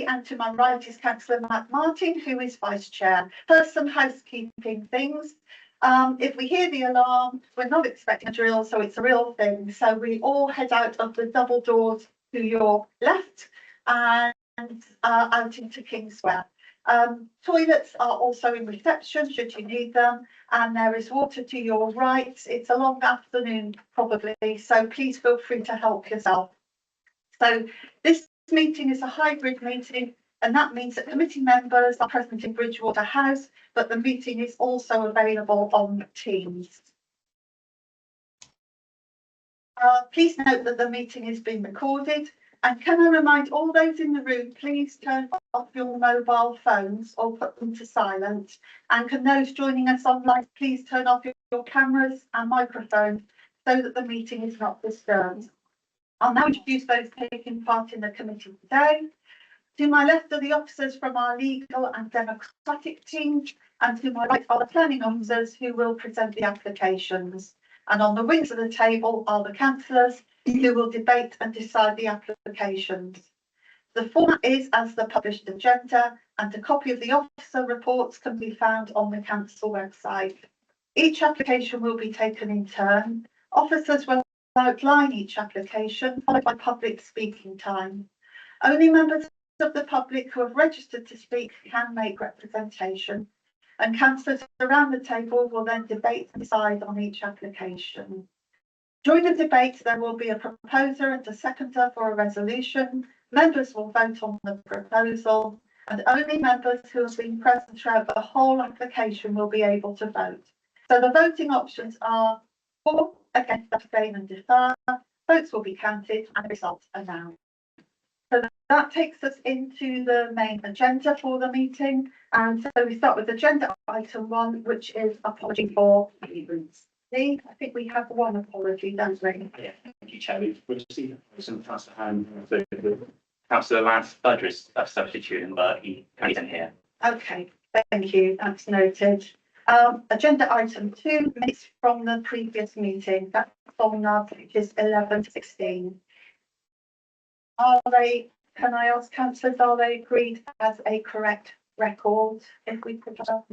and to my right is Councillor Matt Martin, who is Vice Chair. First, some housekeeping things. If we hear the alarm, we're not expecting a drill, so it's a real thing. So we all head out of the double doors to your left and out into King Square. Toilets are also in reception should you need them, and there is water to your right. It's a long afternoon probably, so please feel free to help yourself. So this meeting is a hybrid meeting, and that means that committee members are present in Bridgewater House, but the meeting is also available on Teams. Please note that the meeting is being recorded. And can I remind all those in the room, please turn off your mobile phones or put them to silent. And can those joining us online, please turn off your cameras and microphones so that the meeting is not disturbed. I'll now introduce those taking part in the committee today. To my left are the officers from our legal and democratic team, and to my right are the planning officers who will present the applications. And on the wings of the table are the councillors who will debate and decide the applications. The format is as the published agenda, and a copy of the officer reports can be found on the council website. Each application will be taken in turn. Officers will outline each application, followed by public speaking time. Only members of the public who have registered to speak can make representation, and councillors around the table will then debate and decide on each application. During the debate, there will be a proposer and a seconder for a resolution. Members will vote on the proposal, and only members who have been present throughout the whole application will be able to vote. So the voting options are for, against, abstain and defer. Votes will be counted and the results announced. So that takes us into the main agenda for the meeting. And so we start with agenda item 1, which is apology for grievance. I think we have one apology, don't we? Yeah, thank you, Chair. We've received some Councillor Hand, Councillor Lance Budris substituting, but he isn't here. Okay, thank you. That's noted. Agenda item 2, minutes from the previous meeting. That's on our pages 11 to 16. Are they, can I ask councillors, are they agreed as a correct record? If we put up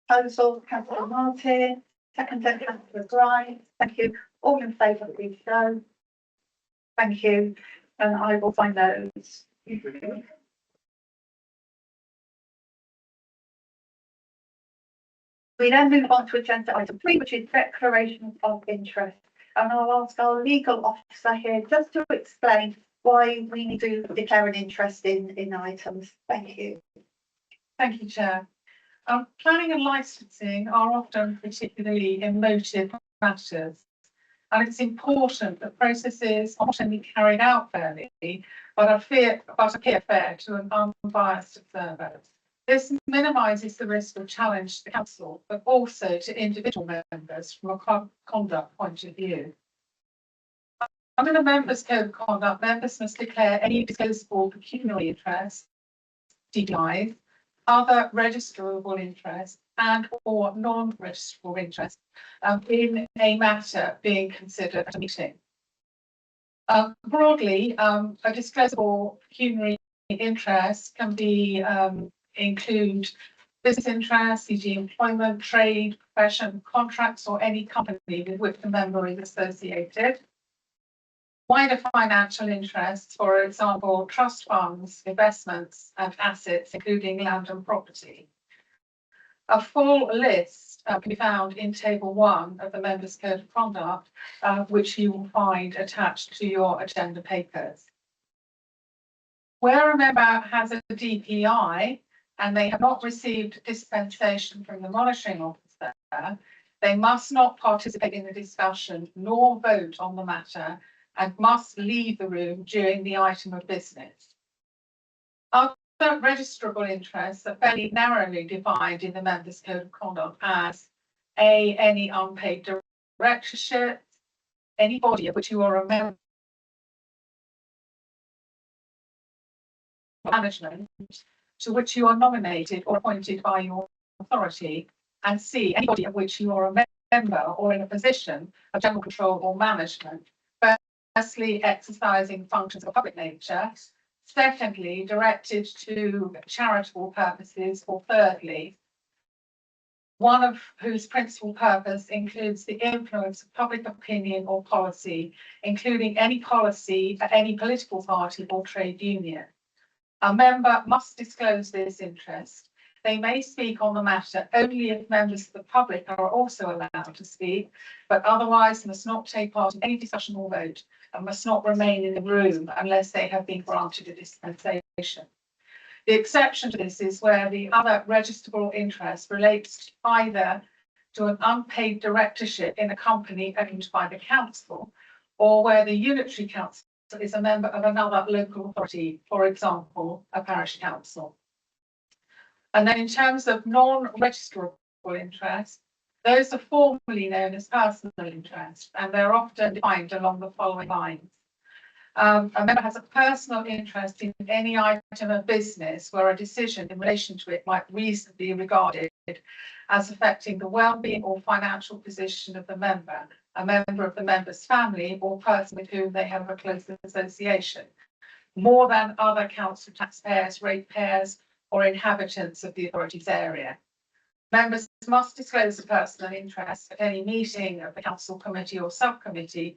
proposal, Councillor Martin, seconder, Councillor Grimes. Thank you. All in favour, please show. Thank you. And I will find those. We then move on to agenda item 3, which is declarations of interest. And I'll ask our legal officer here just to explain why we need to declare an interest in items. Thank you. Thank you, Chair. Planning and licensing are often particularly emotive matters, and it's important that processes are not only carried out fairly, but appear fair to an unbiased observer. This minimises the risk of challenge to the council, but also to individual members from a conduct point of view. Under the Members' Code of Conduct, members must declare any disclosable pecuniary interests, DPIs, other registrable interests and or non-registrable interests in a matter being considered at a meeting. Broadly, a disclosable pecuniary interest can be include business interests, e.g. employment, trade, profession, contracts, or any company with which the member is associated. Wider financial interests, for example, trust funds, investments and assets, including land and property. A full list can be found in Table 1 of the Members' Code of Conduct, which you will find attached to your agenda papers. Where a member has a DPI and they have not received dispensation from the monitoring officer, they must not participate in the discussion nor vote on the matter and must leave the room during the item of business. Other registrable interests are fairly narrowly defined in the Members' Code of Conduct as A, any unpaid directorship, any body of which you are a member, management to which you are nominated or appointed by your authority, and C, any body of which you are a member or in a position of general control or management, firstly exercising functions of a public nature, Secondly, directed to charitable purposes, or thirdly, one of whose principal purpose includes the influence of public opinion or policy, including any policy at any political party or trade union. A member must disclose this interest. They may speak on the matter only if members of the public are also allowed to speak, but otherwise must not take part in any discussion or vote and must not remain in the room unless they have been granted a dispensation. The exception to this is where the other registrable interest relates either to an unpaid directorship in a company owned by the council, or where the unitary council is a member of another local authority, for example, a parish council. And then in terms of non-registrable interests, those are formally known as personal interests, and they're often defined along the following lines. A member has a personal interest in any item of business where a decision in relation to it might reasonably be regarded as affecting the well-being or financial position of the member, a member of the member's family, or person with whom they have a close association, more than other council taxpayers, ratepayers, or inhabitants of the authority's area. Members must disclose a personal interest at any meeting of the council committee or subcommittee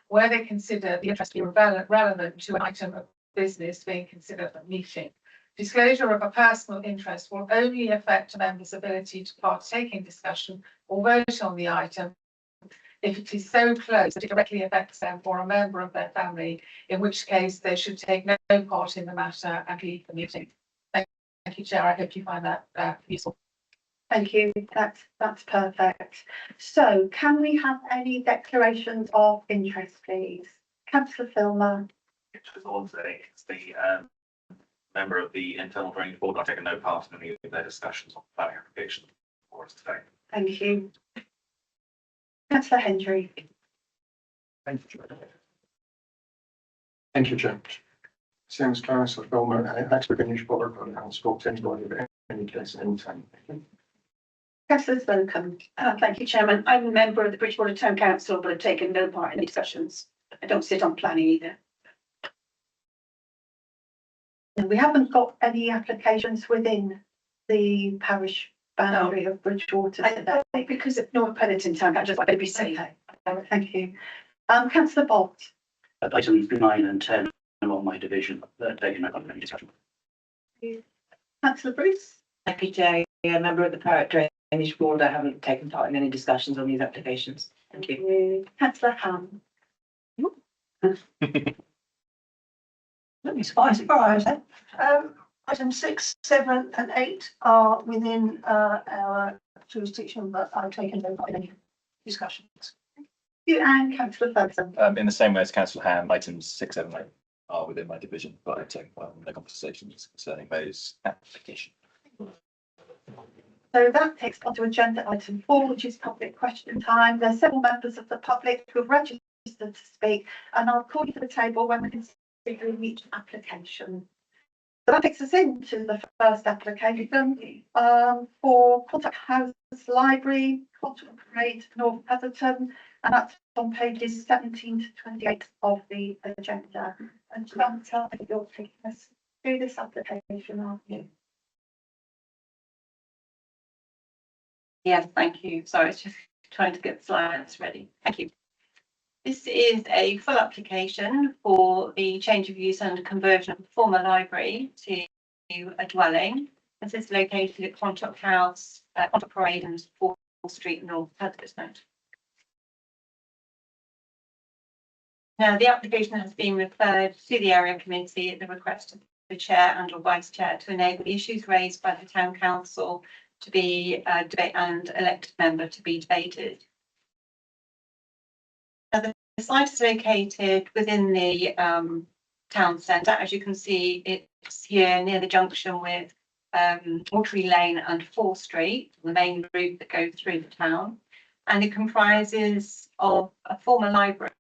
where they consider the interest to be relevant to an item of business being considered at the meeting. Disclosure of a personal interest will only affect a member's ability to partake in discussion or vote on the item if it is so close that it directly affects them or a member of their family, in which case they should take no part in the matter and leave the meeting. Thank you, Chair. I hope you find that useful. Thank you. That's perfect. So can we have any declarations of interest, please? Councillor Filmer. Just want to say, it's the member of the Internal Drainage Board. I've taken no part in any of their discussions on the planning application for us today. Thank you. Councillor Hendry. Thank you, Chair. Thank you, Chair. Same as Councillor Filmer, and expert English Board, but I haven't spoken to anybody about any case at any time. Councillor Slocum. Thank you, Chairman. I'm a member of the Bridgewater Town Council, but I've taken no part in the discussions. I don't sit on planning either. And we haven't got any applications within the parish boundary of Bridgewater today. Because of North Pennington Town, I just want to be safe. Okay, thank you. Councillor Bolt. Items 9 and 10 are on my division. They're taken up on any discussion. Councillor Bruce. Thank you, Chair. A member of the Parrot Drainage Board. I haven't taken part in any discussions on these applications. Thank you. Councillor Ham. Let me surprise. Items 6, 7 and 8 are within our jurisdiction, but I've taken no part in any discussions. You and Councillor Ferguson. In the same way as Councillor Ham, items 6, 7, 8 are within my division, but I take part in the conversations concerning those applications. So that takes us on to agenda item 4, which is public question time. There are several members of the public who have registered to speak, and I'll call you to the table when we're considering each application. So that takes us into the first application for Contact House Library, Contact Parade, North Petherton, and that's on pages 17 to 28 of the agenda. And Chantal, you're taking us through this application, aren't you? Yes, thank you. Sorry, it's just trying to get the slides ready. Thank you. This is a full application for the change of use and conversion of a former library to a dwelling. This is located at Contact House, Contact Parade and 4th Street, North Petherton. Now, the application has been referred to the area committee at the request of the chair and or vice chair to enable the issues raised by the town council to be debated and elected member to be debated. Now, the site is located within the town centre. As you can see, it's here near the junction with Watery Lane and 4th Street, the main route that goes through the town. And it comprises of a former library,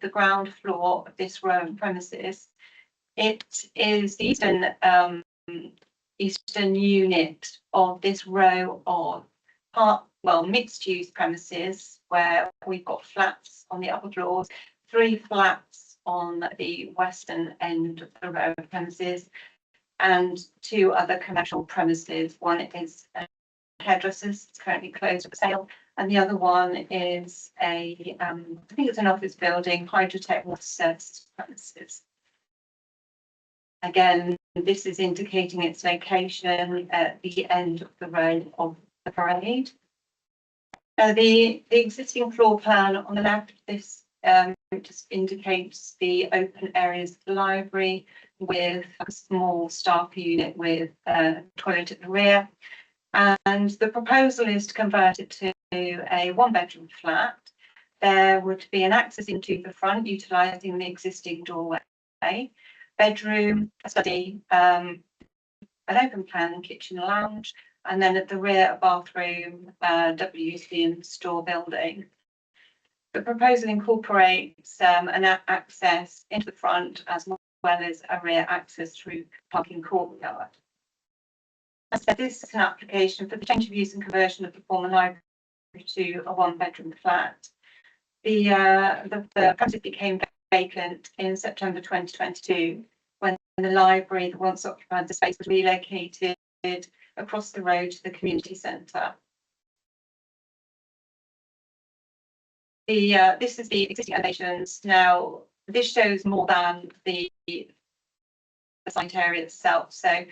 the ground floor of this row of premises. It is the eastern unit of this row of mixed use premises where we've got flats on the upper floors, 3 flats on the western end of the row premises and 2 other commercial premises. One is a hairdresser's, it's currently closed for sale, and the other one is a, I think it's an office building, Hydrotech Water Services premises. Again, this is indicating its location at the end of the row of the parade. The existing floor plan on the left, this just indicates the open areas of the library with a small staff unit with a toilet at the rear. And the proposal is to convert it to a 1-bedroom flat. There would be an access into the front utilising the existing doorway, bedroom, a study, an open plan kitchen lounge, and then at the rear a bathroom, WC and store building. The proposal incorporates an access into the front as well as a rear access through parking courtyard. As I said, this is an application for the change of use and conversion of the former library to a 1-bedroom flat. The premises became vacant in September 2022 when the library, the once occupied space, was relocated across the road to the community centre. This is the existing elevations. Now, this shows more than the site area itself. So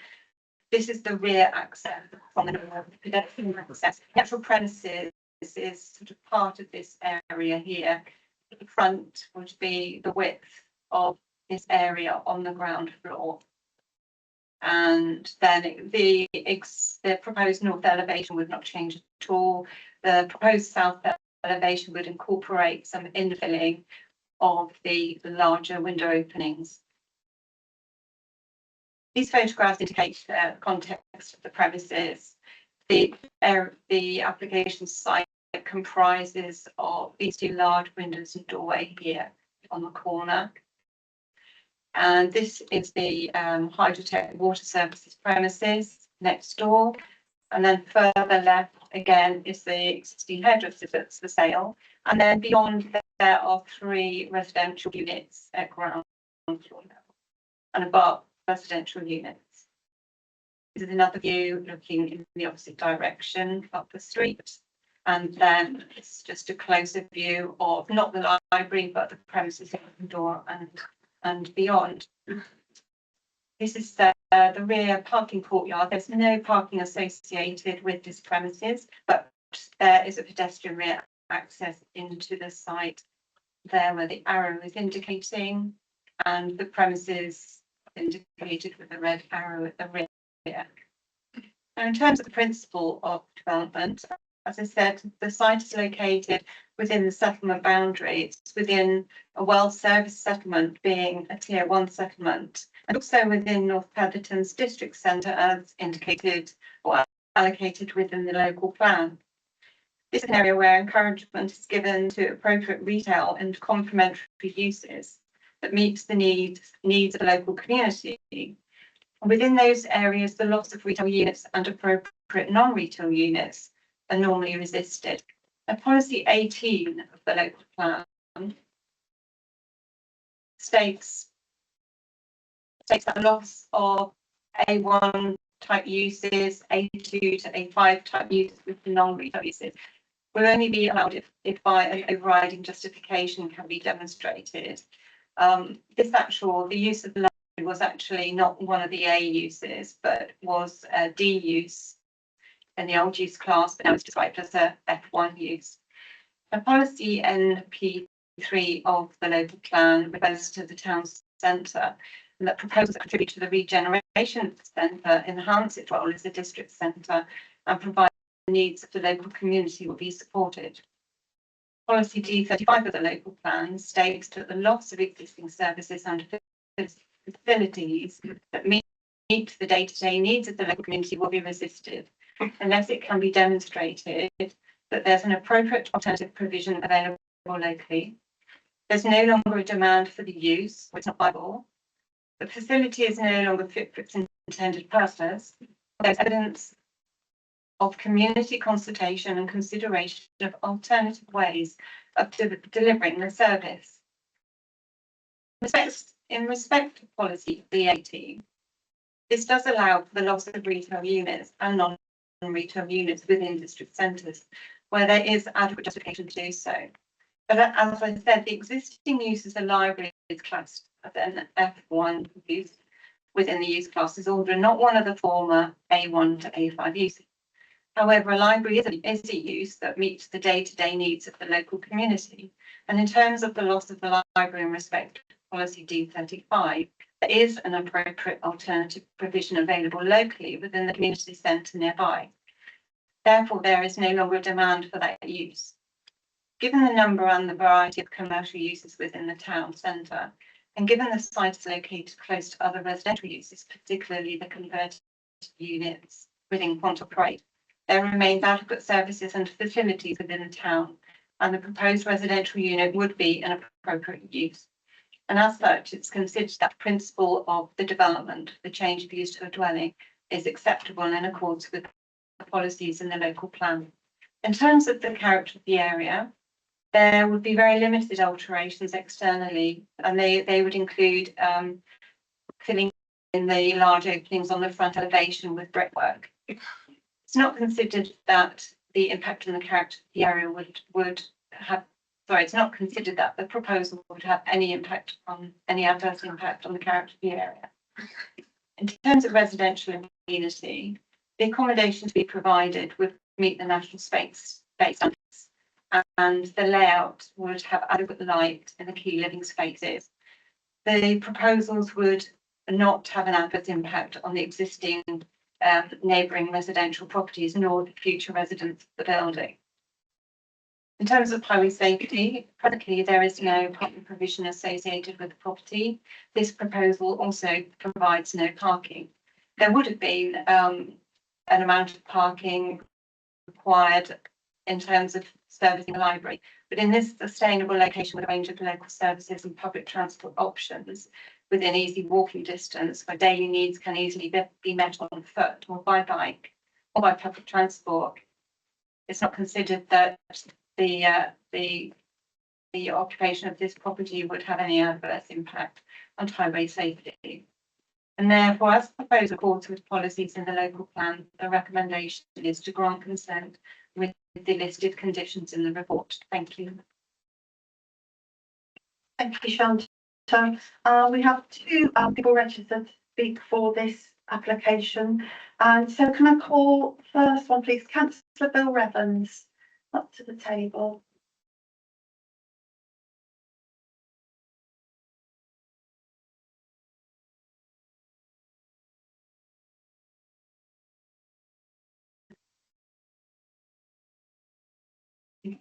this is the rear access from the pedestrian access. The actual premises is sort of part of this area here. The front would be the width of this area on the ground floor. And then the proposed north elevation would not change at all. The proposed south elevation would incorporate some infilling of the larger window openings. These photographs indicate the context of the premises. The application site comprises of these 2 large windows and doorway here on the corner. And this is the Hydrotech Water Services premises next door. And then further left again is the existing hairdresser that's for sale. And then beyond there are 3 residential units at ground floor level and above residential units. This is another view looking in the opposite direction up the street. And then it's just a closer view of not the library, but the premises open door and beyond. This is the rear parking courtyard. There's no parking associated with this premises, but there is a pedestrian rear access into the site there where the arrow is indicating, and the premises indicated with the red arrow at the rear. Now, in terms of the principle of development, as I said, the site is located within the settlement boundary. It's within a well-serviced settlement, being a Tier 1 settlement, and also within North Petherton's district centre as indicated or allocated within the local plan. This is an area where encouragement is given to appropriate retail and complementary uses that meets the needs of the local community. Within those areas, the loss of retail units and appropriate non-retail units are normally resisted. Now, policy 18 of the local plan states that the loss of A1 type uses, A2 to A5 type uses with non-retail uses will only be allowed if by an overriding justification can be demonstrated. The use of the library was actually not one of the A uses, but was a D use in the old use class, but now it's described as a F1 use. A policy NP3 of the local plan refers to the town centre, and that proposals that contribute to the regeneration of the centre, enhance its role as a district centre, and provide the needs of the local community will be supported. Policy D35 of the local plan states that the loss of existing services and facilities that meet the day-to-day needs of the local community will be resisted, unless it can be demonstrated that there's an appropriate alternative provision available locally. There's no longer a demand for the use, or it's not viable. The facility is no longer fit for its intended purpose. There's evidence of community consultation and consideration of alternative ways of delivering the service. In respect to policy B18, this does allow for the loss of retail units and non-retail units within district centres where there is adequate justification to do so. But as I said, the existing use as a library is classed as an F1 use within the use classes order, not one of the former A1 to A5 uses. However, a library is a use that meets the day-to-day needs of the local community. And in terms of the loss of the library in respect to policy D35, there is an appropriate alternative provision available locally within the community centre nearby. Therefore, there is no longer a demand for that use. Given the number and the variety of commercial uses within the town centre, and given the site is located close to other residential uses, particularly the converted units within Quantock Parade, there remains adequate services and facilities within the town, and the proposed residential unit would be an appropriate use. And as such, it's considered that the principle of the development, the change of use to a dwelling, is acceptable and in accordance with the policies in the local plan. In terms of the character of the area, there would be very limited alterations externally, and they would include filling in the large openings on the front elevation with brickwork. It's not considered that the impact on the character of the area would have, sorry, it's not considered that the proposal would have any adverse impact on the character of the area. In terms of residential amenity, the accommodation to be provided would meet the national space standards, and the layout would have adequate light in the key living spaces. The proposals would not have an adverse impact on the existing neighbouring residential properties nor the future residents of the building. In terms of highway safety, presently there is no parking provision associated with the property. This proposal also provides no parking. There would have been an amount of parking required in terms of servicing the library, but in this sustainable location with a range of local services and public transport options within easy walking distance where daily needs can easily be met on foot or by bike or by public transport, it's not considered that the occupation of this property would have any adverse impact on highway safety. And therefore, as proposed accords with policies in the local plan, the recommendation is to grant consent with the listed conditions in the report. Thank you. Thank you, Shanta. We have two people registered to speak for this application. And so can I call first one, please? Councillor Bill Revens, up to the table.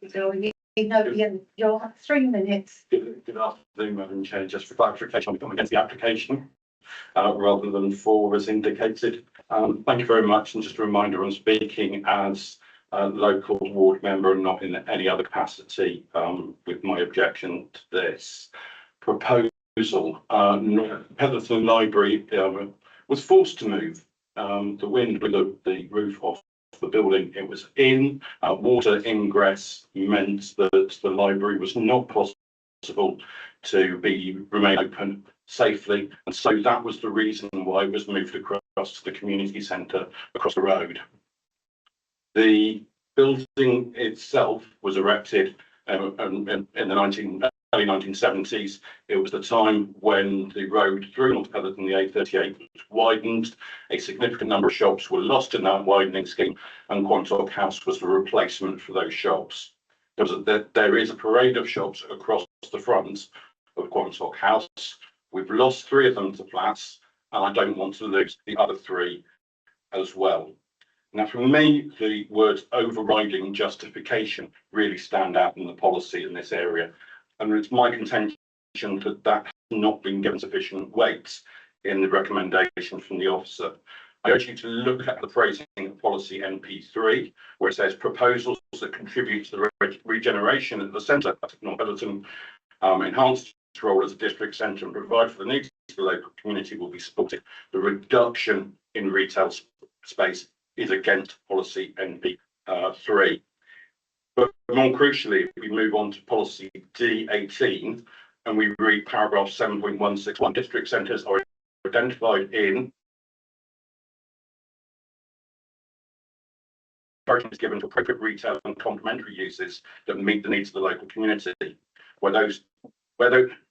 So you'll have 3 minutes. Good afternoon, Madam Chair. Just for clarification, I'm coming against the application rather than for as indicated. Thank you very much. And just a reminder, I'm speaking as a local ward member and not in any other capacity with my objection to this proposal. Petherton Library was forced to move. The wind blew the roof off the building it was in. Water ingress meant that the library was not possible to remain open safely, and so that was the reason why it was moved across to the community centre across the road. The building itself was erected in the early 1970s. It was the time when the road through North Petherton, the A38, was widened. A significant number of shops were lost in that widening scheme, and Quantock House was the replacement for those shops. There is a parade of shops across the front of Quantock House. We've lost 3 of them to flats, and I don't want to lose the other 3 as well. Now, for me, the words overriding justification really stand out in the policy in this area. And it's my contention that that has not been given sufficient weight in the recommendation from the officer. I urge you to look at the phrasing of policy NP3, where it says proposals that contribute to the regeneration at the centre of North Petherton, enhance its role as a district centre and provide for the needs of the local community will be supported. The reduction in retail space is against policy NP3. But more crucially, if we move on to policy D18, and we read paragraph 7.161, district centres are identified in encouragement is given to appropriate retail and complementary uses that meet the needs of the local community.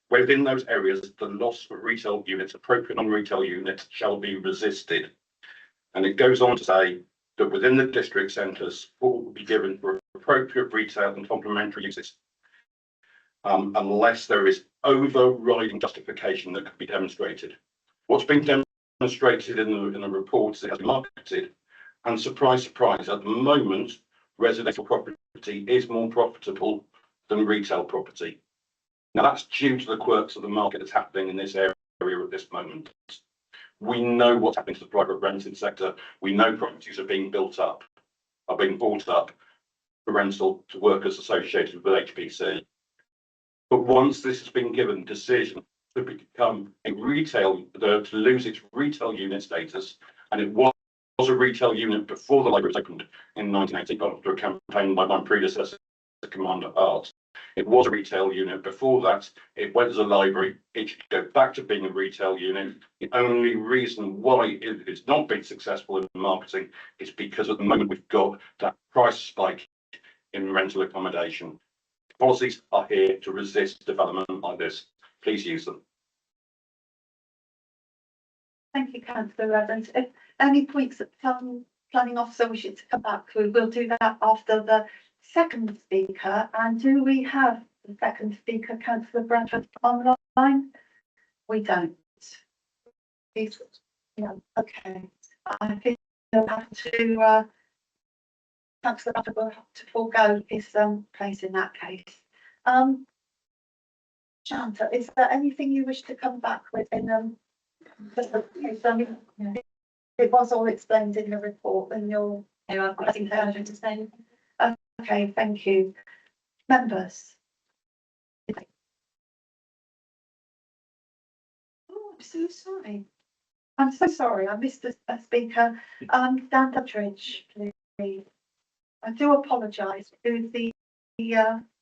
Within those areas, the loss of retail units, appropriate non-retail units shall be resisted. And it goes on to say that within the district centres, support will be given for appropriate retail and complementary uses, unless there is overriding justification that could be demonstrated. What's been demonstrated in the report is it has been marketed, and surprise, surprise, at the moment, residential property is more profitable than retail property. Now, that's due to the quirks of the market that's happening in this area at this moment. We know what's happening to the private rented sector. We know properties are being bought up for rental to workers associated with HBC. But once this has been given decision to become a retail, to lose its retail unit status, and it was a retail unit before the library was opened in 1980 after a campaign by my predecessor, Commander Hart. It was a retail unit before that. It went as a library. It should go back to being a retail unit. The only reason why it has not been successful in marketing is because at the moment we've got that price spike in rental accommodation. Policies are here to resist development like this. Please use them. Thank you, Councillor Evans. If any points that planning officer wishes to come back to, we'll do that after the second speaker. And do we have the second speaker, Councillor Bradford, online? We don't. Please, yeah, okay. I think we'll have to, Councillor Bradford will have to forego his place in that case. Shanta, is there anything you wish to come back with in it was all explained in the report and you'll. No, I've got nothing further to say. Okay, thank you. Members. Oh, I'm so sorry. I'm so sorry. I missed a speaker. Dan Duttridge, please. I do apologise. Who's the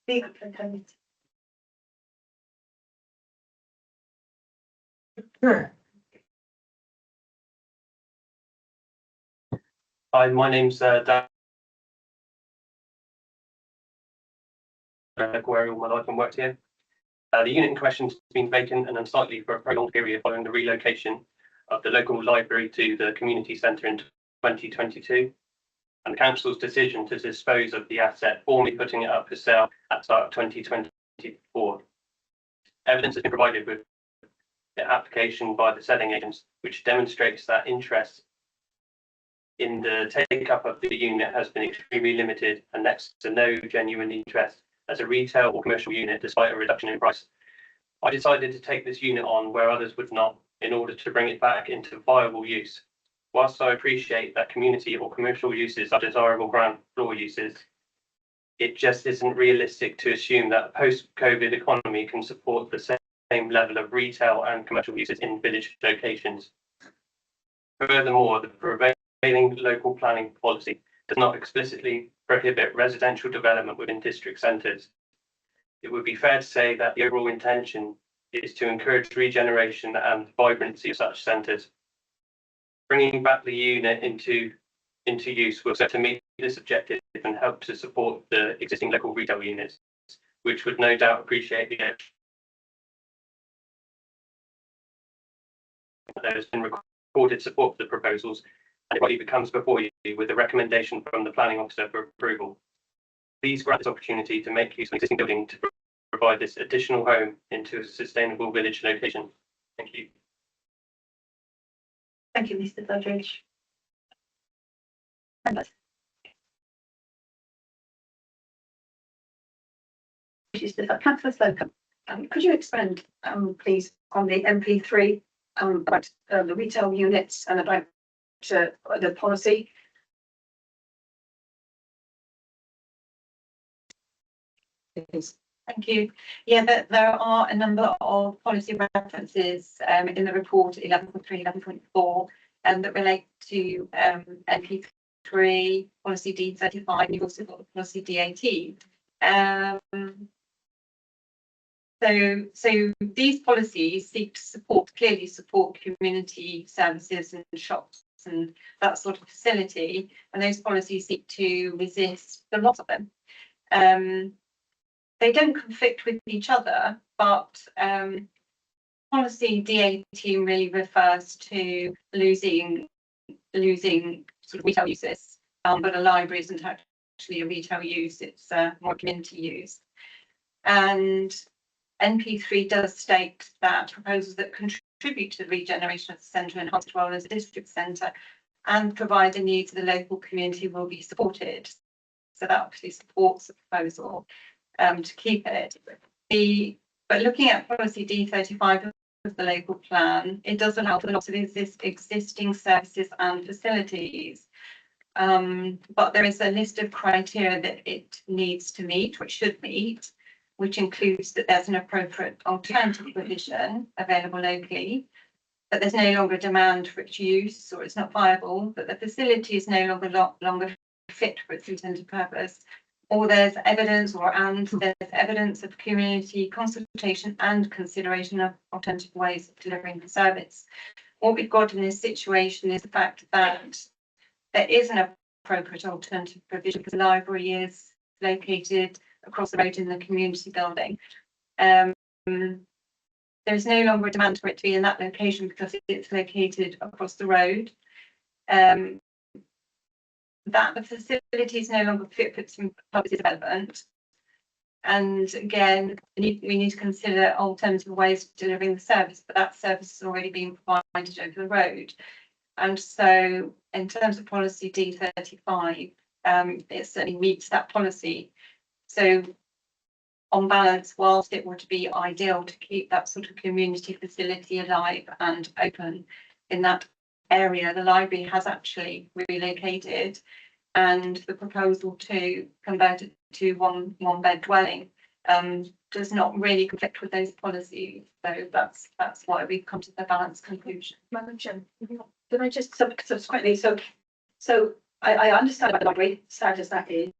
applicant? Hi, my name's Dan. Local area all my life and worked here. The unit in question has been vacant and unsightly for a prolonged period following the relocation of the local library to the community centre in 2022, and the council's decision to dispose of the asset, formally putting it up for sale at the start of 2024. Evidence has been provided with the application by the selling agents, which demonstrates that interest in the take-up of the unit has been extremely limited and next to no genuine interest as a retail or commercial unit despite a reduction in price. I decided to take this unit on where others would not in order to bring it back into viable use. Whilst I appreciate that community or commercial uses are desirable ground floor uses, it just isn't realistic to assume that a post-COVID economy can support the same level of retail and commercial uses in village locations. Furthermore, the prevailing local planning policy does not explicitly prohibit residential development within district centres. It would be fair to say that the overall intention is to encourage regeneration and vibrancy of such centres. Bringing back the unit into use will serve to meet this objective and help to support the existing local retail units, which would no doubt appreciate the edge. There has been recorded support for the proposals, and it rightly comes before you with a recommendation from the planning officer for approval. Please grant this opportunity to make use of the existing building to provide this additional home into a sustainable village location. Thank you. Thank you, Mr. Duttridge. Members. Councillor Slocum. Could you expand, please, on the MP3 about the retail units and about the policy? Thank you. Yeah, there are a number of policy references in the report 11.3, 11.4 that relate to MP3, policy D35, and you've also got the policy D18. So these policies seek to clearly support community services and shops and that sort of facility, and those policies seek to resist the loss of them. They don't conflict with each other, but policy D18 really refers to losing sort of retail uses, but a library isn't actually a retail use, it's more community use. And NP3 does state that proposals that contribute to the regeneration of the centre, enhance its role as a district centre and provide the needs of the local community will be supported. So that actually supports the proposal to keep it. But looking at policy D35 of the local plan, it does allow for the loss of existing services and facilities. But there is a list of criteria that it needs to meet, which should meet, which includes that there's an appropriate alternative provision available locally, that there's no longer demand for its use or it's not viable, that the facility is no longer fit for its intended purpose, or there's evidence of community consultation and consideration of alternative ways of delivering the service. What we've got in this situation is the fact that there is an appropriate alternative provision because the library is located across the road in the community building. There is no longer a demand for it to be in that location because it's located across the road. That the facility is no longer fit for its purpose is relevant. And again, we need to consider alternative ways of delivering the service, but that service has already been provided over the road. And so in terms of policy D35, it certainly meets that policy. So on balance, whilst it would be ideal to keep that sort of community facility alive and open in that area, the library has actually relocated, and the proposal to convert it to one bed dwelling does not really conflict with those policies. So that's why we've come to the balanced conclusion. Madam Chair, can I just subsequently, so I understand about the library, sad as that is.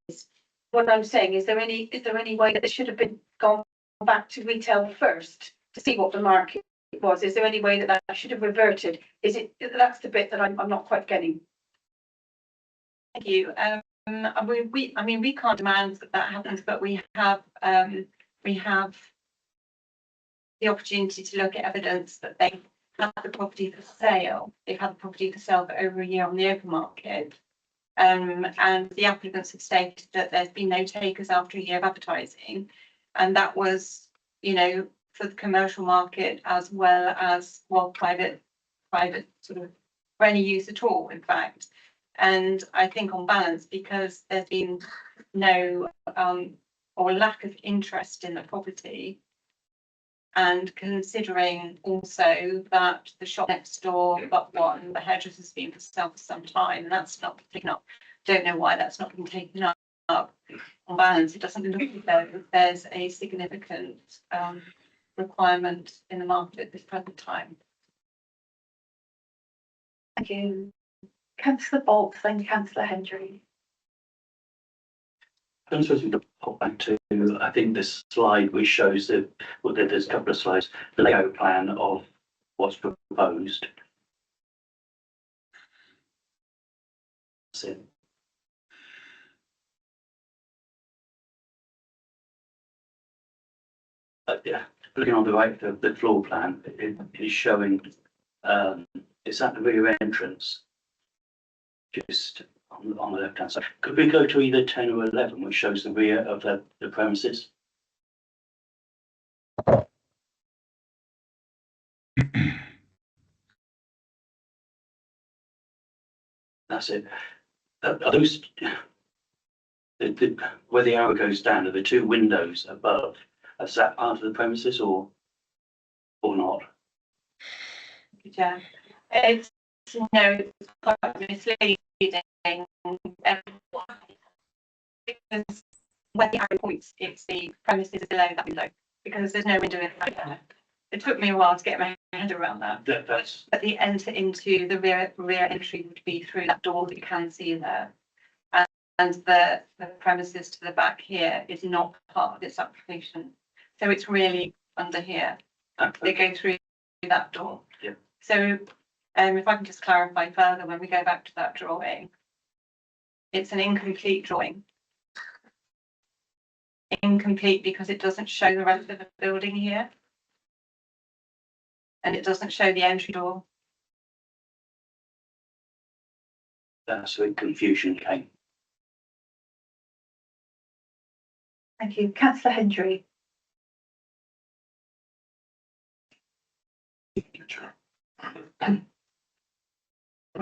What I'm saying, is there any way that this should have been gone back to retail first to see what the market was? Is there any way that should have reverted? That's the bit that I'm not quite getting. Thank you. We can't demand that happens, but we have the opportunity to look at evidence that they had the property for sale. They've had the property for sale for over a year on the open market. And the applicants have stated that there's been no takers after a year of advertising. And that was, for the commercial market as well as private sort of for any use at all, in fact. And I think on balance, because there's been no or lack of interest in the property, and considering also that the shop next door, but one, the hairdresser has been for sale for some time, and that's not taken up. Don't know why that's not been taken up. On balance, it doesn't look as though there's a significant requirement in the market at this present time. Thank you. Councillor Bolt, then Councillor Hendry. I'm supposed to pop back to, I think, this slide which shows there's a couple of slides, the layout plan of what's proposed. That's it. Yeah, looking on the right, the floor plan, it is showing, it's at the rear entrance, just on the left hand side. Could we go to either 10 or 11, which shows the rear of the premises? That's it. Are those, where the arrow goes down, are the two windows above, is that part of the premises or not? Yeah, it's quite misleading. Because where the arrow points, it's the premises below that window, because there's no window in front there. It took me a while to get my head around that. That's But the enter into the rear entry would be through that door that you can see there. And the premises to the back here is not part of this application. So it's really under here. They go through that door. Yeah. So, if I can just clarify further, when we go back to that drawing, it's an incomplete drawing. Incomplete because it doesn't show the rest of the building here. And it doesn't show the entry door. That's where confusion came. Thank you. Councillor Hendry. Thank you, Chair. The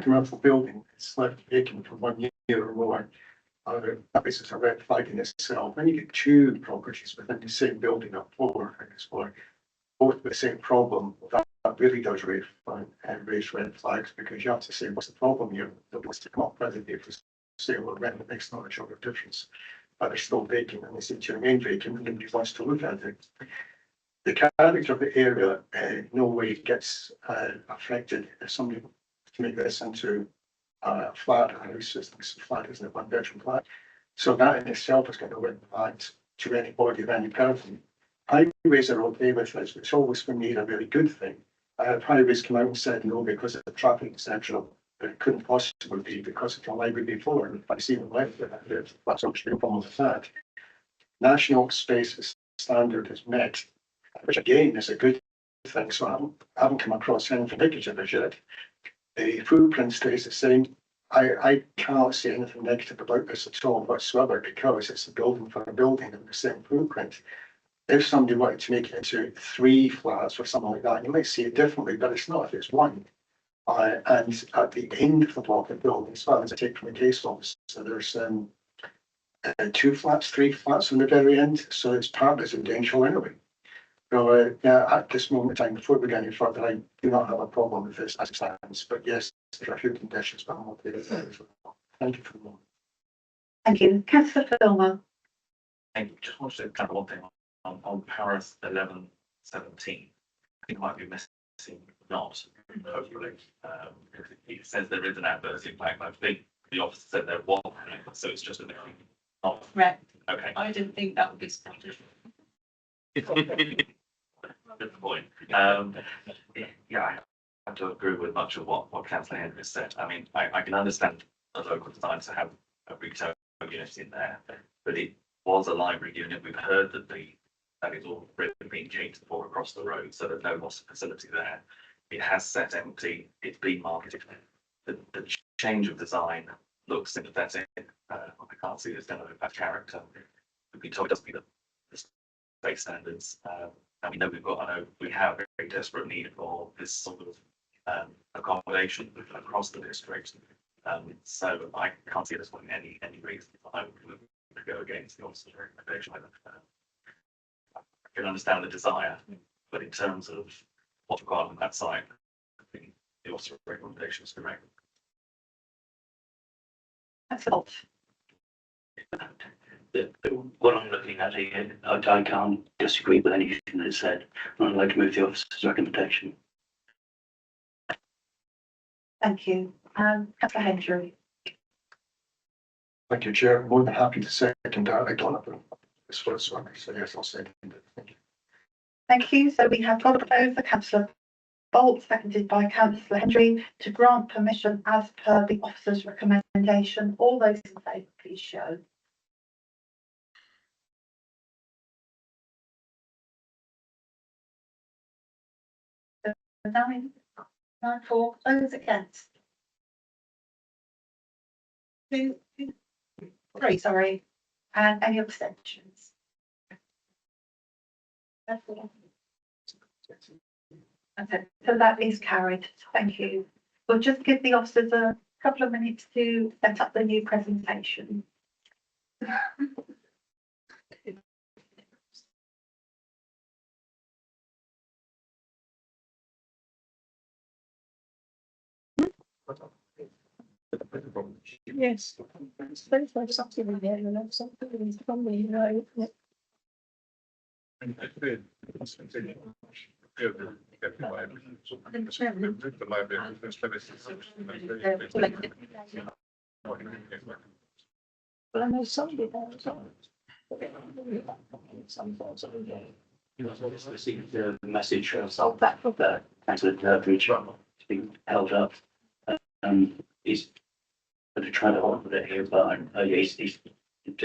commercial building is left vacant for 1 year or more. That is a red flag in itself. When you get two properties within the same building up floor, I guess, for both with the same problem, that really does raise red flags, because you have to say, what's the problem here? That wants to come up whether they for sale or rent, it makes not a sort of difference. But they're still vacant and they seem to remain vacant and nobody wants to look at it. The character of the area in no way gets affected if somebody to make this into a flat house. This flat isn't a one bedroom flat. So that in itself is going to impact to anybody of any person. Highways are okay with this, which always for me a really good thing. Highways come out and said no because of the traffic, etc. But it couldn't possibly be because of the library before. And if I see them left with that, that's obviously a problem with that. National space standard is met, which again is a good thing. So I haven't come across anything negative as yet. The footprint stays the same. I can't say anything negative about this at all whatsoever, because it's a building for a building in the same footprint. If somebody wanted to make it into 3 flats or something like that, you might see it differently, but it's not if it's 1. And at the end of the block of buildings, as far as I take from the case office, so there's 2 flats, 3 flats on the very end, so it's part residential anyway. So yeah, at this moment in time, before we go any further, I do not have a problem with this as it stands. But yes, there are a few conditions, but I'm okay with that as well. Thank you for the moment. Thank you. Councillor Filmer. I just wanted to cover one thing on Paris 1117. I think I might be missing not, hopefully. It says there is an adverse impact. I think the officer said there was, so it's just a not. Right. Okay. I didn't think that would be spotted. Good point. Yeah, I have to agree with much of what Councillor Henry said. I mean, I can understand a local design to have a retail unit in there, but it was a library unit. We've heard that that is all being changed for across the road, so there's no loss of facility there. It has sat empty. It's been marketed. The change of design looks sympathetic. I can't see there's going to impact character. We've been told it doesn't meet the space standards. And we know I know we have a very desperate need for this sort of accommodation across the district. So I can't see this one any reason I would go against the officer's recommendation. I can understand the desire, but in terms of what's required on that site, I think the officer's recommendation is correct. That's all. What I'm looking at here, I can't disagree with anything that's said. I'd like to move the officer's recommendation. Thank you. Councillor Hendry. Thank you, Chair. I'm more than happy to second that. I don't have this first one, so yes, I'll second it. Thank you. Thank you. So we have got over Councillor Bolt, seconded by Councillor Hendry, to grant permission as per the officer's recommendation. All those in favour, please show. So 9-4. Those against. 2, 3, sorry. And any abstentions? That's all. Okay, so that is carried. Thank you. We'll just give the officers a couple of minutes to set up the new presentation. Yes. There's something in there and then something in somebody, you know. Well, I know somebody there as well. Some thoughts of it. received the message of that councillor Durbridge has been held up. He's going to try to hold it here, but he's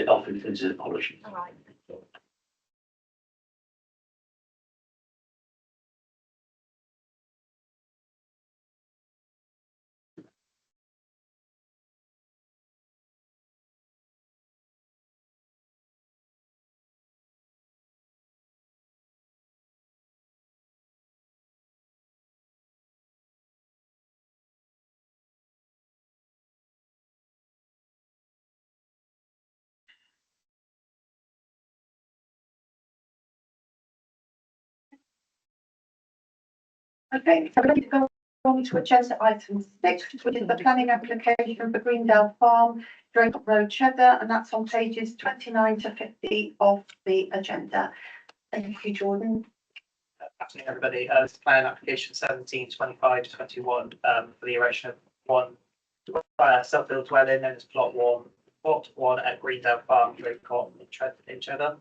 offered his apologies. Okay, so we're ready to go on to agenda item 6, which is the planning application for Greendale Farm, Draycott Road, Cheddar, and that's on pages 29 to 50 of the agenda. Thank you, Jordan. Afternoon, everybody. This is plan application 1725-21 for the erection of one self-built dwelling known as plot one at Greendale Farm, Draycott in Cheddar.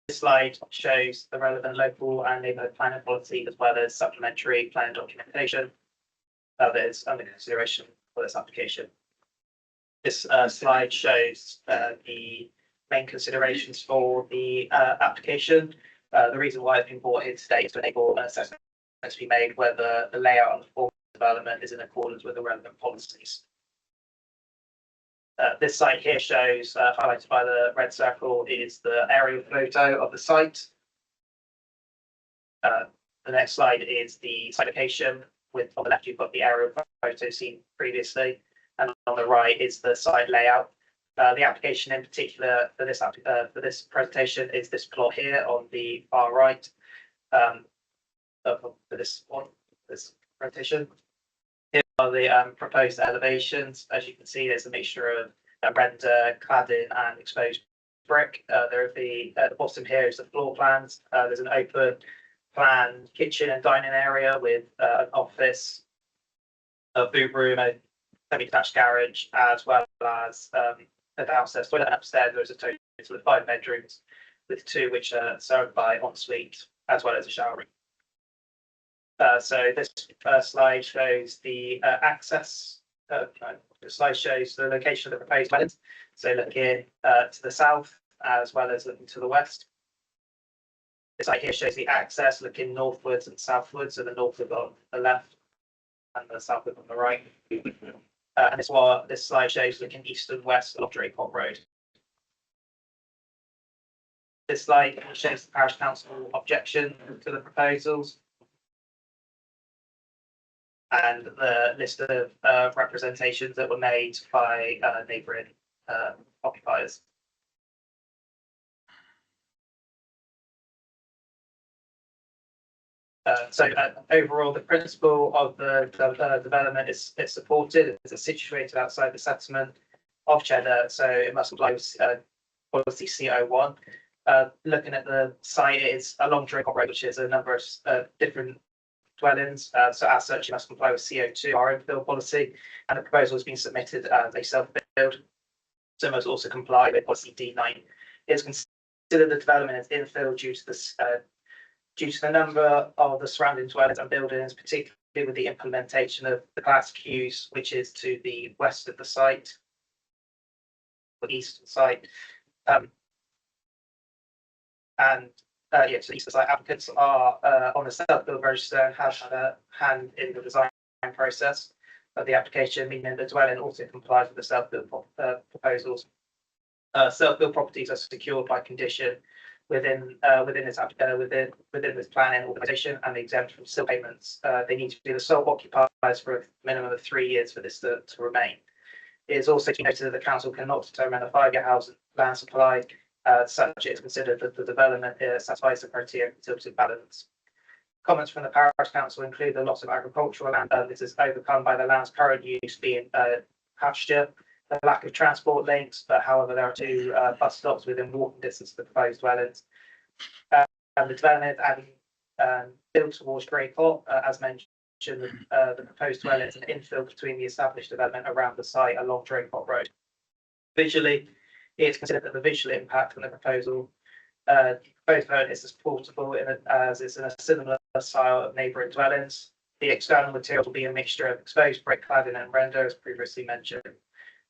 This slide shows the relevant local and neighbourhood planning policy as well as supplementary plan documentation that is under consideration for this application. This slide shows the main considerations for the application. The reason why it's been brought here today is to enable an assessment to be made whether the layout and the form of development is in accordance with the relevant policies. This site here shows, highlighted by the red circle, is the aerial photo of the site. The next slide is the site location. On the left, you've got the aerial photo seen previously, and on the right is the site layout. The application in particular for this presentation is this plot here on the far right for this presentation. Here are the proposed elevations. As you can see, there's a mixture of render, cladding, and exposed brick. There are at the bottom here is the floor plans. There's an open plan kitchen and dining area with an office, a boot room, a semi-detached garage, as well as a downstairs toilet. Upstairs, there's a total of 5 bedrooms, with 2 which are served by ensuite, as well as a shower room. So this first slide shows the access. The slide shows the location of the proposed dwellings. So looking to the south as well as looking to the west. This slide here shows the access looking northwards and southwards. So the northward on the left and the southward on the right. And this slide shows looking east and west along Draycott Road. This slide shows the parish council objection to the proposals and the list of representations that were made by neighbouring occupiers. So overall, the principle of the development is supported. It's situated outside the settlement of Cheddar, so it must comply with policy CO1. Looking at the site, it's along Draycott Road, which is a number of different dwellings. So as such, it must comply with CO2, our infill policy, and the proposal has been submitted as a self-build. So it must also comply with policy D9. It's considered the development as infill due to the number of the surrounding dwellings and buildings, particularly with the implementation of the class Qs, which is to the west of the site, or east of the site. To the east of the site, applicants are on the self-build register and have had a hand in the design process of the application, meaning the dwelling also complies with the self-build proposals. Self-build properties are secured by condition within this planning organisation and exempt from civil payments. They need to be the sole occupiers for a minimum of 3 years for this to remain. It is also noted that the council cannot determine a 5-year housing land supply. Such it is considered that the development satisfies the criteria of utility balance. Comments from the parish council include the loss of agricultural land. This is overcome by the land's current use being pasture, the lack of transport links, but however there are 2 bus stops within walking distance of the proposed dwellings. And the development built towards Draycott, as mentioned, the proposed dwelling is an infill between the established development around the site along Draycott Road. Visually, it's considered that the visual impact from the proposal Both vote is supportable as it's in a similar style of neighbouring dwellings. The external materials will be a mixture of exposed brick cladding and render, as previously mentioned.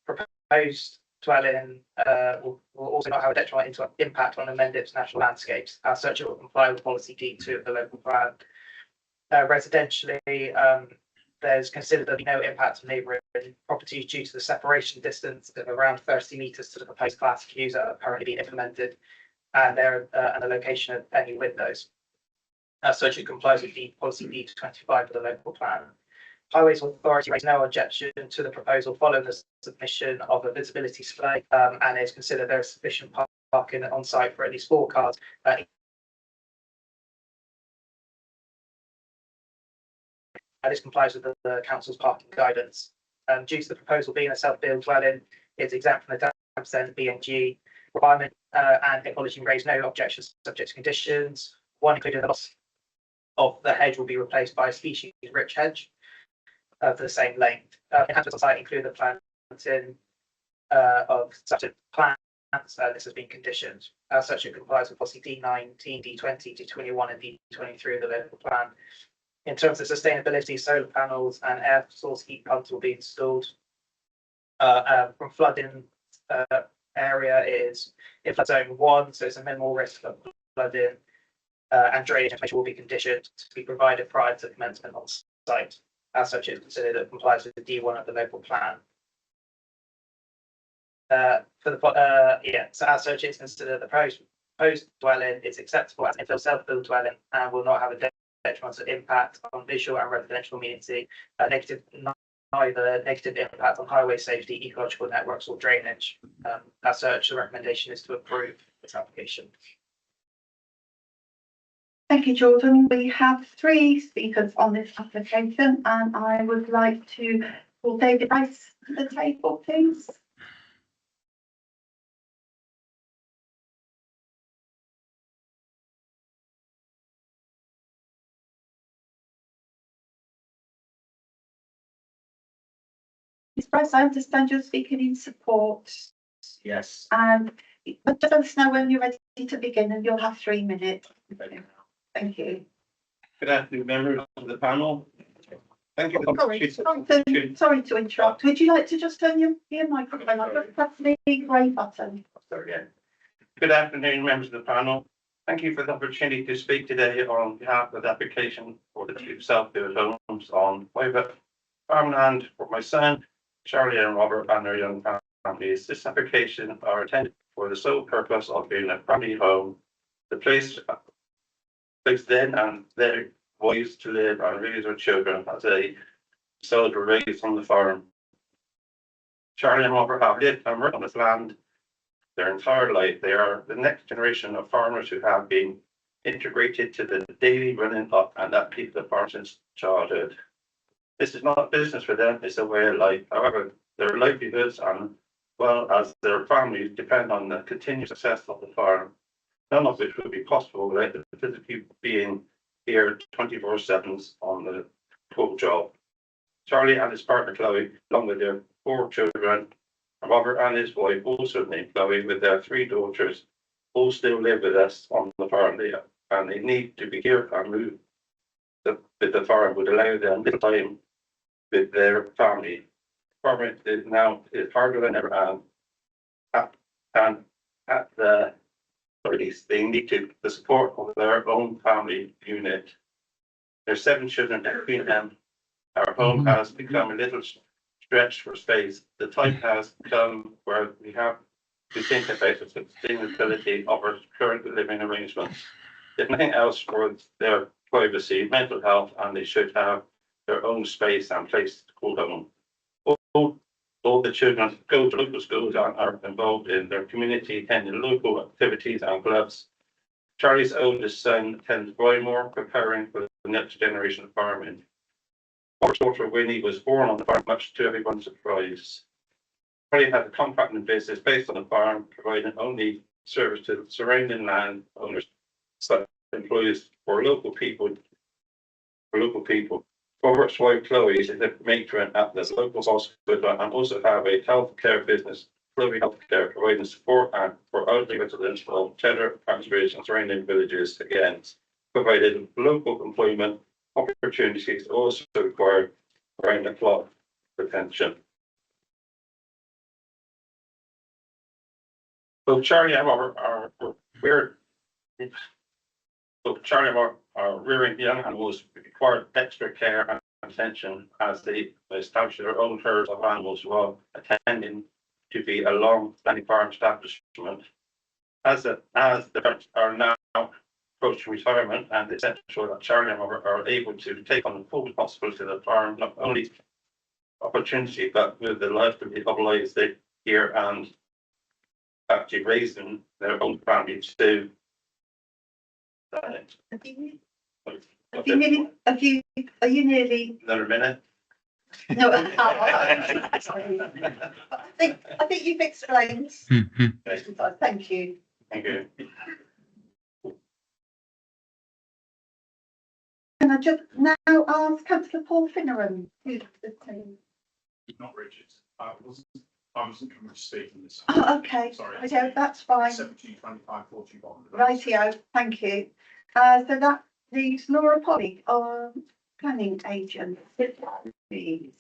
Proposed dwelling will also not have a detrimental impact on amended natural landscapes. As such, it will comply with policy D2 of the local plan. Residentially, there's considered there'll be no impact on neighbouring properties due to the separation distance of around 30 metres to the proposed classic views that are currently being implemented, and the location of any windows. As such, it complies with the policy D25 of the local plan. Highways Authority raised no objection to the proposal following the submission of a visibility survey, and is considered there is sufficient parking on site for at least 4 cars. This complies with the council's parking guidance. Due to the proposal being a self-build dwelling, it's exempt from the 10% BNG requirement, and ecology raised no objections subject to conditions. One including the loss of the hedge will be replaced by a species-rich hedge of the same length. Enhancements on site include the planting of certain plants. This has been conditioned. As such, it complies with policy D19, D20, D21, and D23 of the local plan. In terms of sustainability, solar panels and air source heat pumps will be installed. From flooding area is in flood zone 1, so it's a minimal risk of flooding, and drainage information will be conditioned to be provided prior to commencement on site. As such, it is considered that complies with the D1 of the local plan. So as such, it's considered the proposed dwelling is acceptable as an infill self-build dwelling and will not have a detrimental impact on visual and residential amenity, neither negative impact on highway safety, ecological networks or drainage. As such, the recommendation is to approve this application. Thank you, Jordan. We have 3 speakers on this application, and I would like to call David Rice to the table, please. Ms. Rice, I understand you're speaking in support, Yes. and just let us know when you're ready to begin, and you'll have 3 minutes. Thank you. Good afternoon, members of the panel. Thank you. Sorry to interrupt. Would you like to just turn your microphone on? Just press the grey button. Sorry, yeah. Good afternoon, members of the panel. Thank you for the opportunity to speak today on behalf of the application for the 2 self-built homes on private farmland for my son, Charlie and Robert, and their young families. This application are intended for the sole purpose of being a family home, the place then and their wives to live and raise their children as they still were raised on the farm. Charlie and Robert have lived and worked on this land their entire life. They are the next generation of farmers who have been integrated to the daily running up and upkeep of the farm since childhood. This is not a business for them, it's a way of life. However, their livelihoods and well as their families depend on the continued success of the farm, none of which would be possible without the physically being here 24/7 on the full job. Charlie and his partner Chloe, along with their 4 children, and Robert and his wife, also named Chloe, with their 3 daughters, all still live with us on the farm there, and they need to be here and move with the farm would allow them little time with their family. Farming is now harder than ever, and at the least they need the support of their own family unit. There's 7 children between them. Our home has become a little stretched for space. The time has come where we have to think about the sustainability of our current living arrangements. If nothing else, for their privacy, mental health, and they should have their own space and place to call home. All the children go to local schools and are involved in their community, attending local activities and clubs. Charlie's oldest son attends Brymore, preparing for the next generation of farming. Robert's daughter Winnie was born on the farm, much to everyone's surprise. Charlie had a contracting business based on the farm, providing only service to the surrounding land owners, such employees for local people. Robert's wife Chloe is a matron at the local hospital and also have a healthcare business Clovey Healthcare providing support and for elderly residents of Cheddar, Paxbridge and surrounding villages against provided local employment opportunities also require round the clock retention. So Charlie and are rearing young animals require extra care and attention as they establish their own herds of animals while attending to be a long-standing farm establishment. As the parents are now approaching retirement, and it's essential that Charlie and are able to take on the full responsibility of the farm, not only opportunity, but with the livelihood of lives they here and actually raising their own family too. Are you nearly? Another minute. No. I think you've explained. Thank you. Thank you. Can I just now ask Councillor Paul Finneran? Not Richard. I wasn't coming to speak on this. Oh, okay. Sorry. Okay, that's fine. 172541. Rightio, thank you. So that leaves Laura Polly, our planning agent. Please.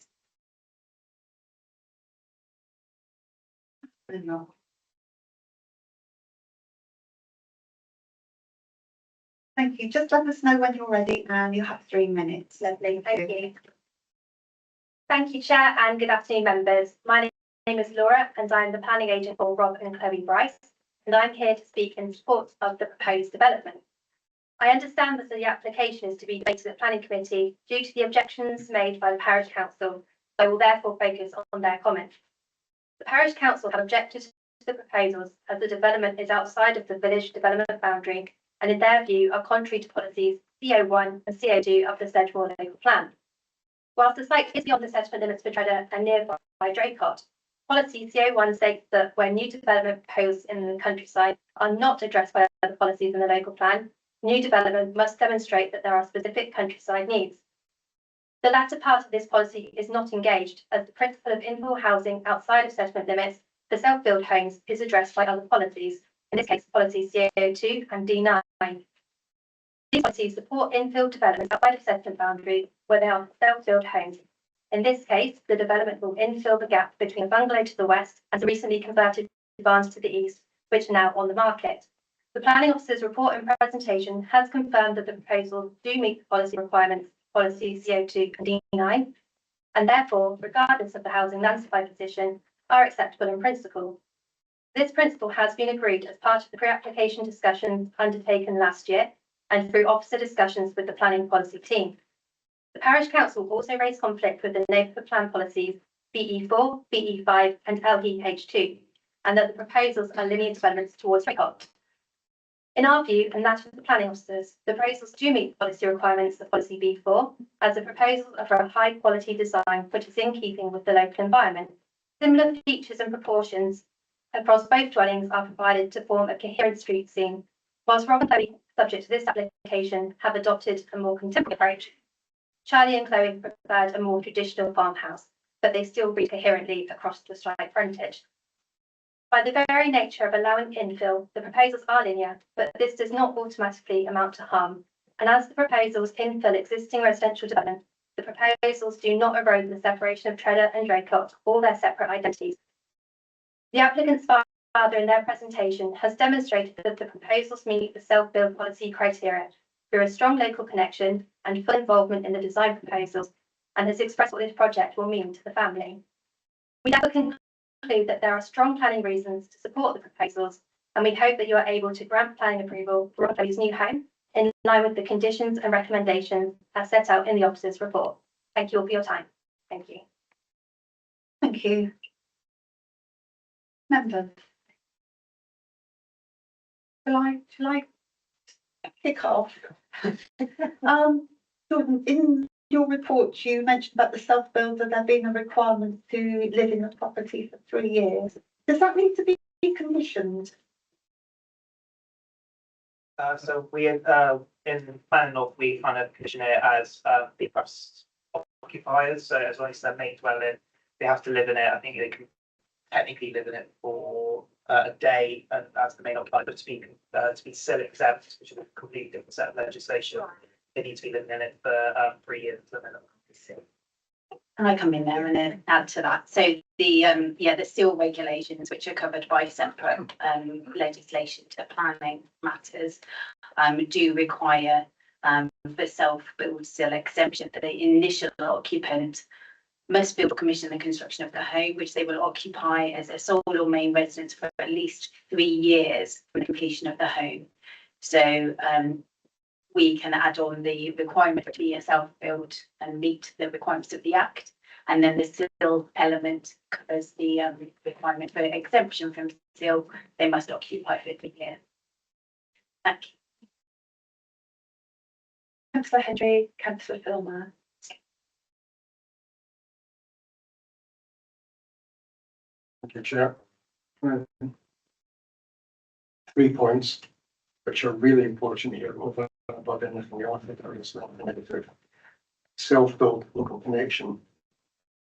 Thank you. Just let us know when you're ready and you have 3 minutes. Lovely, thank you. Thank you, Chair, and good afternoon, members. My name is Laura and I'm the planning agent for Rob and Chloe Bryce, and I'm here to speak in support of the proposed development. I understand that the application is to be debated at Planning Committee due to the objections made by the Parish Council. I will therefore focus on their comments. The Parish Council have objected to the proposals as the development is outside of the village development boundary and in their view are contrary to policies CO1 and CO2 of the Sedgemoor local plan. Whilst the site is beyond the settlement limits for Treddar and nearby Draycott, policy CO1 states that where new development proposed in the countryside are not addressed by other policies in the local plan, new development must demonstrate that there are specific countryside needs. The latter part of this policy is not engaged, as the principle of infill housing outside of settlement limits for self-built homes is addressed by other policies, in this case policy CO2 and D9. These policies support infill development outside of settlement boundary where they are self-built homes. In this case, the development will infill the gap between a bungalow to the west and the recently converted barns to the east, which are now on the market. The planning officer's report and presentation has confirmed that the proposals do meet the policy requirements, policy CO2 and D9, and therefore, regardless of the housing land supply position, are acceptable in principle. This principle has been agreed as part of the pre-application discussions undertaken last year and through officer discussions with the planning policy team. The Parish Council also raised conflict with the neighbourhood plan policies BE4, BE5 and LEH2, and that the proposals are linear developments towards Draycott. In our view, and that of the planning officers, the proposals do meet the policy requirements of policy B4, as the proposals are for a high quality design which is in keeping with the local environment. Similar features and proportions across both dwellings are provided to form a coherent street scene, whilst Rob and Chloe, subject to this application, have adopted a more contemporary approach. Charlie and Chloe preferred a more traditional farmhouse, but they still read coherently across the site frontage. By the very nature of allowing infill, the proposals are linear, but this does not automatically amount to harm. And as the proposals infill existing residential development, the proposals do not erode the separation of Treddar and Draycott or their separate identities. The applicant's father in their presentation has demonstrated that the proposals meet the self-build policy criteria through a strong local connection and full involvement in the design proposals, and has expressed what this project will mean to the family. We now conclude that there are strong planning reasons to support the proposals, and we hope that you are able to grant planning approval for Chloe's new home in line with the conditions and recommendations as set out in the officer's report. Thank you all for your time. Thank you. Thank you. Members. Shall I kick off? Jordan, in your report, you mentioned about the self-builder, there being a requirement to live in the property for 3 years. Does that need to be commissioned? So we in planning of we kind of condition it as the occupiers. So as long as they're main dwelling, they have to live in it. I think they can technically live in it for a day and as the main occupier, but to be still exempt, which is a completely different set of legislation, they need to be living in it for 3 years at minimum. Can I come in there and then add to that? So the seal regulations, which are covered by separate legislation to planning matters, do require for self-build seal exemption that the initial occupant must build or commission the construction of the home, which they will occupy as a sole or main residence for at least 3 years from the completion of the home. So we can add on the requirement to be a self-build and meet the requirements of the Act. And then the seal element covers the requirement for exemption from seal. They must occupy for 3 years. Thank you. Councillor Hendry, Councillor Filmer. Thank you, Chair. 3 points which are really important here over and above anything else that there is not negative. Self-built local connection.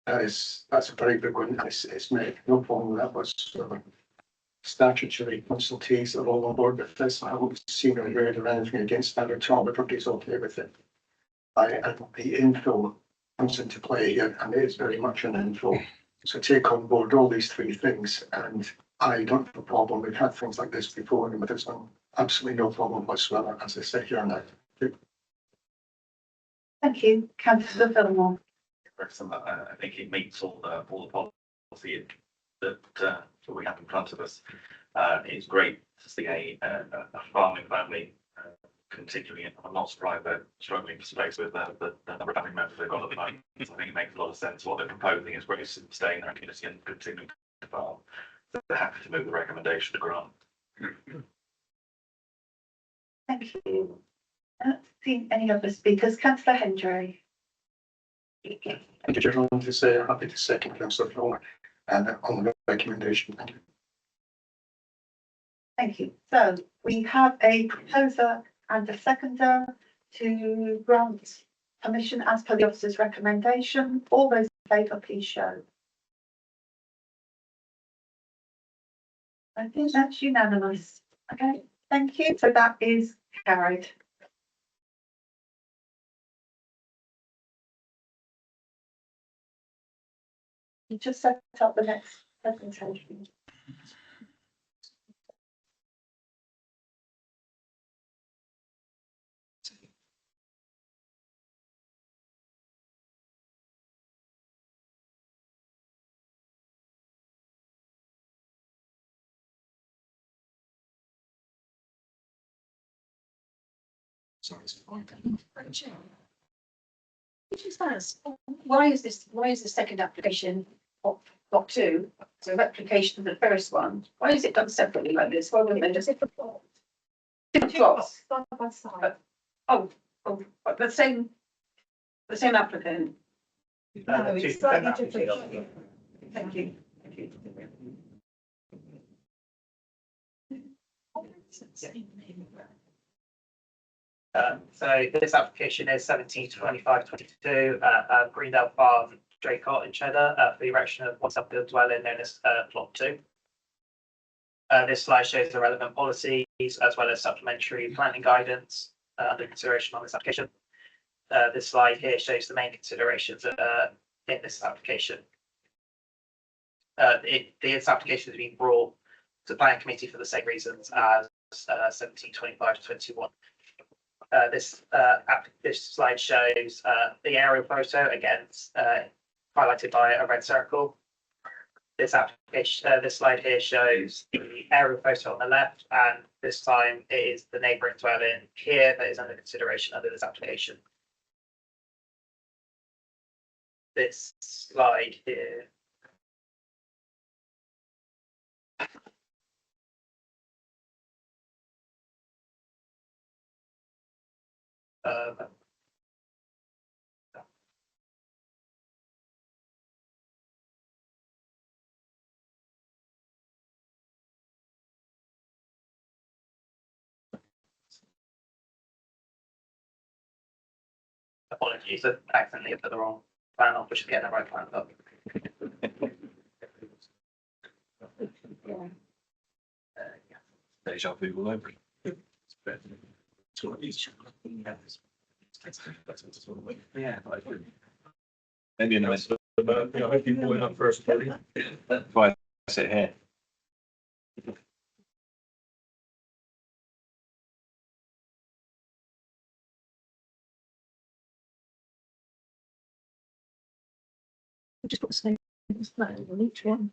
That's a very big one. It's made no problem with that whatsoever. Statutory consultees are all on board with this. I haven't seen or read or anything against that at all. Everybody's okay with it. And the infill comes into play here, and it is very much an infill. So take on board all these 3 things, and I don't have a problem. We've had things like this before, and with this one, absolutely no problem whatsoever, as I say here now. Thank you, Councillor Filmer. I think it meets all the policy that we have in front of us. It's great to see a farming family continuing it. I'm not surprised they're struggling for space with the number of family members they've got at the moment. I think it makes a lot of sense. What they're proposing is great, staying in their community and continuing to farm. So they're happy to move the recommendation to grant. Thank you. I don't see any other speakers. Councillor Hendry. Thank you, Chair. I want to say I'm happy to second Councillor Filmer on the recommendation. Thank you. Thank you. So we have a proposer and a seconder to grant permission as per the officer's recommendation. All those in favour, please show. I think that's unanimous. Okay, thank you. So that is carried. You just set up the next presentation. Sorry, why is the second application of block 2, so replication of the first one, why is it done separately like this? Why wouldn't they just different plots? Side by side. But the same applicant. No, it's slightly different. Thank you. So this application is 172522 Greendale Farm, Draycott in Cheddar for the erection of one self-built dwelling known as Plot 2. This slide shows the relevant policies as well as supplementary planning guidance under consideration on this application. This slide here shows the main considerations in this application. This application has been brought to the planning committee for the same reasons as 1725-21. This slide shows the aerial photo, again highlighted by a red circle. This slide here shows the aerial photo on the left, and this time it is the neighbouring dwelling here that is under consideration under this application. This slide here. Apologies, I accidentally put the wrong plan up, which is getting the right plan up. deja vu all over. Yeah. Maybe in the midst. I hope you pull it up first, Kelly. That's why I sit here. Just put the same as that on each one.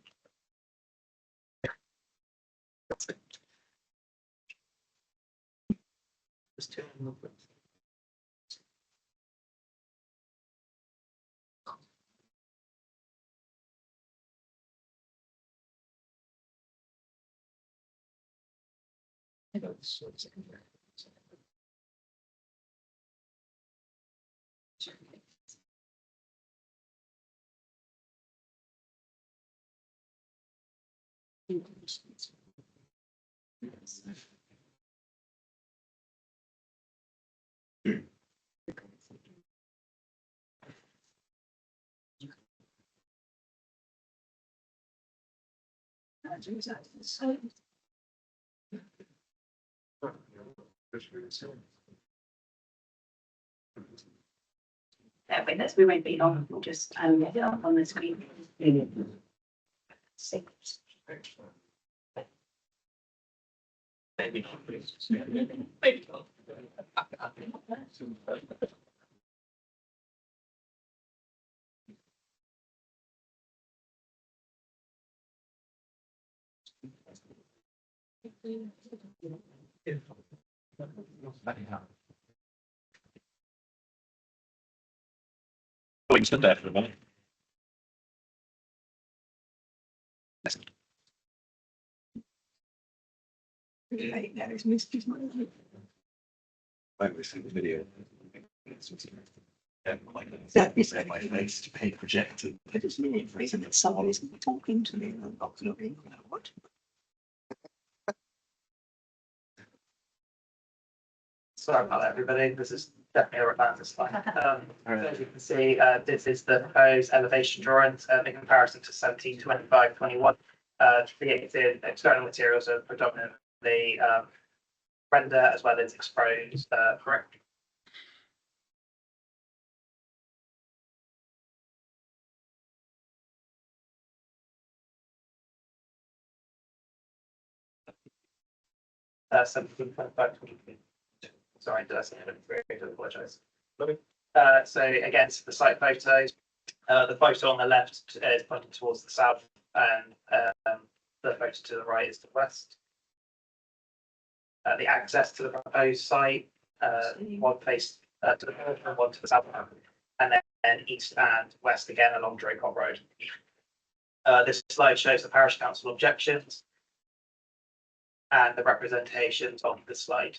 Yeah, but we won't be long, we'll just get it up on the screen. Wait, stood there for a minute. Late now, it's missed his mind. Wait, we see the video. That is My face to be projected. I just need a reason that someone isn't talking to me and I'm not looking, you know what? Sorry about that, everybody. This is definitely a advantage slide. As you can see, this is the proposed elevation drawings in comparison to 1725-21. The external materials are predominantly render as well as exposed brick. Uh, 1725-22. Sorry, did I say 23? I do apologise. So again, it's the site photos. The photo on the left is pointing towards the south, and the photo to the right is the west. The access to the proposed site, one face to the north and one to the south, and then east and west again along Draycott Road. This slide shows the parish council objections and the representations on the slide.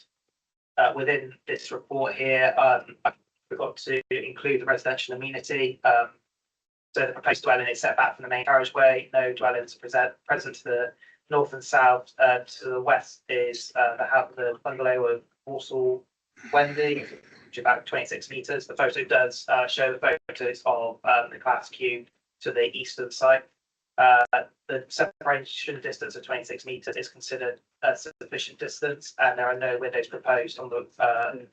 Within this report here, I forgot to include the residential amenity. So the proposed dwelling is set back from the main carriageway. No dwellings are present to the north and south. To the west is the bungalow of Walsall Wendy, which is about 26 metres. The photo does show the photos of the Class Q to the east of the site. The separation distance of 26 metres is considered a sufficient distance, and there are no windows proposed on the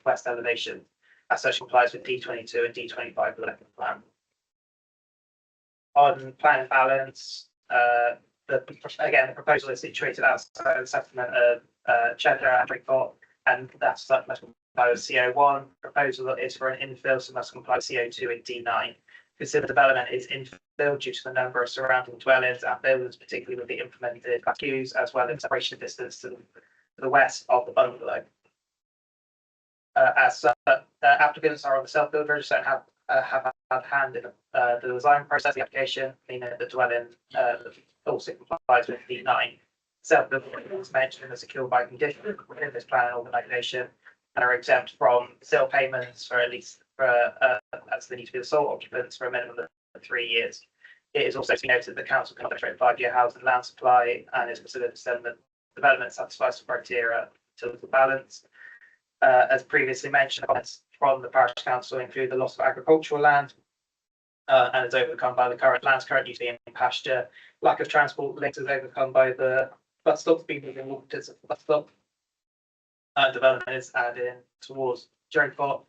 west elevation. As such, complies with D22 and D25 of the plan. On plan balance, the proposal is situated outside the settlement of Cheddar and Draycott, and that's must comply with CO1. Proposal is for an infill, so must comply with CO2 and D9. Consider development is infill due to the number of surrounding dwellings and buildings, particularly with the implemented queues, as well as separation distance to the west of the bungalow. As applicants are on the self-build register and have had hand in the design process, the application, meaning the dwelling also complies with D9. Self-build is mentioned in the secured by condition within this plan organisation and are exempt from sale payments for at least as they need to be the sole occupants for a minimum of 3 years. It is also to be noted that the council can demonstrate 5-year housing land supply and is considered development satisfies the criteria to the balance. As previously mentioned, comments from the parish council include the loss of agricultural land and is overcome by the current lands currently being in pasture. Lack of transport links is overcome by the bus stops being within 1 minute of the bus stop. development is adding towards Jerrypot.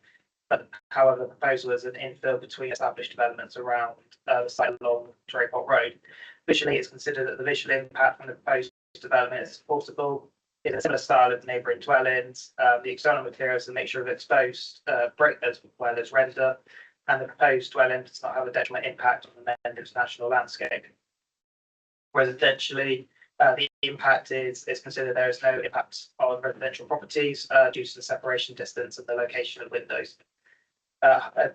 But however, the proposal is an infill between established developments around the site along Jerrypot Road. Visually, it's considered that the visual impact from the proposed development is supportable in a similar style of neighbouring dwellings. The external materials and mixture of exposed brick as well as render, and the proposed dwelling does not have a detrimental impact on the international landscape. Residentially, the impact is considered there is no impact on residential properties due to the separation distance and the location of windows.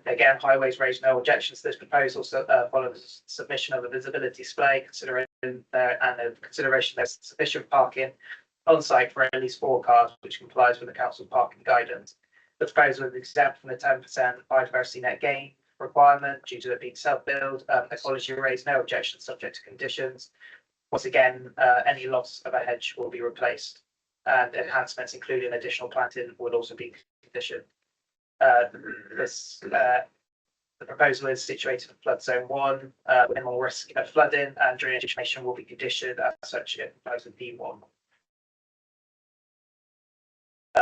Again, Highways raised no objections to this proposal, so follows submission of a visibility display, considering there and the consideration there's sufficient parking on site for at least 4 cars, which complies with the council parking guidance. The proposal is exempt from the 10% biodiversity net gain requirement due to it being self-build. Ecology raised no objections subject to conditions. Once again, any loss of a hedge will be replaced, and enhancements, including additional planting, would also be conditioned. The proposal is situated in flood zone 1, with minimal risk of flooding, and drainage information will be conditioned as such it complies with P1.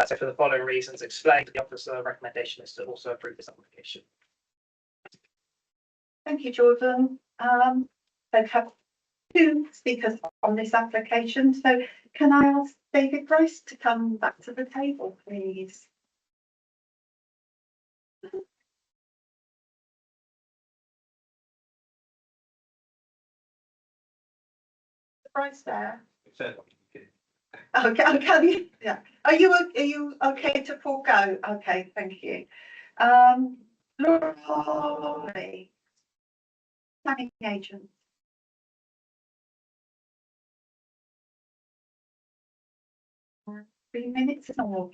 So for the following reasons explained, the officer recommendation is to also approve this application. Thank you, Jordan. So have 2 speakers on this application. So can I ask David Bryce to come back to the table, please? Bryce there. Okay, can you? Yeah. Are you okay to forego? Okay, thank you. Laura Hawley, planning agent. Three minutes is all.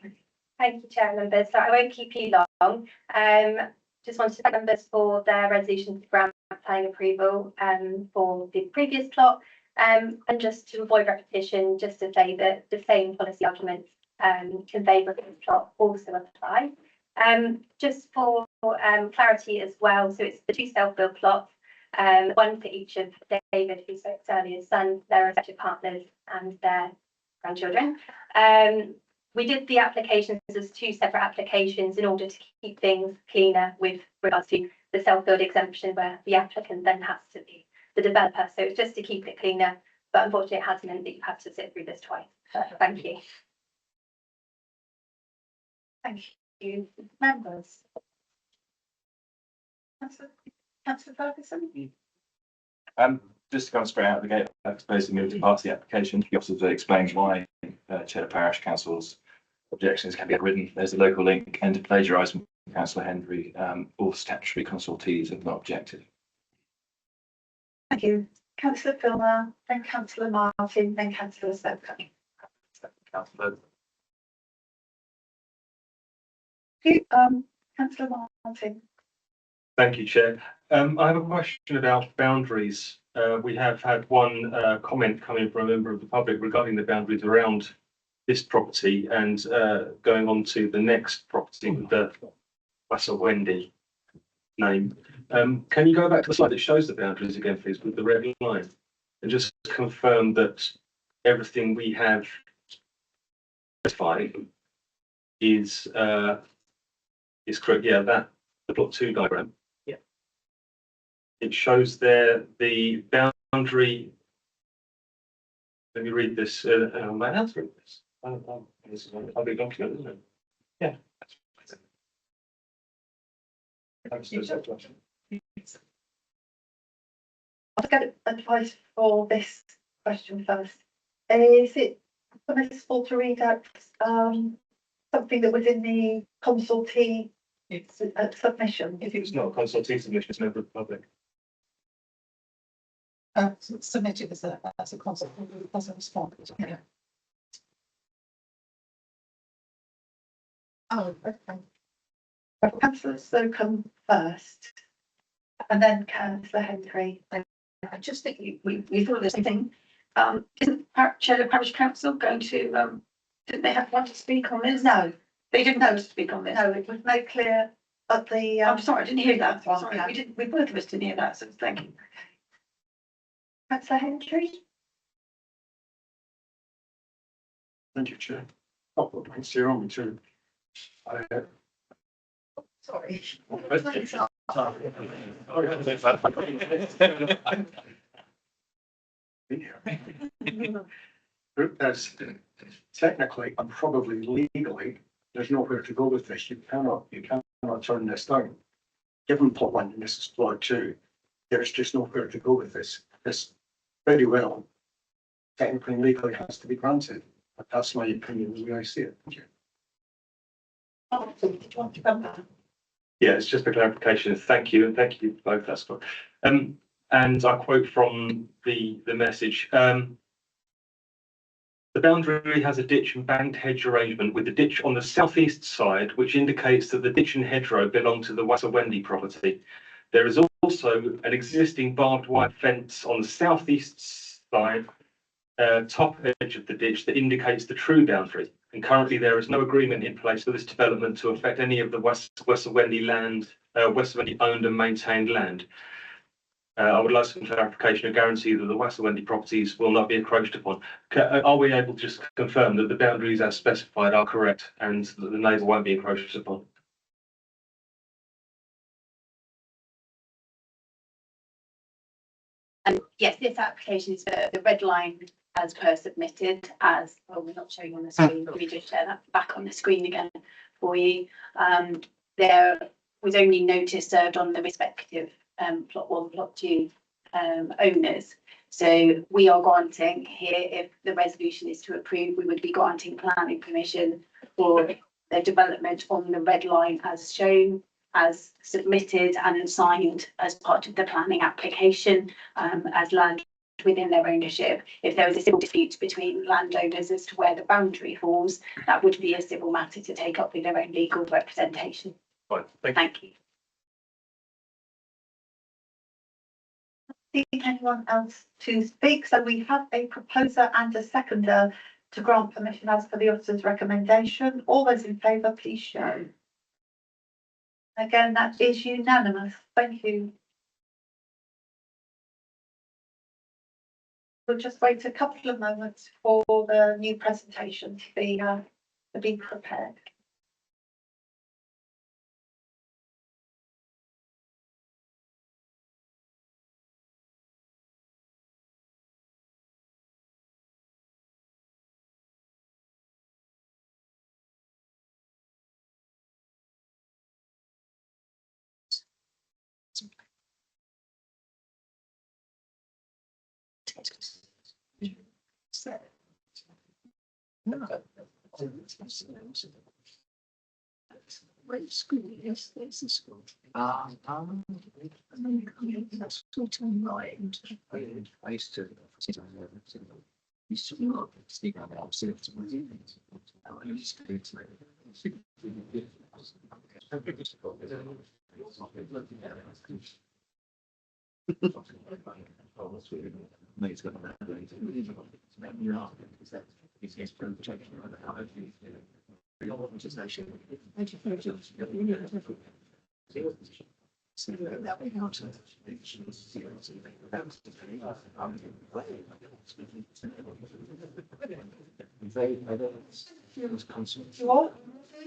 Thank you, Chair, members. So I won't keep you long. Just wanted to thank members for their resolution to grant planning approval for the previous plot. And just to avoid repetition, just to say that the same policy arguments in favour of this plot also apply. Just for clarity as well, so it's the 2 self-build plots, 1 for each of David, who spoke earlier, sons, their respective partners and their grandchildren. We did the applications as 2 separate applications in order to keep things cleaner with regards to the self-build exemption, where the applicant then has to be the developer. So it's just to keep it cleaner, but unfortunately it has meant that you've had to sit through this twice. So thank you. Thank you, members. Councillor Ferguson. Just to come straight out of the gate, I suppose to move to pass the application, the officer explains why Cheddar Parish Council's objections can be overridden. There's a local link and to plagiarism from Councillor Henry. All statutory consultees have not objected. Thank you. Councillor Filmer, then Councillor Martin, then Councillor Stoker. Councillor. Councillor Martin. Thank you, Chair. I have a question about boundaries. We have had one comment coming from a member of the public regarding the boundaries around this property and going on to the next property with the Wessel Wendy name. Can you go back to the slide that shows the boundaries again, please, with the red line, and just confirm that everything we have specified is correct? Yeah, that the plot 2 diagram. Yeah. It shows there the boundary. Let me read this. I'm allowed to read this. This is a public document, isn't it? Yeah. I'll get advice for this question first. Is it permissible to read out something that was in the consultee submission? If it's not a consultee submission, it's member of the public. Submitted as a response. Yeah. Oh, okay. Councillor Slocum first, and then Councillor Henry. I just think we thought the same thing. Isn't Cheddar Parish Council going to, didn't they want to speak on this? No, they didn't want to speak on this. No, it was made clear at the. I'm sorry, I didn't hear that. One, Sorry, yeah. we both of us didn't hear that, so thank you. Councillor Henry. Thank you, Chair. couple of points here on me too. Sorry. There's technically and probably legally, there's nowhere to go with this. You cannot turn this down. Given plot one and this is plot two, there's just nowhere to go with this. This very well technically and legally has to be granted. But that's my opinion, the way I see it. Thank you. Did you want to come back? Yeah, it's just a clarification. Thank you, and thank you both. That's good. And I quote from the message. The boundary has a ditch and banked hedge arrangement with the ditch on the southeast side, which indicates that the ditch and hedgerow belong to the Wasser-Wendy property. There is also an existing barbed wire fence on the southeast side, top edge of the ditch that indicates the true boundary. And currently there is no agreement in place for this development to affect any of the Wasser-Wendy land, Wasser-Wendy owned and maintained land. I would like some clarification and guarantee that the Wasser-Wendy properties will not be encroached upon. Are we able to just confirm that the boundaries as specified are correct and that the neighbour won't be encroached upon? Yes, this application is for the red line as per submitted as, well, we're not showing on the screen, but we just share that back on the screen again for you. There was only notice served on the respective plot one, plot two owners. So we are granting here, if the resolution is to approve, we would be granting planning permission for the development on the red line as shown, as submitted and signed as part of the planning application, as land within their ownership. If there was a civil dispute between landowners as to where the boundary falls, that would be a civil matter to take up with their own legal representation. Fine, Thank you. See anyone else to speak? So we have a proposer and a seconder to grant permission as per the officer's recommendation. All those in favour, please show. Again, that is unanimous. Thank you. We'll just wait a couple of moments for the new presentation to be prepared. Wait, school, yes, there's the school. And then that's sort of right. I used to. Used to not speak about Mate's got So that we got to. You all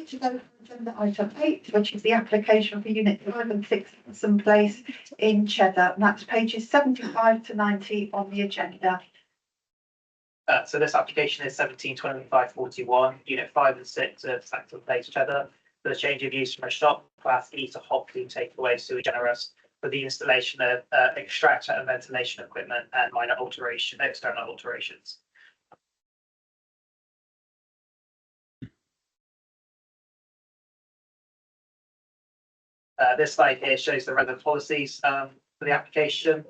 to go to agenda item 8, which is the application for unit 5 and 6 some place in Cheddar, and that's pages 75 to 90 on the agenda. So this application is 172541, unit 5 and 6 of Saxon Place, Cheddar, for the change of use from a shop class E to hot food takeaway sui generis for the installation of extractor and ventilation equipment and minor external alterations. This slide here shows the relevant policies for the application,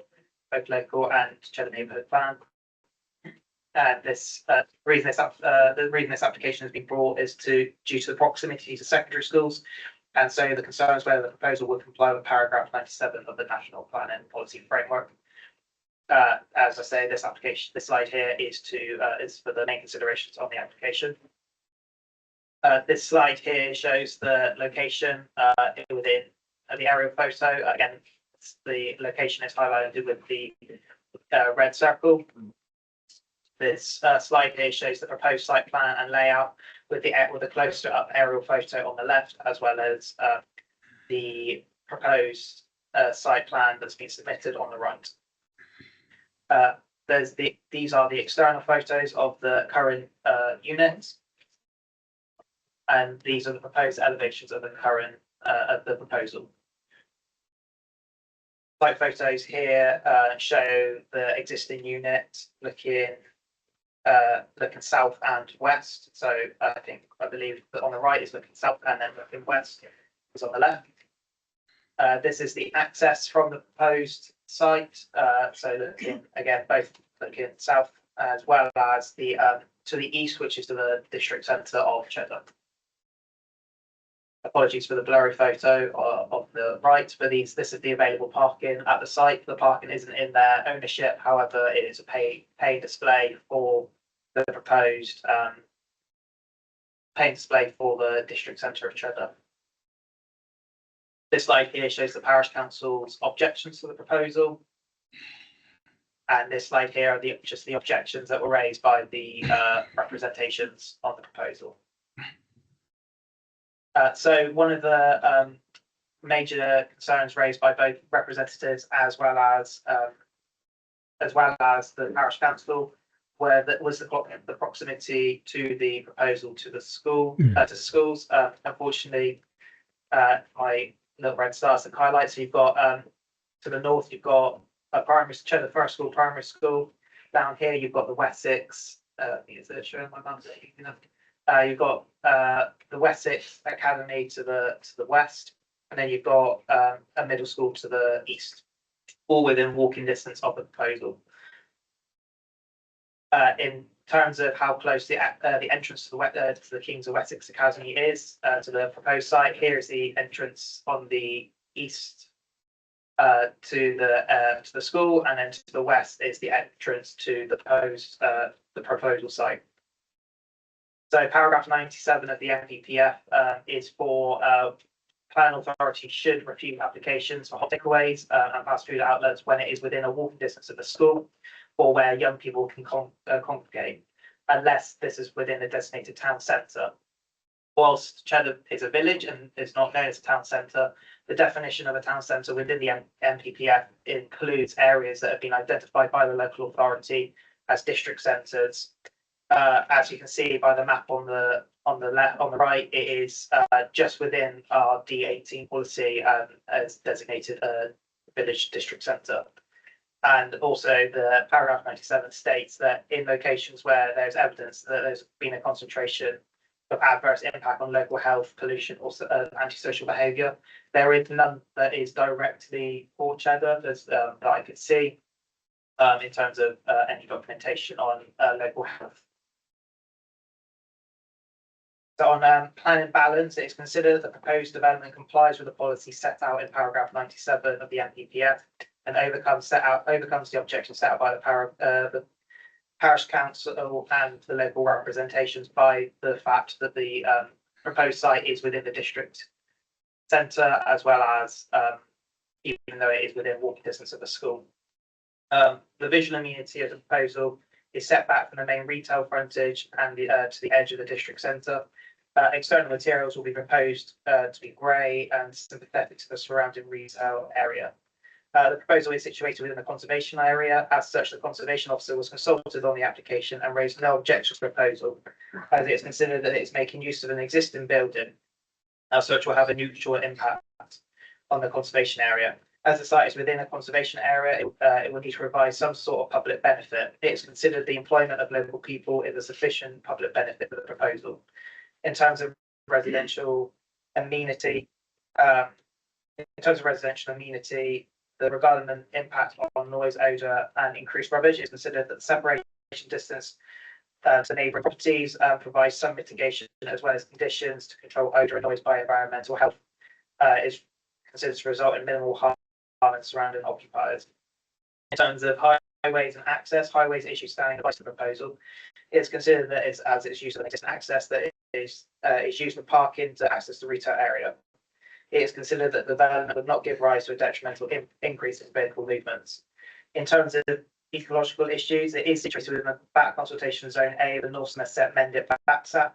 both local and Cheddar neighbourhood plan. The reason this application has been brought is due to the proximity to secondary schools, and so the concerns whether the proposal would comply with paragraph 97 of the National Planning Policy Framework. As I say, this slide here is for the main considerations on the application. This slide here shows the location within the aerial photo. Again, the location is highlighted with the red circle. This slide here shows the proposed site plan and layout with a closer up aerial photo on the left, as well as the proposed site plan that's been submitted on the right. These are the external photos of the current units, and these are the proposed elevations of the current of the proposal. Site photos here show the existing unit looking south and west. So I believe that on the right is looking south and then looking west is on the left. This is the access from the proposed site. So looking again, both looking south as well as the to the east, which is to the district centre of Cheddar. Apologies for the blurry photo of the right, but this is the available parking at the site. The parking isn't in their ownership, however, it is a pay display for the proposed pay display for the district centre of Cheddar. This slide here shows the parish council's objections to the proposal. And this slide here are just the objections that were raised by the representations on the proposal. So one of the major concerns raised by both representatives as well as the parish council was the proximity to the proposal to the school to schools. Unfortunately, my little red stars that highlight. So you've got to the north, you've got a Cheddar First School primary school. Down here, you've got the Wessex. Is it showing my mum's? You've got the Wessex Academy to the west, and then you've got a middle school to the east, all within walking distance of the proposal. In terms of how close the entrance to the Kings of Wessex Academy is to the proposed site, here is the entrance on the east to the school, and then to the west is the entrance to the proposal site. So paragraph 97 of the NPPF is for plan authority should refuse applications for hot takeaways and fast food outlets when it is within a walking distance of the school or where young people can congregate, unless this is within a designated town centre. Whilst Cheddar is a village and is not known as a town centre, the definition of a town centre within the NPPF includes areas that have been identified by the local authority as district centres. As you can see by the map on the right, it is just within our D18 policy as designated a village district centre. And also the paragraph 97 states that in locations where there's evidence that there's been a concentration of adverse impact on local health, pollution, or antisocial behaviour, there is none that is directly for Cheddar that I could see in terms of any documentation on local health. So on planning balance, it is considered that the proposed development complies with the policy set out in paragraph 97 of the NPPF and overcomes the objections set out by the parish council and the local representations by the fact that the proposed site is within the district centre, as well as even though it is within walking distance of the school. The visual amenity of the proposal is set back from the main retail frontage and to the edge of the district centre. External materials will be proposed to be grey and sympathetic to the surrounding retail area. The proposal is situated within the conservation area. As such, the conservation officer was consulted on the application and raised no objection to the proposal, as it is considered that it is making use of an existing building. As such, will have a neutral impact on the conservation area. As the site is within a conservation area, it will need to provide some sort of public benefit. It is considered the employment of local people is a sufficient public benefit for the proposal. In terms of residential amenity, regarding the impact on noise, odour and increased rubbish, it's considered that the separation distance to neighbouring properties provides some mitigation as well as conditions to control odour and noise by environmental health is considered to result in minimal harm in surrounding occupiers. In terms of highways and access, highways issue standing advice to the proposal. It's considered that as it's used as an existing access that is used for parking to access the retail area. It is considered that the development would not give rise to a detrimental increase in vehicle movements. In terms of ecological issues. It is situated within the Bat Consultation Zone A, the North Somerset Mendip BATSAP.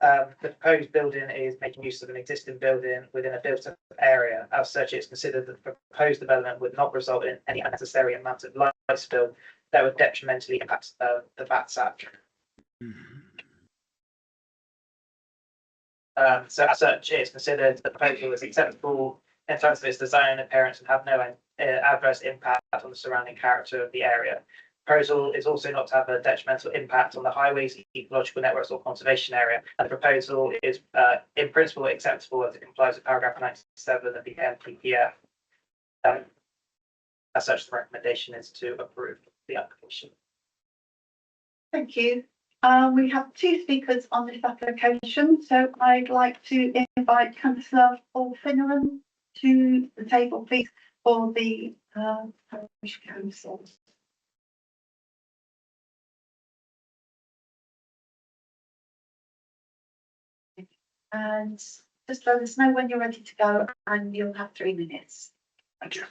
The proposed building is making use of an existing building within a built-up area. As such, it's considered that the proposed development would not result in any unnecessary amount of light spill that would detrimentally impact the BATSAP. So as such, it's considered the proposal is acceptable in terms of its design and appearance and have no adverse impact on the surrounding character of the area. Proposal is also not to have a detrimental impact on the highways, ecological networks or conservation area. And the proposal is in principle acceptable as it complies with paragraph 97 of the NPPF. As such, the recommendation is to approve the application. Thank you. We have two speakers on this application, so I'd like to invite Councillor Paul Finneran to the table, please, for the parish council. And just let us know when you're ready to go, and you'll have 3 minutes. Thank you.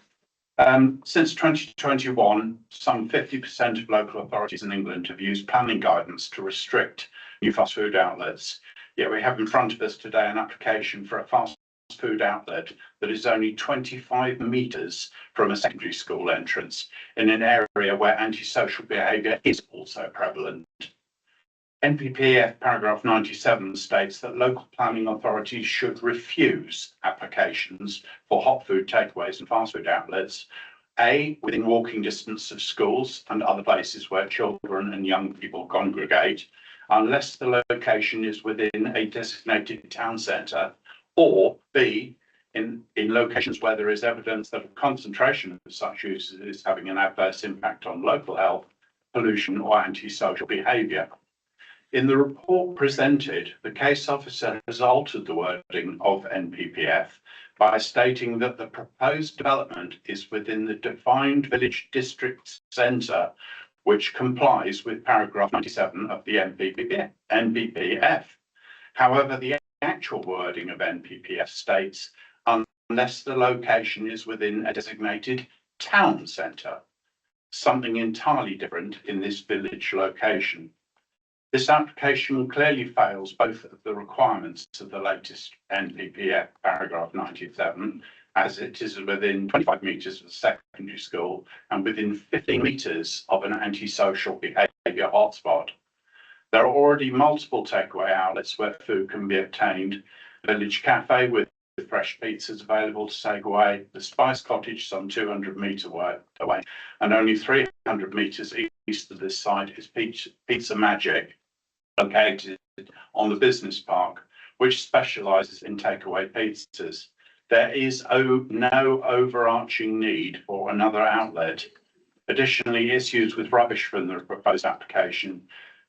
Since 2021, some 50% of local authorities in England have used planning guidance to restrict new fast food outlets. Yet we have in front of us today an application for a fast food outlet that is only 25 metres from a secondary school entrance in an area where antisocial behaviour is also prevalent. NPPF paragraph 97 states that local planning authorities should refuse applications for hot food takeaways and fast food outlets, A, within walking distance of schools and other places where children and young people congregate, unless the location is within a designated town centre, or B, in locations where there is evidence that a concentration of such uses is having an adverse impact on local health, pollution or antisocial behaviour. In the report presented, the case officer has altered the wording of NPPF by stating that the proposed development is within the defined village district centre, which complies with paragraph 97 of the NPPF. However, the actual wording of NPPF states, unless the location is within a designated town centre, something entirely different in this village location. This application clearly fails both of the requirements of the latest NPPF paragraph 97, as it is within 25 metres of a secondary school and within 15 metres of an antisocial behaviour hotspot. There are already multiple takeaway outlets where food can be obtained. Village Cafe with fresh pizzas available to take away, the Spice Cottage some 200 metres away, and only 300 metres east of this site is Pizza Magic, located on the business park, which specialises in takeaway pizzas. There is no overarching need for another outlet. Additionally, issues with rubbish from the proposed application,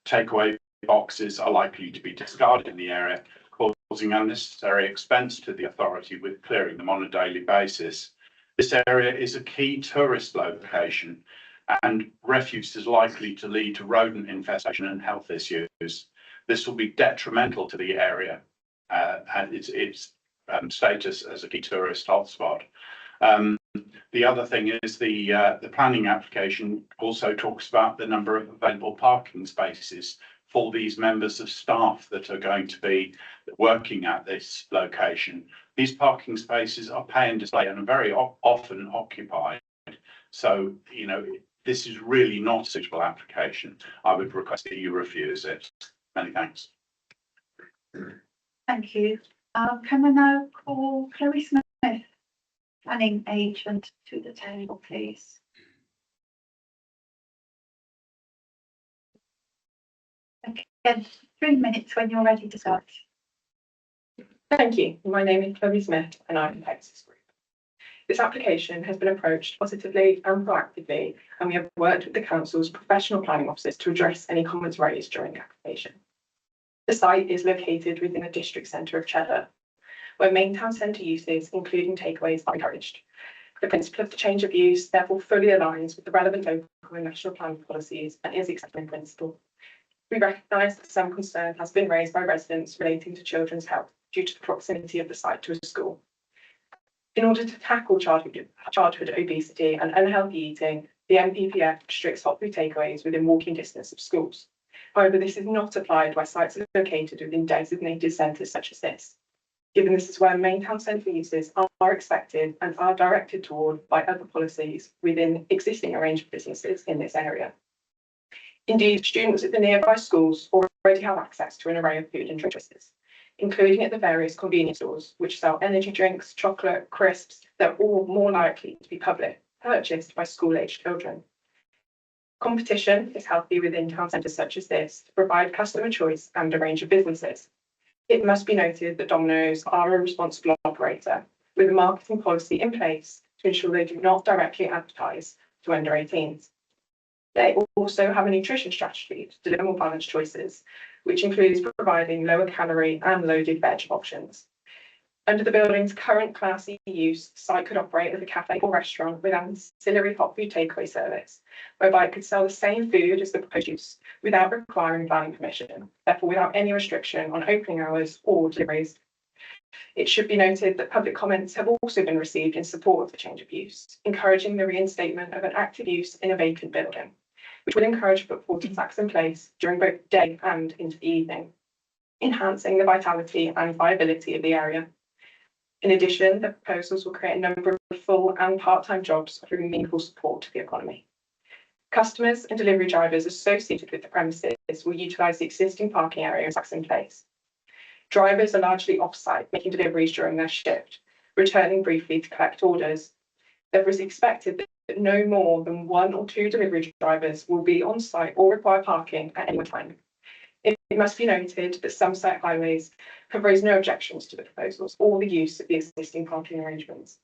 takeaway boxes are likely to be discarded in the area, causing unnecessary expense to the authority with clearing them on a daily basis. This area is a key tourist location, and refuse is likely to lead to rodent infestation and health issues. This will be detrimental to the area and its status as a key tourist hotspot. The other thing is the planning application also talks about the number of available parking spaces for these members of staff that are going to be working at this location. These parking spaces are pay and display and are very often occupied. So, you know, this is really not a suitable application. I would request that you refuse it. Many thanks. Thank you. Can I now call Chloe Smith, planning agent, to the table, please? Again, 3 minutes when you're ready to start. Thank you. My name is Chloe Smith and I'm from Pegasus Group. This application has been approached positively and proactively, and we have worked with the council's professional planning officers to address any comments raised during the application. The site is located within the district centre of Cheddar, where main town centre uses, including takeaways, are encouraged. The principle of the change of use therefore fully aligns with the relevant local and national planning policies and is accepted in principle. We recognise that some concern has been raised by residents relating to children's health due to the proximity of the site to a school. In order to tackle childhood obesity and unhealthy eating, the NPPF restricts hot food takeaways within walking distance of schools. However, this is not applied where sites are located within designated centres such as this, given this is where main town centre uses are expected and are directed toward by other policies within existing range of businesses in this area. Indeed, students at the nearby schools already have access to an array of food and drink choices, including at the various convenience stores, which sell energy drinks, chocolate, crisps, that are all more likely to be purchased by school-aged children. Competition is healthy within town centres such as this to provide customer choice and a range of businesses. It must be noted that Domino's are a responsible operator with a marketing policy in place to ensure they do not directly advertise to under 18s. They also have a nutrition strategy to deliver more balanced choices, which includes providing lower calorie and loaded veg options. Under the building's current Class E use, site could operate as a cafe or restaurant with ancillary hot food takeaway service, whereby it could sell the same food as the proposed use without requiring planning permission, therefore without any restriction on opening hours or deliveries. It should be noted that public comments have also been received in support of the change of use, encouraging the reinstatement of an active use in a vacant building, which would encourage footfall to Saxon Place during both day and into the evening, enhancing the vitality and viability of the area. In addition, the proposals will create a number of full and part-time jobs offering meaningful support to the economy. Customers and delivery drivers associated with the premises will utilise the existing parking area in Saxon Place. Drivers are largely off-site, making deliveries during their shift, returning briefly to collect orders. Therefore, it is expected that no more than 1 or 2 delivery drivers will be on site or require parking at any time. It must be noted that some site highways have raised no objections to the proposals or the use of the existing parking arrangements.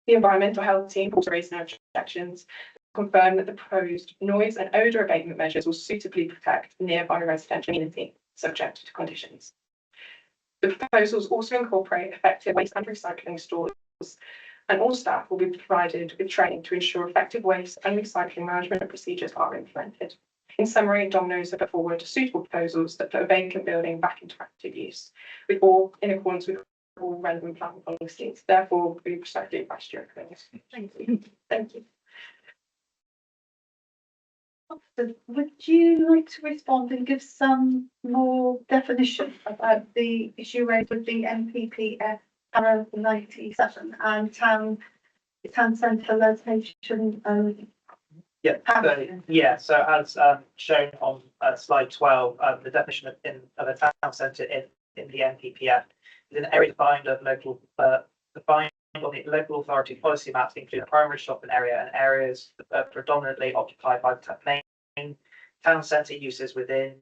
The environmental health team also raised no objections, confirmed that the proposed noise and odour abatement measures will suitably protect the nearby residential community, subject to conditions. The proposals also incorporate effective waste and recycling stores, and all staff will be provided with training to ensure effective waste and recycling management procedures are implemented. In summary, Domino's have put forward suitable proposals that put a vacant building back into active use, in accordance with all relevant planning policies. Therefore, we respectfully request your approval. Thank you. Thank you. Would you like to respond and give some more definition about the issue raised with the NPPF Arrow 97 and town centre location? So as shown on slide 12, the definition of a town centre in the NPPF is an area defined on the local authority policy maps, including a primary shopping area and areas predominantly occupied by the main town centre uses within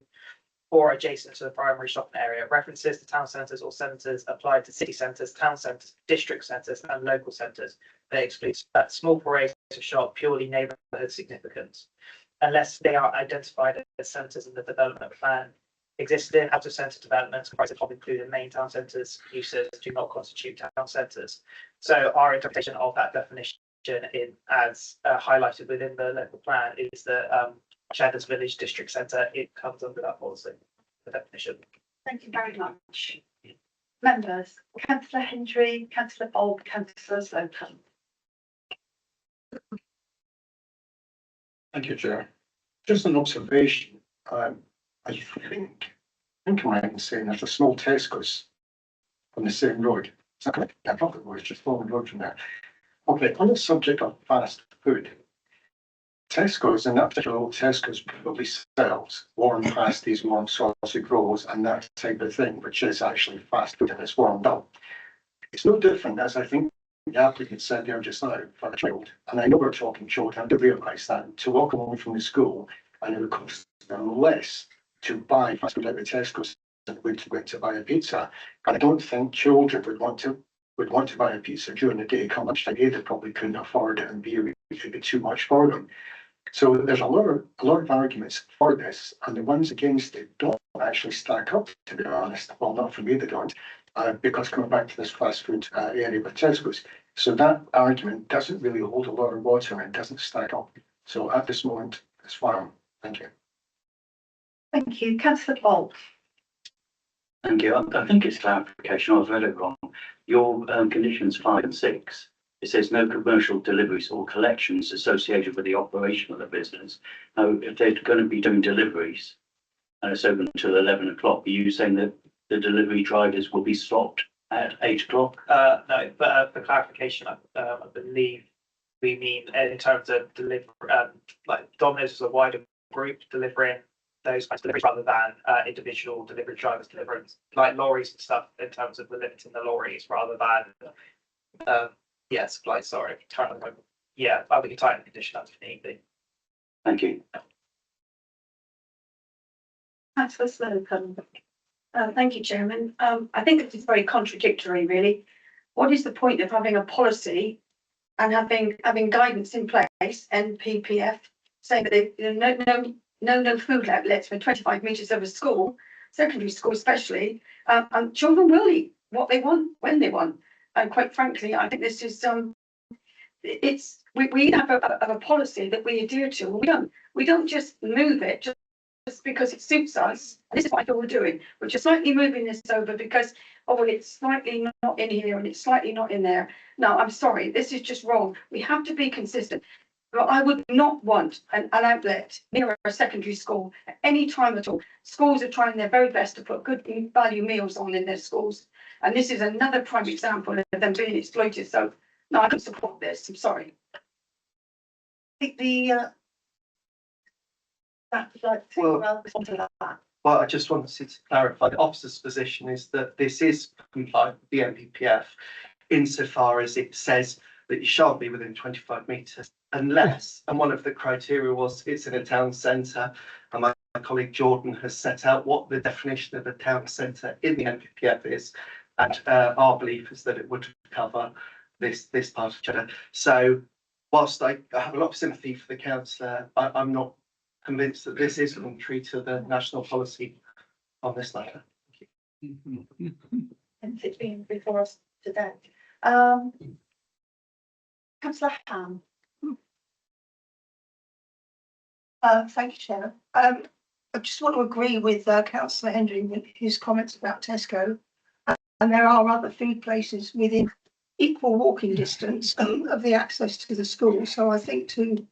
or adjacent to the primary shopping area. References to town centres or centres applied to city centres, town centres, district centres and local centres. They exclude small parades of shop purely neighbourhood significance, unless they are identified as centres in the development plan. Existing out of centre developments comprising of including main town centres uses do not constitute town centres. So our interpretation of that definition as highlighted within the local plan is that Shepherd's Village District Centre, it comes under that policy, the definition. Thank you very much. Members, Councillor Hendry, Councillor Bold, Councillor Slocum. Thank you, Chair. Just an observation. I think I'm right in saying there's a small Tesco's on the same road. Is that correct? I thought it was just following the road from there. Okay, on the subject of fast food, Tesco's, and that particular old Tesco's, probably sells warm pasties, warm sausage rolls, and that type of thing, which is actually fast food and it's warmed up. It's no different, as I think the applicant said there just now, for a child, and I know we're talking children, I do realise that, to walk away from the school, and it would cost them less to buy fast food out of Tesco's than it would to go to buy a pizza. And I don't think children would want to buy a pizza during the day. Come lunchtime, A, they probably couldn't afford it, and B, it would be too much for them. So there's a lot of arguments for this, and the ones against it don't actually stack up, to be honest. Well, not for me, they don't, because coming back to this fast food area with Tesco's, so that argument doesn't really hold a lot of water and doesn't stack up. So at this moment, it's fine. Thank you. Thank you, Councillor Bolt. Thank you. I think it's clarification. I've read it wrong. Your conditions 5 and 6 it says no commercial deliveries or collections associated with the operation of the business. Now, if they're going to be doing deliveries and it's open until 11 o'clock, are you saying that the delivery drivers will be stopped at 8 o'clock? No, but for clarification, I believe we mean in terms of deliver, like Domino's is a wider group delivering those kinds of deliveries rather than individual delivery drivers delivering like lorries and stuff in terms of limiting the lorries rather than supply, sorry. Yeah, I think you tighten the condition up if need be. Thank you. Councillor Slocum. Thank you, Chairman. I think it is very contradictory, really. What is the point of having a policy and having guidance in place, NPPF, saying that no food outlets for 25 metres of a school, secondary school especially, and children will eat what they want when they want. And quite frankly, I think this is we have a policy that we adhere to. We don't just move it just because it suits us. And this is what I feel we're doing. We're just slightly moving this over because, oh, well, it's slightly not in here and it's slightly not in there. No, I'm sorry, this is just wrong. We have to be consistent. But I would not want an outlet near a secondary school at any time at all. Schools are trying their very best to put good value meals on in their schools. And this is another prime example of them being exploited. So, no, I don't support this. I'm sorry. Respond to that. Well, I just wanted to clarify, the officer's position is that this is compliant with the NPPF insofar as it says that you shan't be within 25 metres unless, and one of the criteria was it's in a town centre, and my colleague Jordan has set out what the definition of a town centre in the NPPF is, and our belief is that it would cover this part of Cheddar. So whilst I have a lot of sympathy for the councillor, I'm not convinced that this is contrary to the national policy on this matter. And it's been before us today. Councillor Ham. Thank you, Chair. I just want to agree with Councillor Hendry with his comments about Tesco. And there are other food places within equal walking distance of the access to the school. So I think to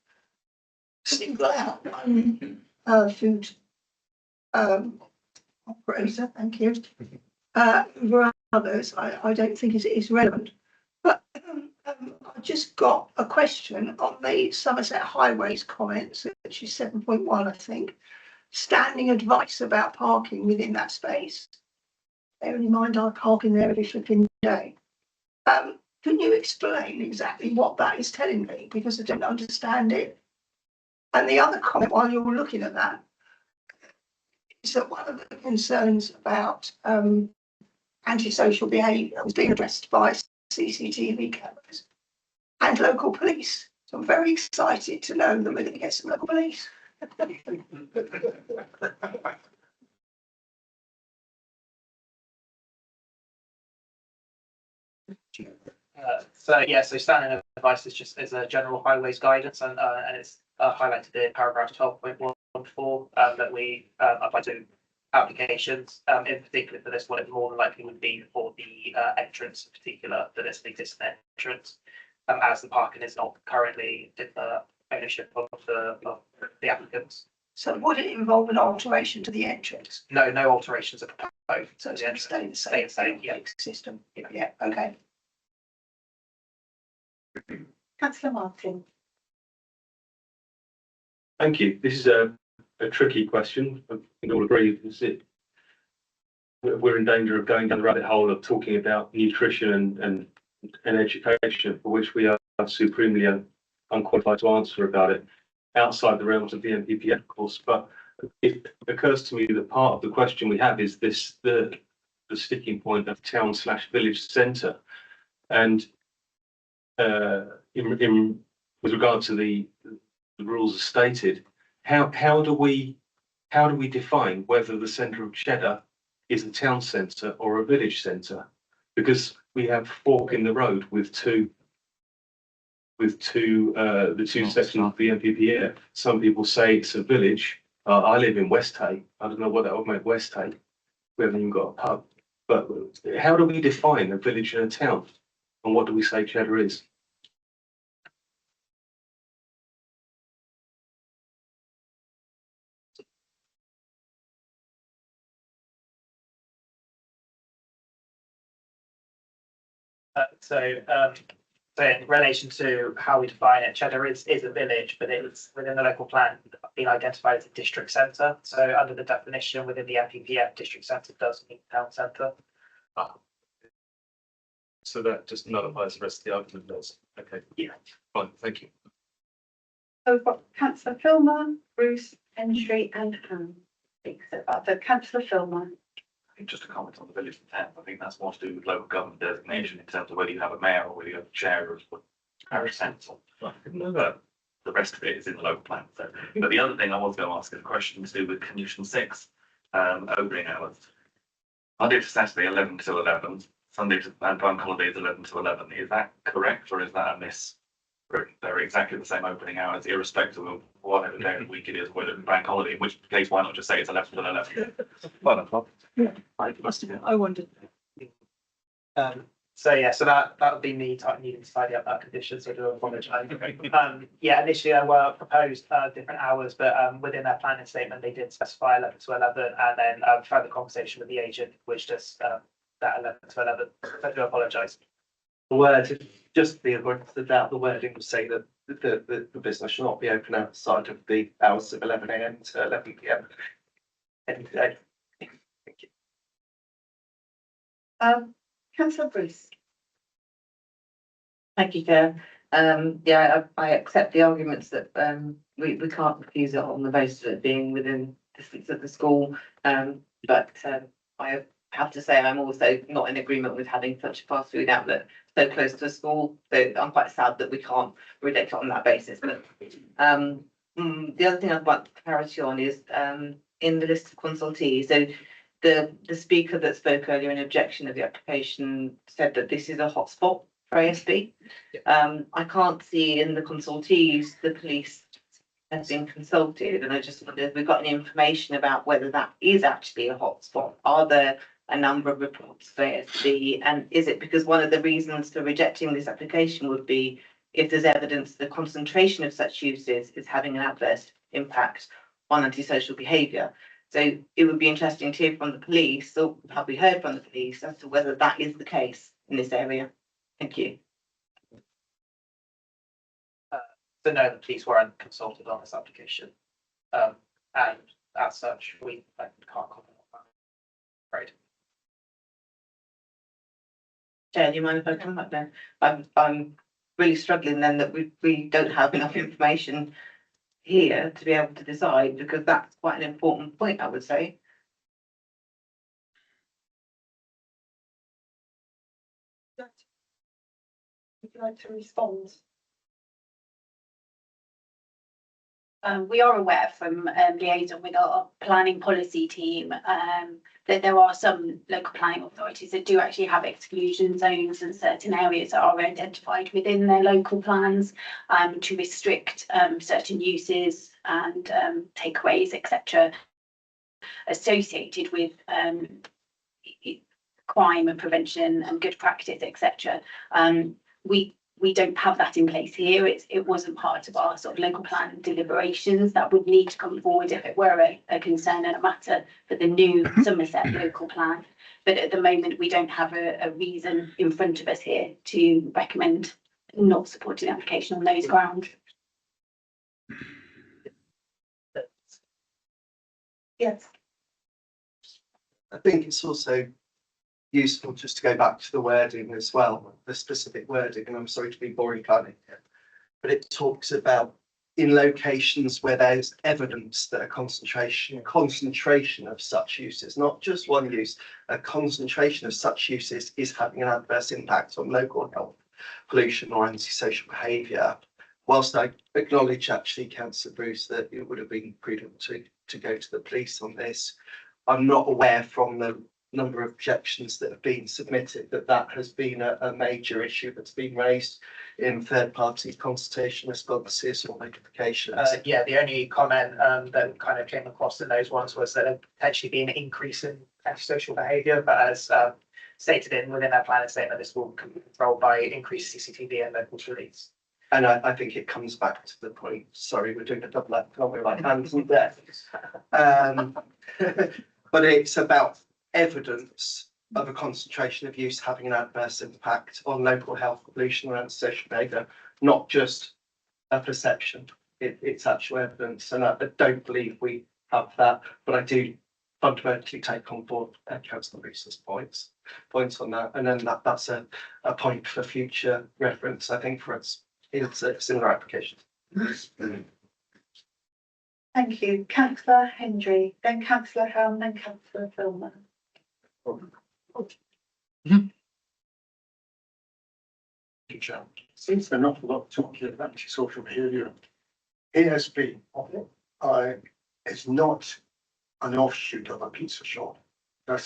single out one food operator, thank you, over others, I don't think is relevant. But I just got a question on the Somerset Highways comments, which is 7.1, I think. Standing advice about parking within that space. Bearing in mind I park in there every flipping day. Can you explain exactly what that is telling me? Because I don't understand it. And the other comment while you're looking at that is that one of the concerns about antisocial behaviour was being addressed by CCTV cameras and local police. So I'm very excited to know that we're going to get some local police. So standing advice is just as a general highways guidance, and it's highlighted in paragraph 12.14 that we apply to applications. In particular for this one, it more than likely would be for the entrance in particular, that it's an existing entrance, as the parking is not currently in the ownership of the applicants. So would it involve an alteration to the entrance? No alterations are proposed. So it's going to stay the same, yeah. System. Yeah, okay. Councillor Martin. Thank you. This is a tricky question. I think all agree. We're in danger of going down the rabbit hole of talking about nutrition and education, for which we are supremely unqualified to answer about it outside the realms of the NPPF, of course. But it occurs to me that part of the question we have is the sticking point of town/village centre, and with regard to the rules as stated, how do we define whether the centre of Cheddar is a town centre or a village centre? Because we have fork in the road with the two sections of the NPPF. Some people say it's a village. I live in West Hay. I don't know what that would make West Hay. We haven't even got a pub. But how do we define a village and a town? And what do we say Cheddar is? So in relation to how we define it, Cheddar is a village, but it's within the local plan being identified as a district centre. So under the definition within the MPPF, district centre does mean town centre. So that just nullifies the rest of the argument, does? Okay. Yeah. Fine, thank you. So we've got councillor Filmer, Bruce, Entry and Ham. So councillor Filmer. I think just a comment on the village intent, I think that's more to do with local government designation in terms of whether you have a mayor or whether you have a chair of parish council. I didn't know that. The rest of it is in the local plan, so. But the other thing I was going to ask is a question to do with condition 6, opening hours. Monday to Saturday, 11 to 11, Sunday to and bank holidays, 11 to 11. Is that correct, or is that a miss? They're exactly the same opening hours, irrespective of whatever day of the week it is, whether it's bank holiday, in which case, why not just say it's 11 to 11? Well, I must have, I wondered. So yeah, so that would be me needing to tidy up that condition, so I do apologise. Yeah, initially there were proposed different hours, but within their planning statement, they did specify 11 to 11, and then further conversation with the agent, which just that 11 to 11. I do apologise. The word, just the avoidance of doubt, the wording would say that the business should not be open outside of the hours of 11 AM to 11 PM. Any day. Thank you. Councillor Bruce. Thank you, Chair. Yeah, I accept the arguments that we can't refuse it on the basis of it being within distance of the school. But I have to say I'm also not in agreement with having such a fast food outlet so close to a school. So I'm quite sad that we can't reject it on that basis. But the other thing I'd like clarity on is in the list of consultees. So the speaker that spoke earlier in objection of the application said that this is a hotspot for ASB. I can't see in the consultees the police has been consulted, and I just wondered if we've got any information about whether that is actually a hotspot. Are there a number of reports for ASB, and is it because one of the reasons for rejecting this application would be if there's evidence the concentration of such uses is having an adverse impact on antisocial behaviour? So it would be interesting to hear from the police, or have we heard from the police as to whether that is the case in this area? Thank you. So no, the police weren't consulted on this application. And as such, we can't comment on that. Right. Chair, do you mind if I come back then? I'm really struggling then that we don't have enough information here to be able to decide, because that's quite an important point, I would say. Would you like to respond? We are aware from liaison with our planning policy team that there are some local planning authorities that do actually have exclusion zones and certain areas that are identified within their local plans to restrict certain uses and takeaways, etc., associated with crime and prevention and good practice, etc. We don't have that in place here. It wasn't part of our sort of local plan deliberations. That would need to come forward if it were a concern and a matter for the new Somerset local plan. But at the moment, we don't have a reason in front of us here to recommend not supporting the application on those grounds. Yes. I think it's also useful just to go back to the wording as well, the specific wording, and I'm sorry to be boring planning here, but it talks about in locations where there's evidence that a concentration of such uses, not just one use, a concentration of such uses is having an adverse impact on local health, pollution or antisocial behaviour. Whilst I acknowledge actually, Councillor Bruce, that it would have been prudent to go to the police on this, I'm not aware from the number of objections that have been submitted that has been a major issue that's been raised in third-party consultation responses or notifications. Yeah, the only comment that kind of came across in those ones was that there potentially be an increase in antisocial behaviour, but as stated within our planning statement, this will be controlled by increased CCTV and local police. And I think it comes back to the point, sorry, we're doing a double act, aren't we, like hands and death. But it's about evidence of a concentration of use having an adverse impact on local health, pollution and social behaviour, not just a perception. It's actual evidence, and I don't believe we have that, but I do fundamentally take on board Councillor Reese's points on that, and then that's a point for future reference, I think, for us in similar applications. Thank you. Councillor Hendry, then Councillor Helm, then Councillor Filmer. Seems an awful lot of talk here about antisocial behaviour. ASB is not an offshoot of a pizza shop. That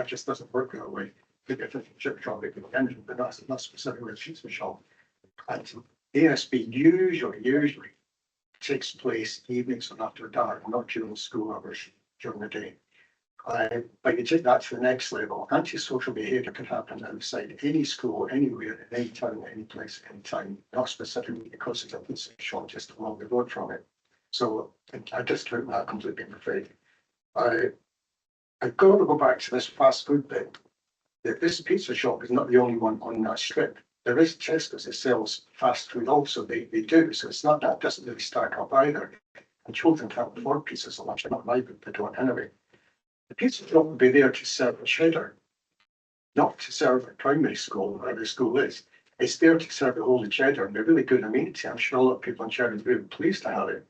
just doesn't work that way. Could be a fish and chip shop, it could be anything, but that's not specifically a pizza shop. And ASB usually takes place evenings and after dark, not during school hours, during the day. But you take that to the next level. Antisocial behaviour can happen outside any school, anywhere, in any town, any place, any time, not specifically because it's a pizza shop just along the road from it. So I discount that completely, I'm afraid. I've got to go back to this fast food bit. This pizza shop is not the only one on that strip. There is Tesco's that sells fast food also. They do, so it's not, that doesn't really stack up either. And children can't afford pizzas so much, not my group, they don't anyway. The pizza shop will be there to serve a cheddar, not to serve a primary school, where the school is. It's there to serve the whole cheddar, and they're really good amenity. I'm sure a lot of people in Cheddar are really pleased to have it.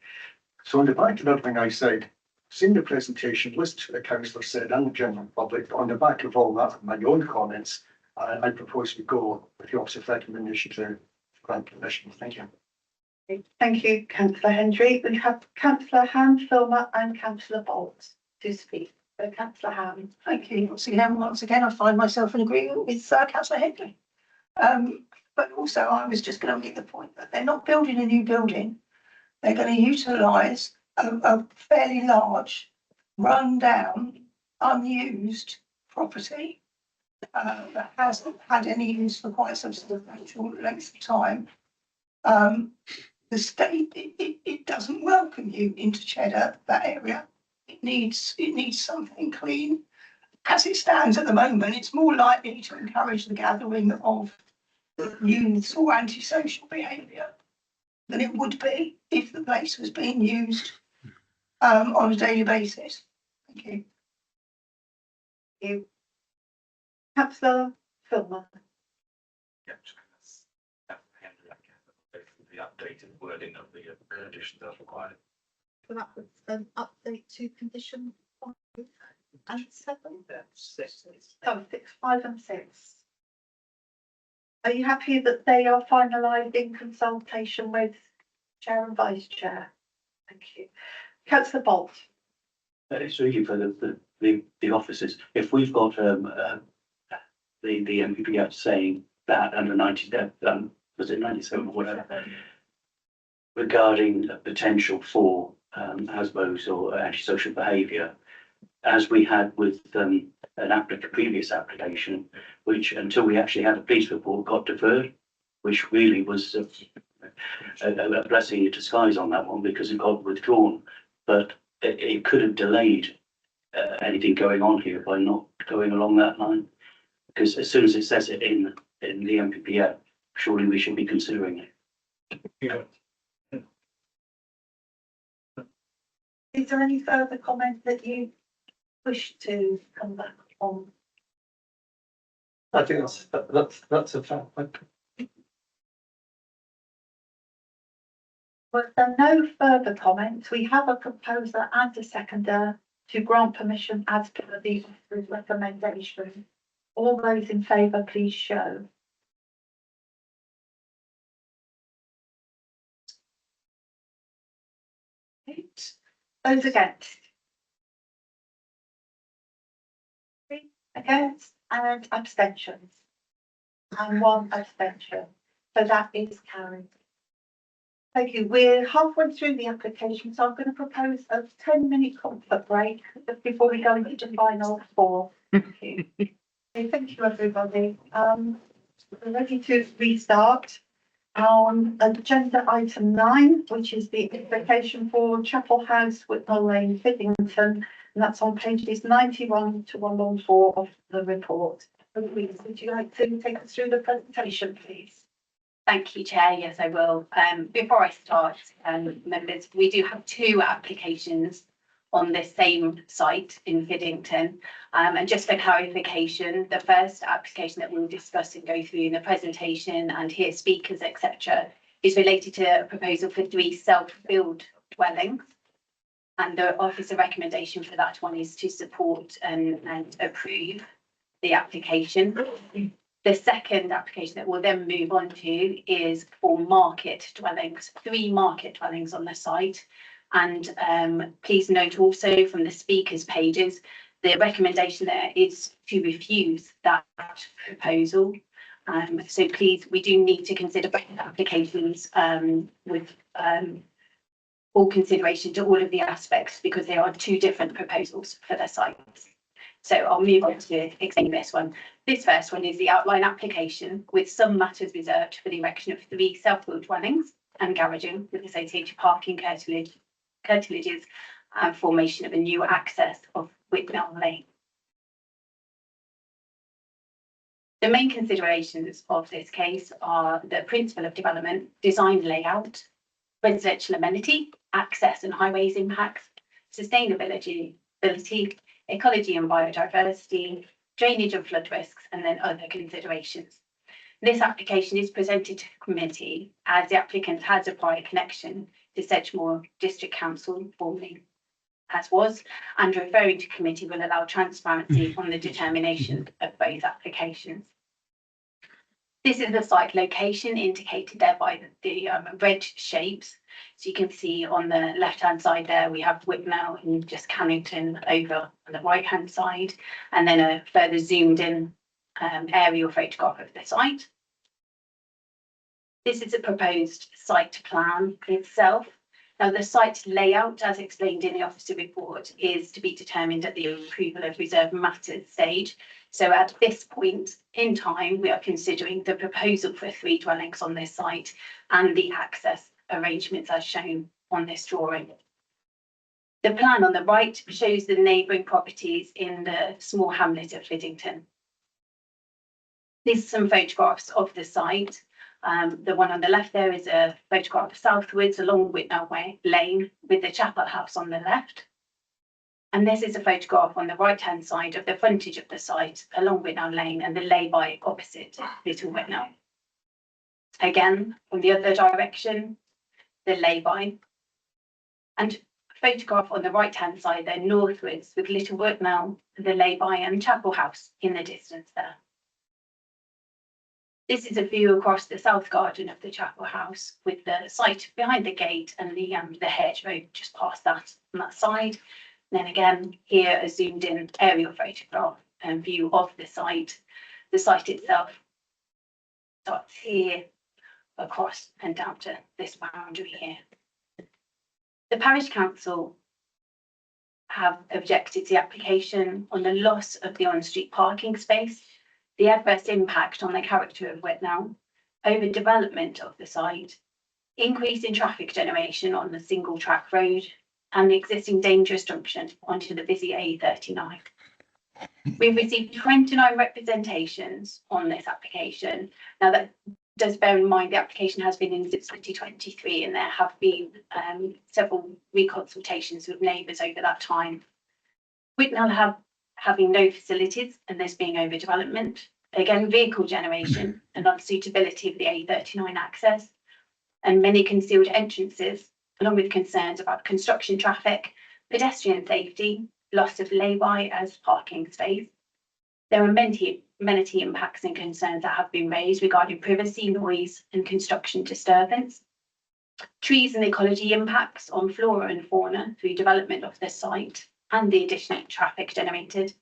So on the back of everything I said, seen the presentation, listened to the councillor said and the general public, on the back of all that and my own comments, I propose we go with the opposite recommendation to grant permission. Thank you. Thank you, Councillor Hendry. We have Councillor Ham, Filmer and Councillor Bolt to speak. So Councillor Ham. Thank you. Once again, I find myself in agreement with Councillor Hendry. But also I was just going to make the point that they're not building a new building. They're going to utilise a fairly large, run down, unused property that hasn't had any use for quite some substantial length of time. The state, it doesn't welcome you into Cheddar, that area. It needs something clean. As it stands at the moment, it's more likely to encourage the gathering of youths or antisocial behaviour than it would be if the place was being used on a daily basis. Thank you. Thank you. Councillor Filmer. Yeah, the updated wording of the conditions as required. So that was an update to condition 5 and 7. 6. Oh, 6, 5 and 6. Are you happy that they are finalised in consultation with Chair and Vice Chair? Thank you. Councillor Bolt. It's really for the officers. If we've got the MPP Act saying that under 97, was it 97 or whatever, regarding the potential for ASBOs or antisocial behaviour, as we had with previous application, which until we actually had a police report got deferred, which really was a blessing in disguise on that one because it got withdrawn. But it could have delayed anything going on here by not going along that line. Because as soon as it says it in the MPP Act, surely we should be considering it. Yeah. Is there any further comment that you wish to come back on? I think that's a fact. Well, if there are no further comments, we have a proposer and a seconder to grant permission as per the author's recommendation. All those in favour, please show. Those against? Against and abstentions. And 1 abstention. So that is carried. Thank you. We're halfway through the application, so I'm going to propose a 10-minute comfort break before we go into the final 4. Thank you. Okay, thank you, everybody. We're ready to restart on agenda item 9, which is the application for Chapel House, Whitnall Lane, Fiddington, and that's on pages 91 to 114 of the report. Louise, would you like to take us through the presentation, please? Thank you, Chair. Yes, I will. Before I start, members, we do have two applications on this same site in Fiddington. And just for clarification, the first application that we'll discuss and go through in the presentation and hear speakers, etc., is related to a proposal for 3 self-build dwellings. And the officer recommendation for that one is to support and approve the application. The second application that we'll then move on to is for market dwellings, 3 market dwellings on the site. And please note also from the speakers pages, the recommendation there is to refuse that proposal. So please, we do need to consider both applications with full consideration to all of the aspects, because there are 2 different proposals for the sites. So I'll move on to explain this one. This first one is the outline application with some matters reserved for the erection of 3 self-built dwellings and garaging with associated parking curtilages and formation of a new access of Whitnell Lane. The main considerations of this case are the principle of development, design layout, residential amenity, access and highways impacts, sustainability, ecology and biodiversity, drainage and flood risks, and then other considerations. This application is presented to the committee as the applicant has a prior connection to Sedgemoor District Council, formerly as was, and referring to committee will allow transparency on the determination of both applications. This is the site location indicated there by the red shapes. So you can see on the left-hand side there, we have Whitnell and just Cannington over on the right-hand side, and then a further zoomed in aerial photograph of the site. This is a proposed site plan itself. Now, the site layout, as explained in the officer report, is to be determined at the approval of reserved matters stage. So at this point in time, we are considering the proposal for 3 dwellings on this site and the access arrangements as shown on this drawing. The plan on the right shows the neighbouring properties in the small hamlet of Fiddington. These are some photographs of the site. The one on the left there is a photograph southwards along Whitnell Lane with the Chapel House on the left. And this is a photograph on the right-hand side of the frontage of the site along Whitnell Lane and the lay-by opposite Little Whitnell. Again, from the other direction, the lay-by. And photograph on the right-hand side there northwards with Little Whitnell, the lay-by and Chapel House in the distance there. This is a view across the south garden of the Chapel House with the site behind the gate and the hedgerow just past that on that side. And then again, here a zoomed in aerial photograph and view of the site. The site itself starts here across and down to this boundary here. The parish council have objected to the application on the loss of the on-street parking space, the adverse impact on the character of Whitnell, overdevelopment of the site, increase in traffic generation on the single track road, and the existing dangerous junction onto the busy A39. We've received 29 representations on this application. Now that does bear in mind the application has been in since 2023 and there have been several reconsultations with neighbours over that time. Whitnell having no facilities and this being overdevelopment, again vehicle generation and unsuitability of the A39 access, and many concealed entrances, along with concerns about construction traffic, pedestrian safety, loss of lay-by as parking space. There are many amenity impacts and concerns that have been raised regarding privacy, noise and construction disturbance. Trees and ecology impacts on flora and fauna through development of the site and the additional traffic generated.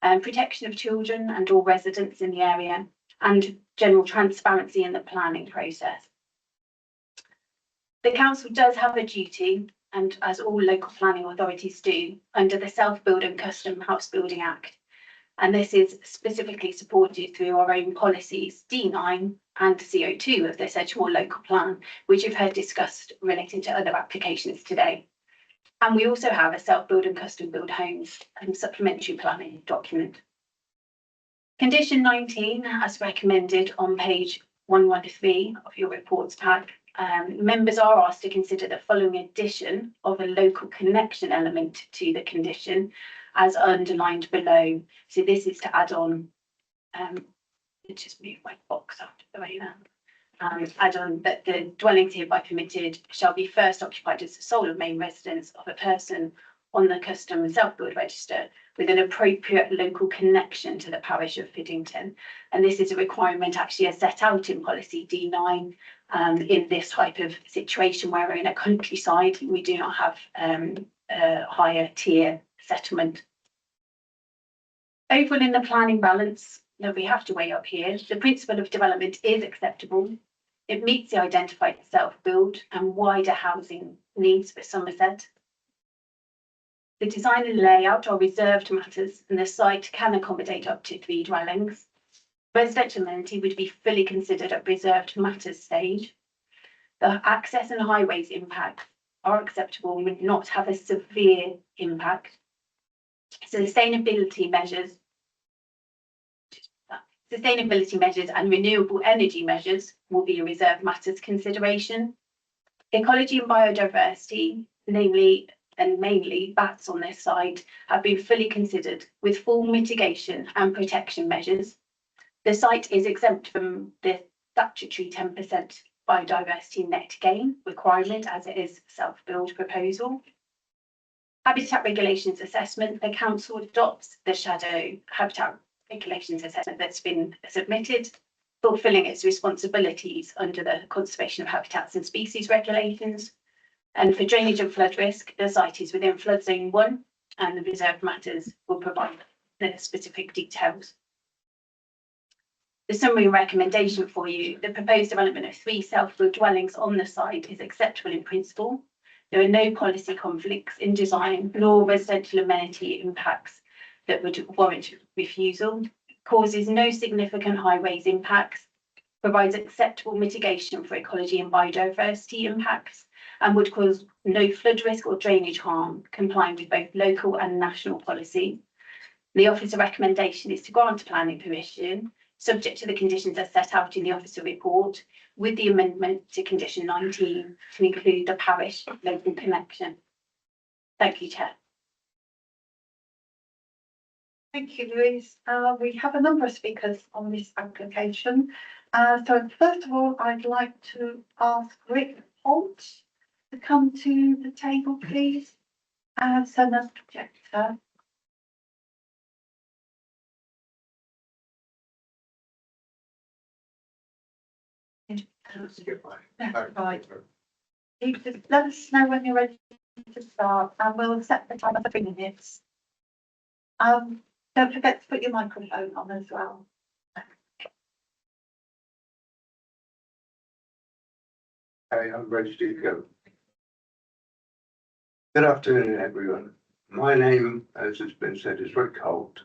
Protection of children and all residents in the area and general transparency in the planning process. The council does have a duty, and as all local planning authorities do, under the Self-Build and Custom House Building Act. And this is specifically supported through our own policies, D9 and CO2 of the Sedgemoor local plan, which you've heard discussed relating to other applications today. And we also have a self-build and custom-build homes and supplementary planning document. Condition 19, as recommended on page 113 of your reports pack, members are asked to consider the following addition of a local connection element to the condition as underlined below. So this is to add on, just move my box out of the way now. Add on that the dwellings hereby permitted shall be first occupied as the sole or main residence of a person on the custom and self-build register with an appropriate local connection to the parish of Fiddington. And this is a requirement actually as set out in policy D9 in this type of situation where we're in a countryside, we do not have a higher tier settlement. Overall, in the planning balance that we have to weigh up here, the principle of development is acceptable. It meets the identified self-build and wider housing needs for Somerset. The design and layout are reserved matters and the site can accommodate up to 3 dwellings. Residential amenity would be fully considered at reserved matters stage. The access and highways impacts are acceptable and would not have a severe impact. Sustainability measures and renewable energy measures will be a reserved matters consideration. Ecology and biodiversity, namely and mainly bats on this side, have been fully considered with full mitigation and protection measures. The site is exempt from the statutory 10% biodiversity net gain requirement as it is self-build proposal. Habitat regulations assessment, the council adopts the shadow habitat regulations assessment that's been submitted, fulfilling its responsibilities under the Conservation of Habitats and Species regulations. And for drainage and flood risk, the site is within flood zone 1 and the reserved matters will provide the specific details. The summary recommendation for you, the proposed development of 3 self-build dwellings on the site is acceptable in principle. There are no policy conflicts in design nor residential amenity impacts that would warrant refusal, causes no significant highways impacts, provides acceptable mitigation for ecology and biodiversity impacts, and would cause no flood risk or drainage harm, complying with both local and national policy. The officer recommendation is to grant planning permission, subject to the conditions as set out in the officer report, with the amendment to condition 19 to include the parish local connection. Thank you, Chair. Thank you, Louise. We have a number of speakers on this application. So first of all, I'd like to ask Rick Holt to come to the table, please, as an objector. Right. You just let us know when you're ready to start and we'll set the timer for 3 minutes. Don't forget to put your microphone on as well. Okay, I'm ready to go. Good afternoon, everyone. My name, as has been said, is Rick Holt,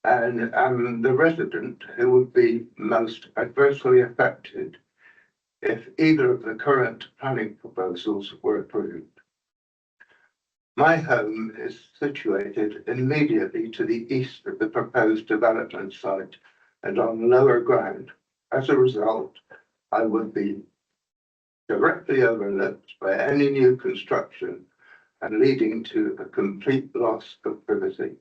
and I'm the resident who would be most adversely affected if either of the current planning proposals were approved. My home is situated immediately to the east of the proposed development site and on lower ground. As a result, I would be directly overlooked by any new construction and leading to a complete loss of privacy.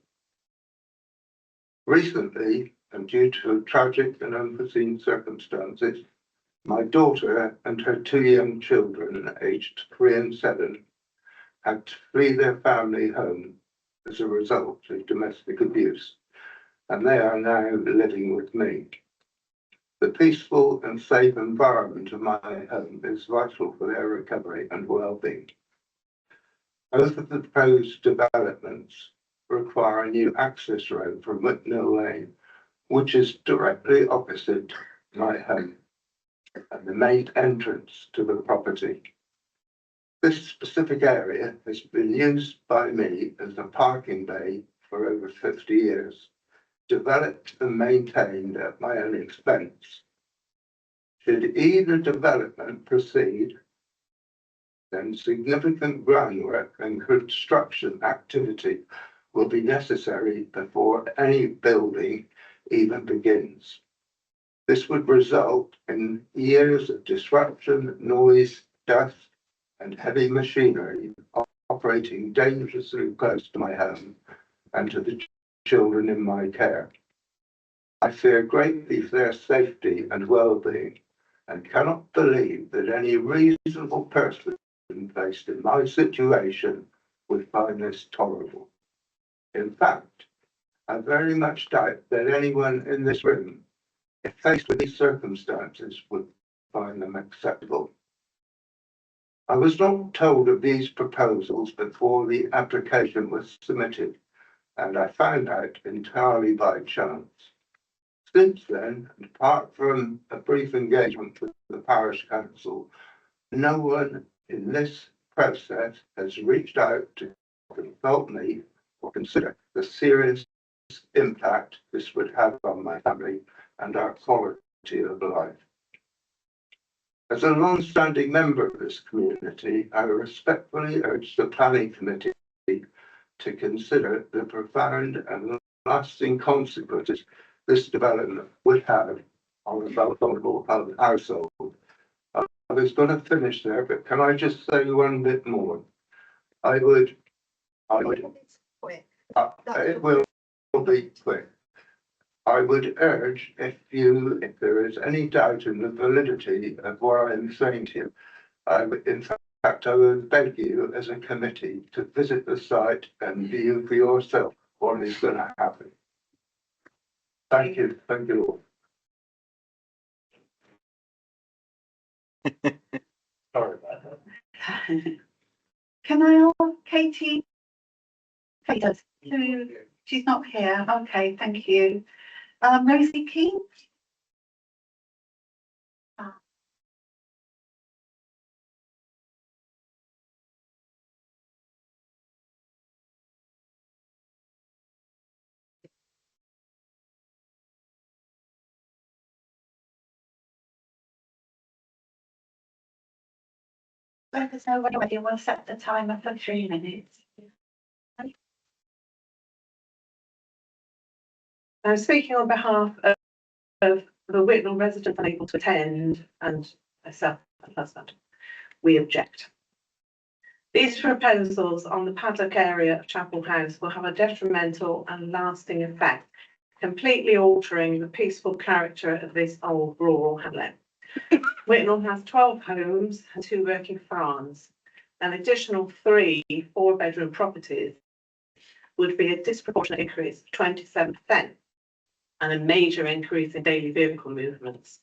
Recently, and due to tragic and unforeseen circumstances, my daughter and her 2 young children, aged 3 and 7, had to flee their family home as a result of domestic abuse, and they are now living with me. The peaceful and safe environment of my home is vital for their recovery and well-being. Both of the proposed developments require a new access road from Whitnell Lane, which is directly opposite my home and the main entrance to the property. This specific area has been used by me as a parking bay for over 50 years, developed and maintained at my own expense. Should either development proceed, then significant groundwork and construction activity will be necessary before any building even begins. This would result in years of disruption, noise, dust, and heavy machinery operating dangerously close to my home and to the children in my care. I fear greatly for their safety and well-being and cannot believe that any reasonable person placed in my situation would find this tolerable. In fact, I very much doubt that anyone in this room, if faced with these circumstances, would find them acceptable. I was not told of these proposals before the application was submitted, and I found out entirely by chance. Since then, apart from a brief engagement with the parish council, no one in this process has reached out to consult me or consider the serious impact this would have on my family and our quality of life. As a long-standing member of this community, I respectfully urge the planning committee to consider the profound and lasting consequences this development would have on the vulnerable household. I was going to finish there, but can I just say one bit more? It will be quick. I would urge if there is any doubt in the validity of what I'm saying to you, in fact, I would beg you as a committee to visit the site and view for yourself what is going to happen. Thank you all. Sorry about that. Can I ask Katie? She's not here. Okay, thank you. Rosie Keane? Let us know when you're ready. We'll set the timer for 3 minutes. I'm speaking on behalf of the Whitnall residents unable to attend and myself and husband. We object. These proposals on the paddock area of Chapel House will have a detrimental and lasting effect, completely altering the peaceful character of this old rural hamlet. Whitnall has 12 homes and 2 working farms. An additional 3 4-bedroom properties would be a disproportionate increase of 27% and a major increase in daily vehicle movements.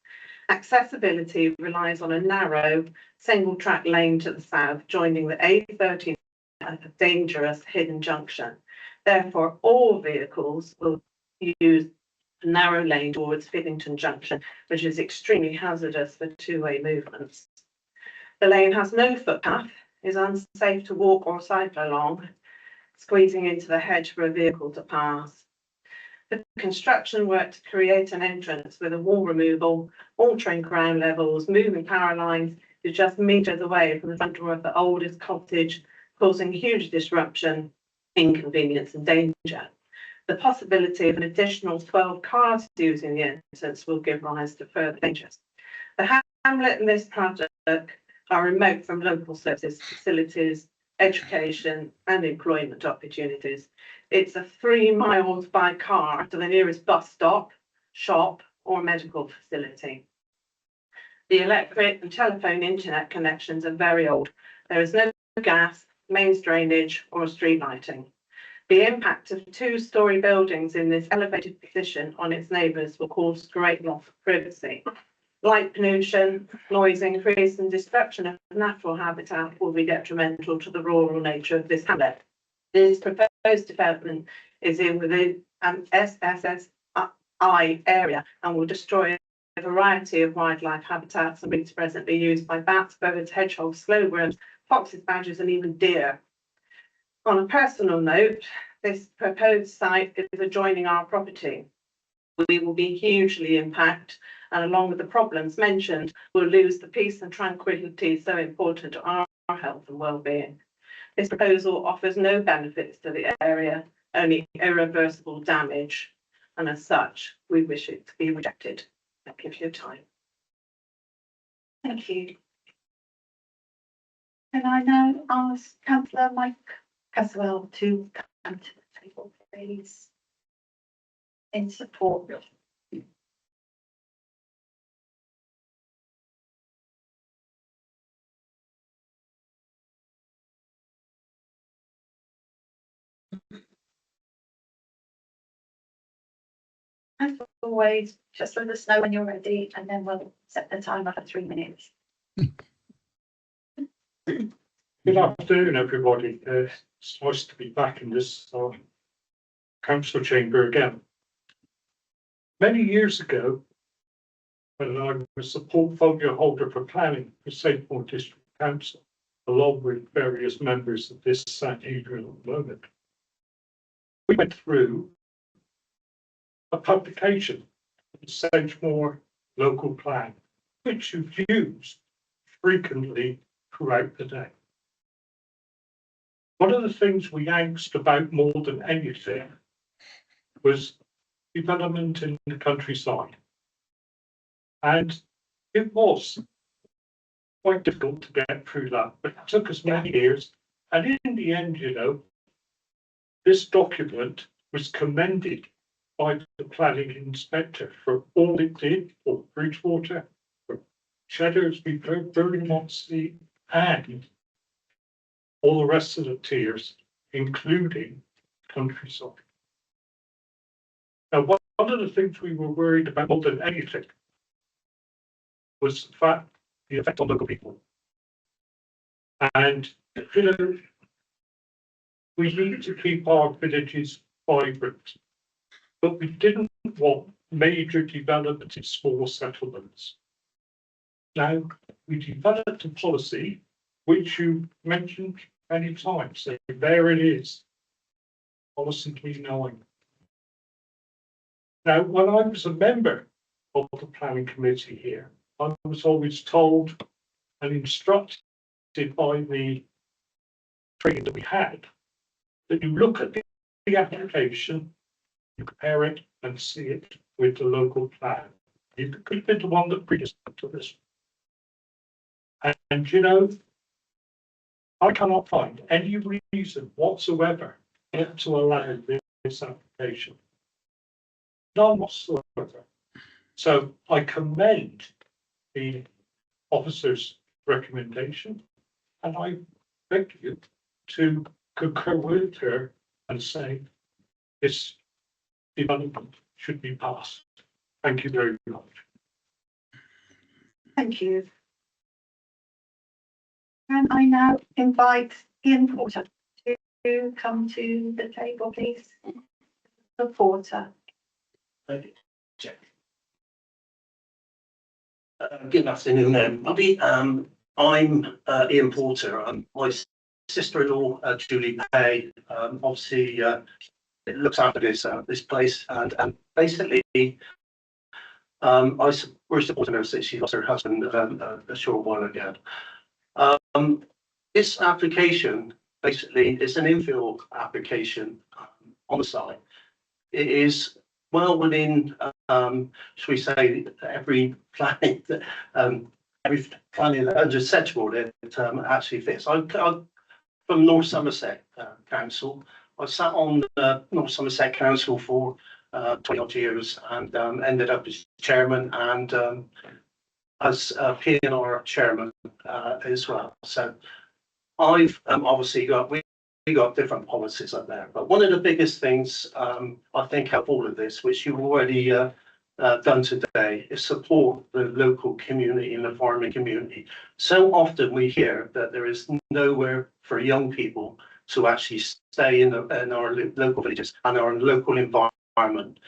Accessibility relies on a narrow single-track lane to the south, joining the A13 at a dangerous hidden junction. Therefore, all vehicles will use a narrow lane towards Fiddington Junction, which is extremely hazardous for two-way movements. The lane has no footpath, is unsafe to walk or cycle along, squeezing into the hedge for a vehicle to pass. The construction work to create an entrance with a wall removal, altering ground levels, moving power lines is just meters away from the front door of the oldest cottage, causing huge disruption, inconvenience and danger. The possibility of an additional 12 cars using the entrance will give rise to further dangers. The hamlet and this project are remote from local services, facilities, education and employment opportunities. It's a 3 miles by car to the nearest bus stop, shop or medical facility. The electric and telephone internet connections are very old. There is no gas, mains drainage or street lighting. The impact of 2-storey buildings in this elevated position on its neighbours will cause great loss of privacy. Light pollution, noise increase and destruction of natural habitat will be detrimental to the rural nature of this hamlet. This proposed development is within an SSSI area and will destroy a variety of wildlife habitats and routes presently used by bats, birds, hedgehogs, slowworms, foxes, badgers and even deer. On a personal note, this proposed site is adjoining our property. We will be hugely impacted and along with the problems mentioned, we'll lose the peace and tranquility so important to our health and well-being. This proposal offers no benefits to the area, only irreversible damage, and as such, we wish it to be rejected. Thank you for your time. Thank you. Can I now ask councillor Mike Caswell to come to the table, please? In support. As always, just let us know when you're ready and then we'll set the timer for 3 minutes. Good afternoon, everybody. It's nice to be back in this council chamber again. Many years ago, when I was the portfolio holder for planning for Safebourne District Council, along with various members of this Sanhedrin at the moment, we went through a publication, the Sedgemoor Local Plan, which you've used frequently throughout the day. One of the things we angst about more than anything was development in the countryside. And it was quite difficult to get through that, but it took us many years. And in the end, you know, this document was commended by the planning inspector for all it did for Bridgewater, for Cheddarsby, Bermondsey, and all the rest of the tiers, including countryside. Now, one of the things we were worried about more than anything was the effect on local people. And, you know, we need to keep our villages vibrant, but we didn't want major development in small settlements. Now, we developed a policy which you mentioned many times. So there it is, policy 9. Now, when I was a member of the planning committee here, I was always told and instructed by the training that we had that you look at the application, you compare it and see it with the local plan. It could have been the one that previous to this. And you know, I cannot find any reason whatsoever not to allow this application. None whatsoever. So I commend the officer's recommendation, and I beg you to concur with her and say this development should be passed. Thank you very much. Thank you. Can I now invite Ian Porter to come to the table, please? The Porter. Good afternoon, everybody. I'm Ian Porter. My sister-in-law, Julie Pay, obviously looks after this place, and basically, we're supporting her since she lost her husband a short while ago. This application basically is an infill application on the site. It is well within, should we say, every planning that under Sedgemoor it actually fits. I'm from North Somerset Council. I sat on the North Somerset Council for 20 odd years and ended up as chairman and as P&R chairman as well. So I've obviously we got different policies up there, but one of the biggest things I think of all of this, which you've already done today, is support the local community and the farming community. So often we hear that there is nowhere for young people to actually stay in our local villages and our local environment.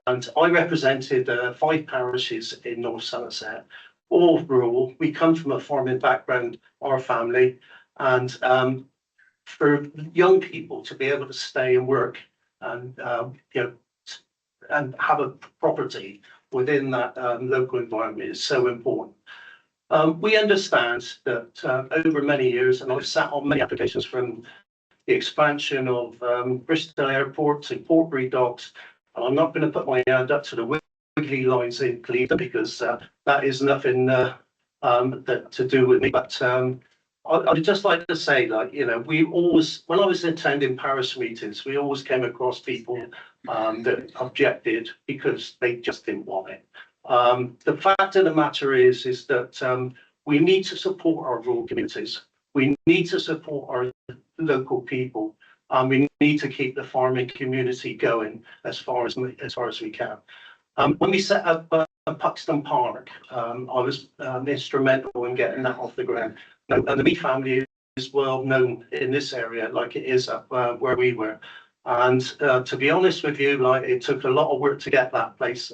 And I represented 5 parishes in North Somerset, all rural. We come from a farming background, our family, and for young people to be able to stay and work and you know, and have a property within that local environment is so important. We understand that over many years, and I've sat on many applications from the expansion of Bristol Airport to Portbury Docks, and I'm not going to put my hand up to the wiggly lines in Cleveland because that is nothing that to do with me. But I'd just like to say, like, you know, we always, when I was attending Paris meetings, we always came across people that objected because they just didn't want it. The fact of the matter is that we need to support our rural communities. We need to support our local people. We need to keep the farming community going as far as we can. When we set up Puxton Park, I was instrumental in getting that off the ground. And the Mead family is well known in this area, like it is up where we were. And to be honest with you, like, it took a lot of work to get that place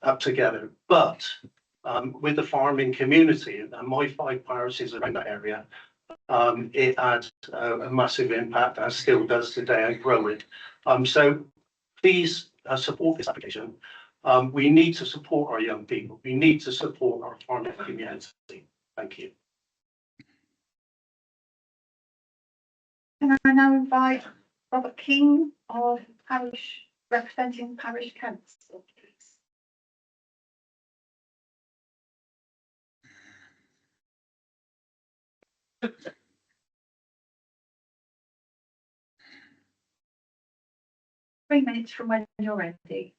up together. But with the farming community and my 5 parishes around that area, it had a massive impact and still does today and growing. So please support this application. We need to support our young people. We need to support our farming community. Thank you. Can I now invite Robert King of parish, representing Parish Council, please? Three minutes from when you're ready.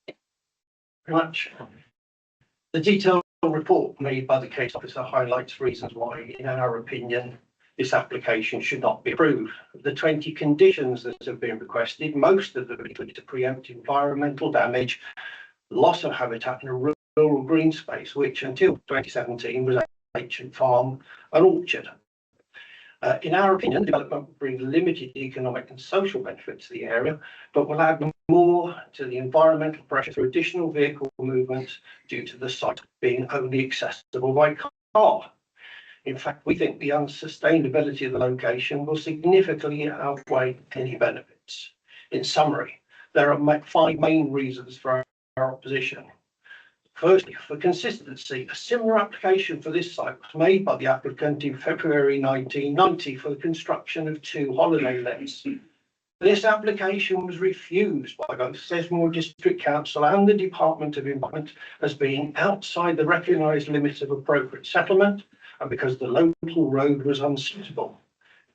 Very much. The detailed report made by the case officer highlights reasons why, in our opinion, this application should not be approved. Of the 20 conditions that have been requested, most of them relate to preempt environmental damage, loss of habitat in a rural green space, which until 2017 was an ancient farm and orchard. In our opinion, development will bring limited economic and social benefit to the area, but will add more to the environmental pressure through additional vehicle movements due to the site being only accessible by car. In fact, we think the unsustainability of the location will significantly outweigh any benefits. In summary, there are 5 main reasons for our opposition. Firstly, for consistency, a similar application for this site was made by the applicant in February 1990 for the construction of 2 holiday lets. This application was refused by both Sesmore District Council and the Department of Environment as being outside the recognised limits of appropriate settlement and because the local road was unsuitable.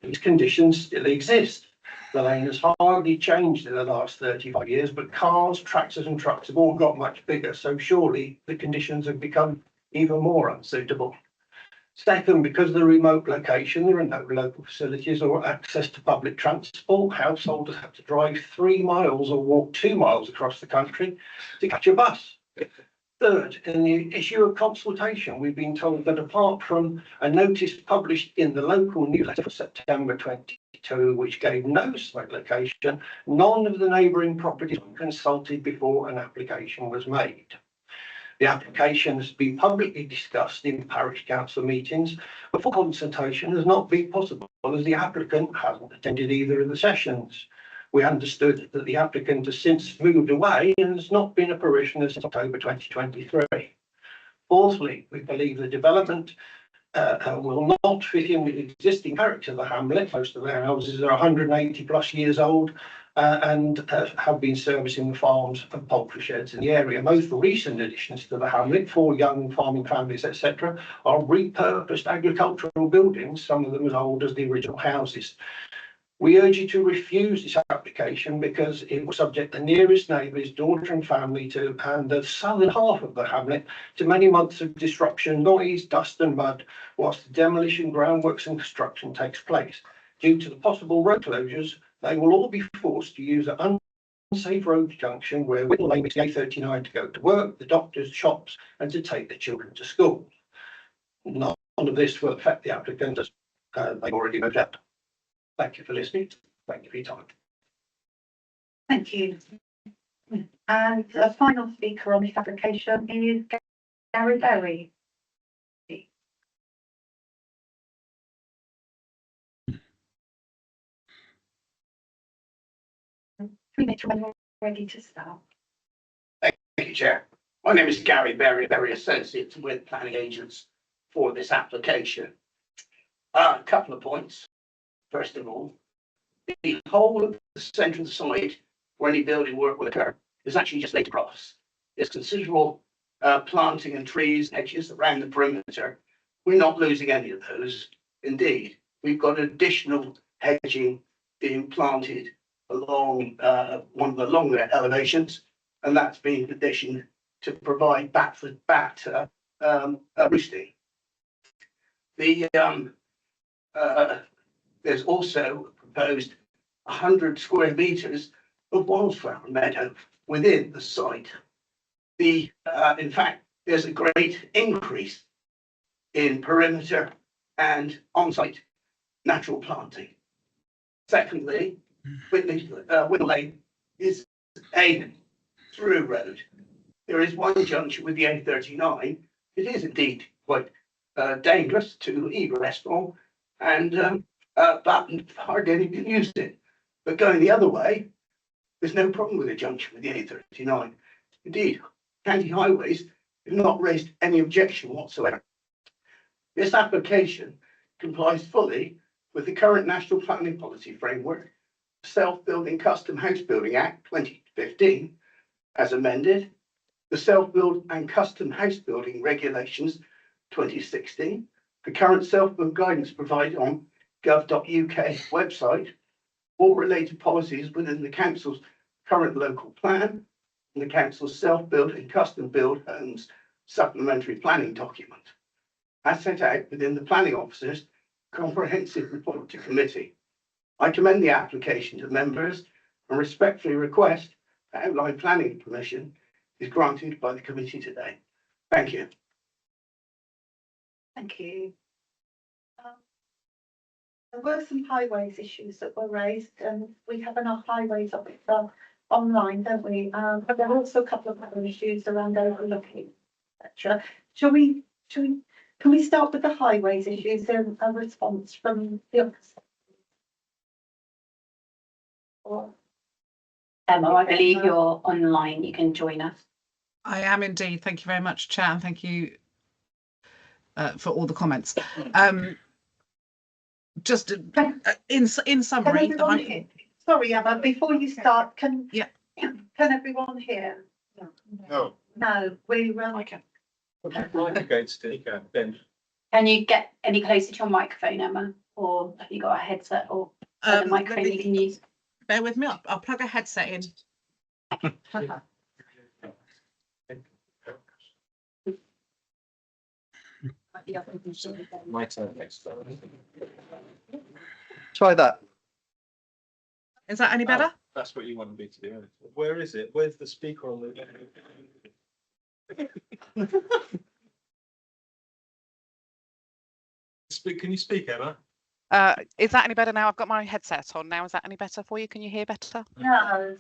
These conditions still exist. The lane has hardly changed in the last 35 years, but cars, tractors and trucks have all got much bigger, so surely the conditions have become even more unsuitable. Second, because of the remote location, there are no local facilities or access to public transport. Householders have to drive 3 miles or walk 2 miles across the country to catch a bus. Third, in the issue of consultation, we've been told that apart from a notice published in the local newsletter for September 22, which gave no site location, none of the neighbouring properties were consulted before an application was made. The application has been publicly discussed in parish council meetings, but full consultation has not been possible as the applicant hasn't attended either of the sessions. We understood that the applicant has since moved away and has not been a parishioner since October 2023. Fourthly, we believe the development will not fit in with the existing character of the hamlet. Most of their houses are 180 plus years old and have been servicing the farms and poultry sheds in the area. Most recent additions to the hamlet, 4 young farming families, etc., are repurposed agricultural buildings, some of them as old as the original houses. We urge you to refuse this application because it will subject the nearest neighbours, daughter and family to, and the southern half of the hamlet, to many months of disruption, noise, dust and mud, whilst the demolition, groundworks and construction takes place. Due to the possible road closures, they will all be forced to use an unsafe road junction where Whittle Lane meets the A39 to go to work, the doctors, shops and to take the children to school. None of this will affect the applicant as they've already moved out. Thank you for listening. Thank you for your time. Thank you. And the final speaker on this application is Gary Berry. 3 minutes when we're ready to start. Thank you, Chair. My name is Gary Berry, Berry Associates with planning agents for this application. A couple of points. First of all, the whole of the centre of the site where any building work will occur is actually just laid across. There's considerable planting and trees, hedges around the perimeter. We're not losing any of those. Indeed, we've got additional hedging being planted along one of the longer elevations, and that's being conditioned to provide bat roosting. There's also proposed 100 square meters of wildflower meadow within the site. In fact, there's a great increase in perimeter and on-site natural planting. Secondly, Whittle Lane is a through road. There is one junction with the A39. It is indeed quite dangerous to egress from, and but hardly anyone can use it. But going the other way, there's no problem with a junction with the A39. Indeed, county highways have not raised any objection whatsoever. This application complies fully with the current National Planning Policy Framework, Self-Building Custom House Building Act 2015, as amended, the Self-Build and Custom House Building Regulations 2016, the current self-build guidance provided on gov.uk website, all related policies within the council's current local plan, and the council's self-build and custom build homes supplementary planning document, as set out within the planning officer's comprehensive report to committee. I commend the application to members and respectfully request that outline planning permission is granted by the committee today. Thank you. Thank you. There were some highways issues that were raised, and we have enough highways online, don't we? But there are also a couple of other issues around overlooking, etc. Can we start with the highways issues and a response from the officer? Or Emma, I believe you're online. You can join us. I am indeed. Thank you very much, Chair, and thank you for all the comments. Just in summary, sorry, Emma, before you start, can everyone hear? No. No, we okay. Can you get any closer to your microphone, Emma, or have you got a headset or a microphone you can use? Bear with me. I'll plug a headset in. My turn next. Try that. Is that any better? That's what you wanted me to do. Where is it? Where's the speaker on the? Can you speak, Emma? Is that any better now? I've got my headset on now. Is that any better for you? Can you hear better? No.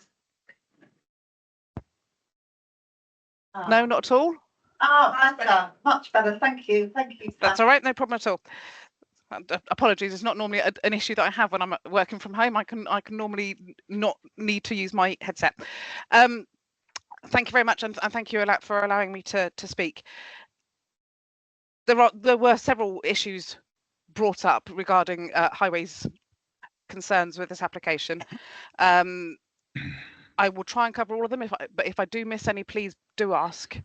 No, not at all. Oh, better, much better. Thank you. Thank you. That's all right. No problem at all. Apologies. It's not normally an issue that I have when I'm working from home. I can normally not need to use my headset. Thank you very much, and thank you for allowing me to speak. There were several issues brought up regarding highways concerns with this application. I will try and cover all of them. But if I do miss any, please do ask.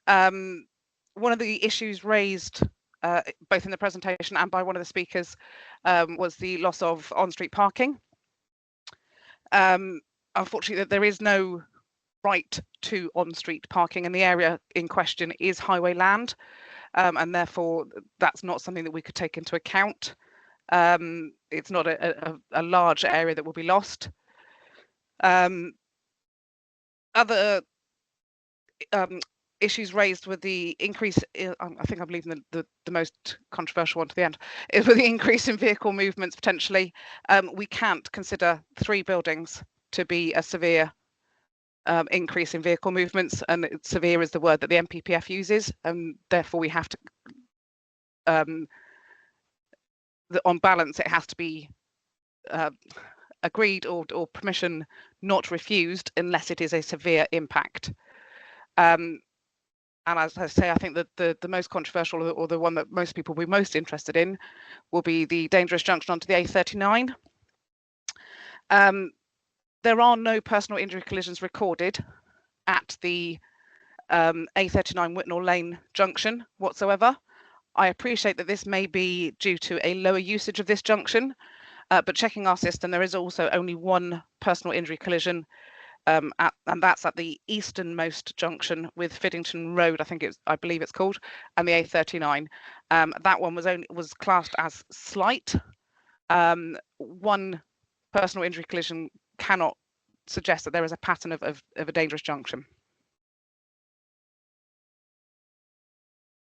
One of the issues raised both in the presentation and by one of the speakers was the loss of on-street parking. Unfortunately, there is no right to on-street parking, and the area in question is highway land, and therefore that's not something that we could take into account. It's not a large area that will be lost. Other issues raised with the increase in, I think I'm leaving the most controversial one to the end, is with the increase in vehicle movements potentially. We can't consider 3 buildings to be a severe increase in vehicle movements, and severe is the word that the NPPF uses, and therefore we have to, on balance, it has to be agreed or permission not refused unless it is a severe impact. And as I say, I think that the most controversial or the one that most people will be most interested in will be the dangerous junction onto the A39. There are no personal injury collisions recorded at the A39 Whitnall Lane junction whatsoever. I appreciate that this may be due to a lower usage of this junction, but checking our system, there is also only one personal injury collision, and that's at the easternmost junction with Fiddington Road, I believe it's called, and the A39. That one was classed as slight. One personal injury collision cannot suggest that there is a pattern of a dangerous junction.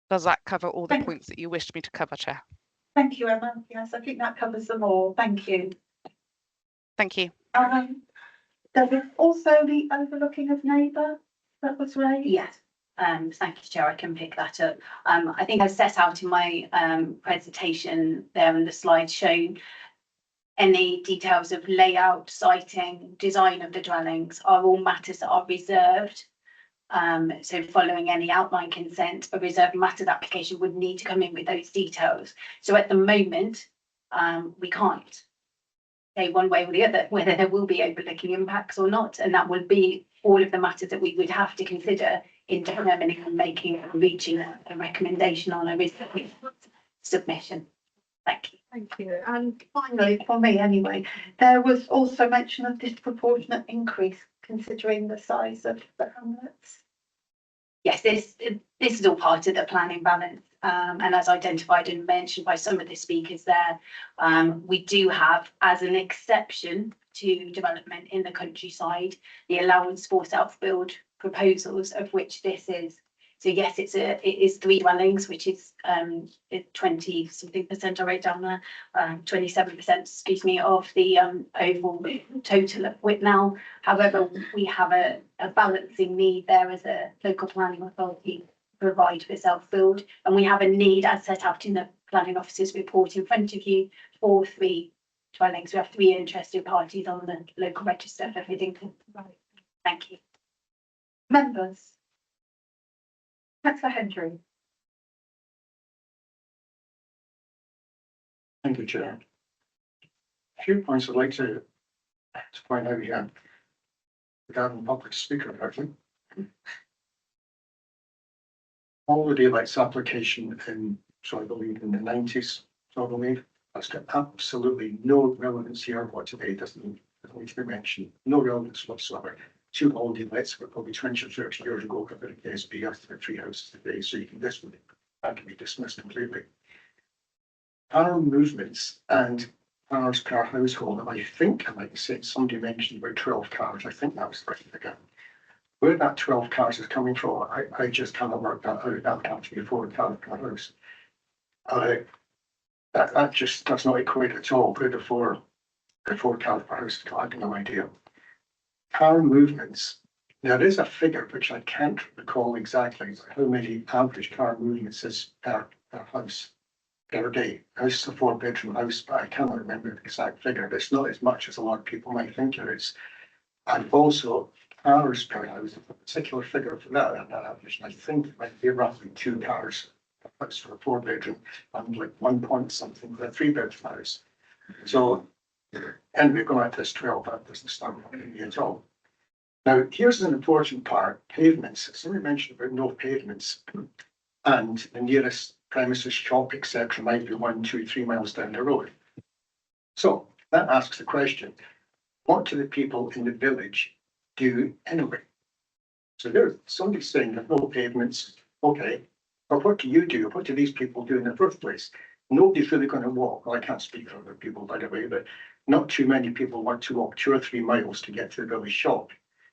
Does that cover all the points that you wished me to cover, Chair? Thank you, Emma. Yes, I think that covers them all. Thank you. Thank you. There was also the overlooking of neighbour that was raised. Yes. Thank you, Chair. I can pick that up. I think I've set out in my presentation there in the slide shown any details of layout, siting, design of the dwellings are all matters that are reserved. So following any outline consent, a reserved matters application would need to come in with those details. So at the moment, we can't say one way or the other whether there will be overlooking impacts or not, and that would be all of the matters that we would have to consider in determining and reaching a recommendation on a reserved submission. Thank you. Thank you. And finally, for me anyway, there was also mention of disproportionate increase considering the size of the hamlets. Yes, this is all part of the planning balance, and as identified and mentioned by some of the speakers there, we do have, as an exception to development in the countryside, the allowance for self-build proposals, of which this is. So yes, it is 3 dwellings, which is 20 something percent, I wrote down there, 27%, excuse me, of the overall total of Whitnall. However, we have a balancing need there as a local planning authority to provide for self-build, and we have a need as set out in the planning officer's report in front of you for 3 dwellings. We have 3 interested parties on the local register for Fiddington. Thank you. Members. Councillor Hendry. Thank you, Chair. A few points I'd like to point out here regarding public speaker, actually. All the daylights application in, so I believe in the 90s, so I believe that's got absolutely no relevance here. What today doesn't need to be mentioned. No relevance whatsoever. 2 holiday lets were probably 20 or 30 years ago covered in KSB after 3 houses today, so you can that can be dismissed completely. Our movements and cars per household, and I think I might have said somebody mentioned about 12 cars. I think that was the right figure. Where that 12 cars is coming from, I just cannot work that out. That can't be 4 cars per house. That just does not equate at all. Where the 4 cars per house, I have no idea. Car movements. Now, there is a figure which I can't recall exactly how many average car movements is per house per day. This is a 4-bedroom house, but I cannot remember the exact figure. But it's not as much as a lot of people might think it is. And also, cars per house, a particular figure for that average. And I think it might be roughly 2 cars per house for a 4-bedroom and like 1 point something for a 3-bedroom house. So, and we're going at this 12, that doesn't start with me at all. Now, here's an important part, pavements. Somebody mentioned about no pavements, and the nearest premises, shop, etc., might be 1, 2, 3 miles down the road. So that asks the question, what do the people in the village do anyway? So there's somebody saying there's no pavements, okay, but what do you do? What do these people do in the first place? Nobody's really going to walk. Well, I can't speak for other people, by the way, but not too many people want to walk 2 or 3 miles to get to the village shop.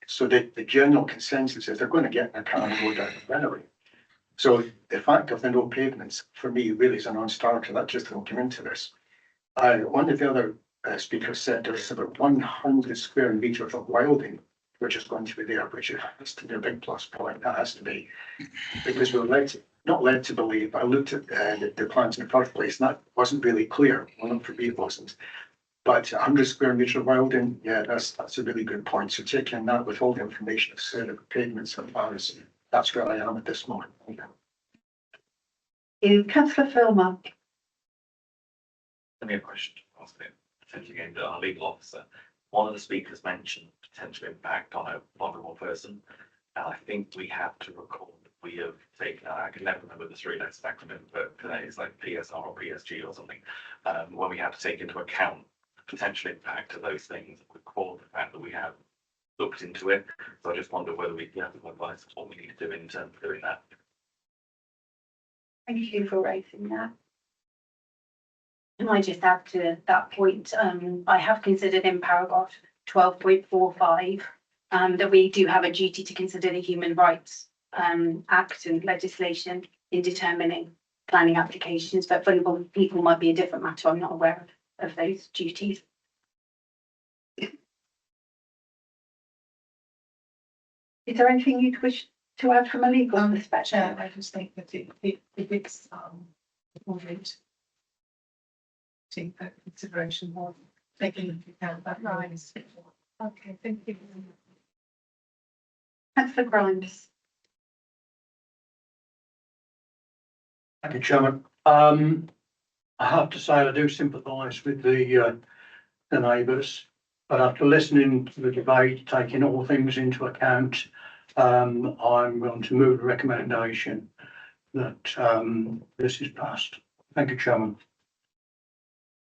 So the general consensus is they're going to get in their car and go down anyway. So the fact of the no pavements, for me, really is a non-starter. That just don't come into this. One of the other speakers said there's about 100 square meters of wilding, which is going to be there, which has to be a big plus point. That has to be, because we were not led to believe. I looked at the plans in the first place, and that wasn't really clear. Well, not for me, it wasn't. But 100 square meter wilding, yeah, that's a really good point. So taking that with all the information I've said about pavements and bars, That's where I am at this moment. Councillor Filmer. Let me have a question, potentially aimed at our legal officer. One of the speakers mentioned potential impact on a vulnerable person. And I think we have to record, we have taken, I can never remember the three letters acronym, but today it's like PSR or PSG or something. When we have to take into account potential impact of those things, record the fact that we have looked into it. So I just wonder whether we have some advice on what we need to do in terms of doing that. Thank you for raising that. Can I just add to that point? I have considered in paragraph 12.45 that we do have a duty to consider the Human Rights Act and legislation in determining planning applications, but vulnerable people might be a different matter. I'm not aware of those duties. Is there anything you'd wish to add from a legal perspective? Chair, I just think that if it's important, take that consideration more, taking into account that rise. Okay, thank you. Councillor Grimes. Thank you, Chairman. I have to say I do sympathise with the neighbours, but after listening to the debate, taking all things into account, I'm going to move the recommendation that this is passed. Thank you, Chairman.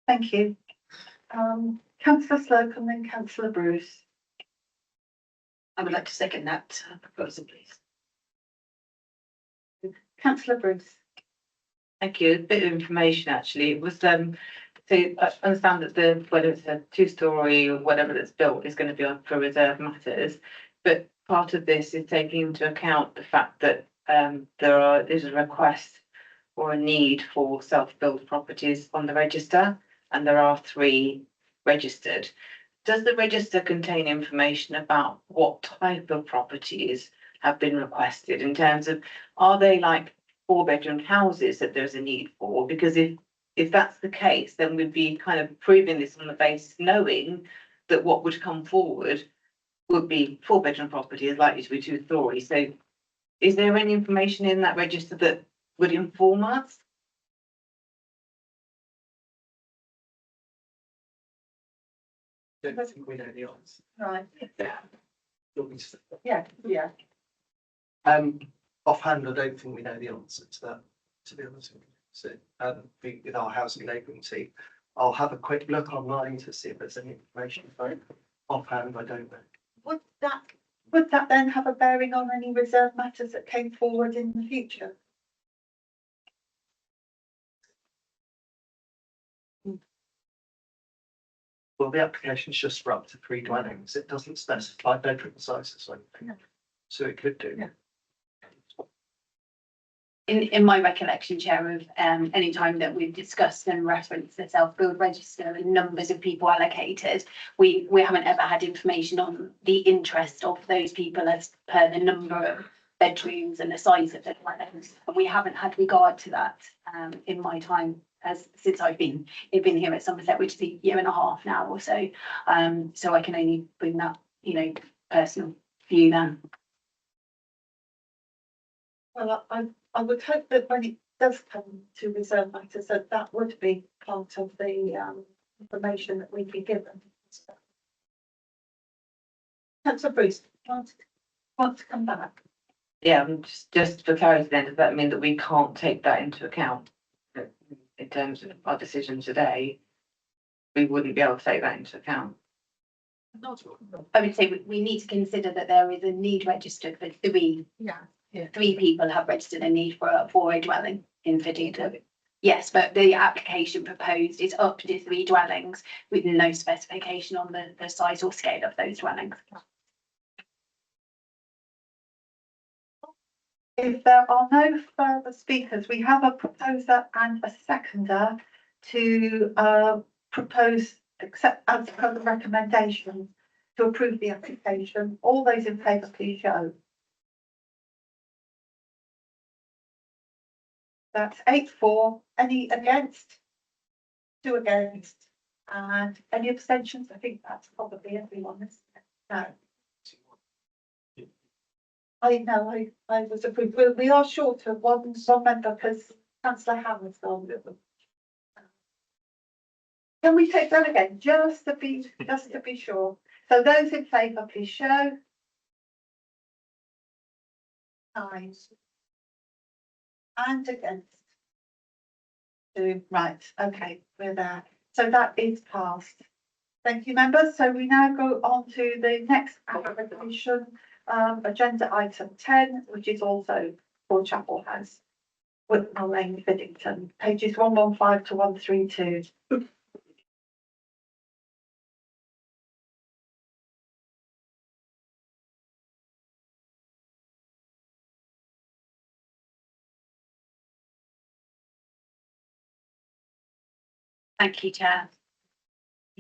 Thank you. Councillor Slocum, then Councillor Bruce. I would like to second that proposal, please. Councillor Bruce. Thank you. A bit of information actually. It was so I understand that whether it's a 2-story or whatever that's built is going to be on for reserve matters, but part of this is taking into account the fact that there's a request or a need for self-built properties on the register, and there are 3 registered. Does the register contain information about what type of properties have been requested in terms of, are they like 4-bedroom houses that there's a need for? Because if that's the case, then we'd be kind of proving this on the basis knowing that what would come forward would be 4-bedroom property is likely to be 2-story. So is there any information in that register that would inform us? I don't think we know the answer. Right. Yeah. Yeah. Offhand, I don't think we know the answer to that, to be honest with you. So, with our housing labelling team, I'll have a quick look online to see if there's any information. But offhand, I don't know. Would that then have a bearing on any reserve matters that came forward in the future? Well, the application's just for up to 3 dwellings. It doesn't specify bedroom sizes or anything. So it could do. In my recollection, Chair, of any time that we've discussed and referenced the self-build register and numbers of people allocated, we haven't ever had information on the interest of those people as per the number of bedrooms and the size of the dwellings. And we haven't had regard to that in my time since I've been here at Somerset, which is a year and a half now or so. So I can only bring that, personal view then. Well, I would hope that when it does come to reserve matters, that would be part of the information that we'd be given. Councillor Bruce, want to come back? Yeah, just for clarity then, does that mean that we can't take that into account in terms of our decision today? We wouldn't be able to take that into account. I would say we need to consider that there is a need registered for 3. Yeah. 3 people have registered a need for a dwelling in Fidington. Yes, but the application proposed is up to 3 dwellings with no specification on the size or scale of those dwellings. If there are no further speakers, we have a proposer and a seconder to propose, accept as per the recommendation, to approve the application. All those in favour, please show. That's 8-4. Any against? 2 against. And any abstentions? I think that's probably everyone, isn't it? No. I know, I was approved. We are short of one member because councillor Hammond's gone with them. Can we take that again, just to be sure? So those in favour, please show. Ayes. And against. 2, right, okay, we're there. So that is passed. Thank you, members. So we now go on to the next resolution, agenda item 10, which is also for Chapel House, Whitnall Lane, Biddington, pages 115 to 132. Thank you, Chair.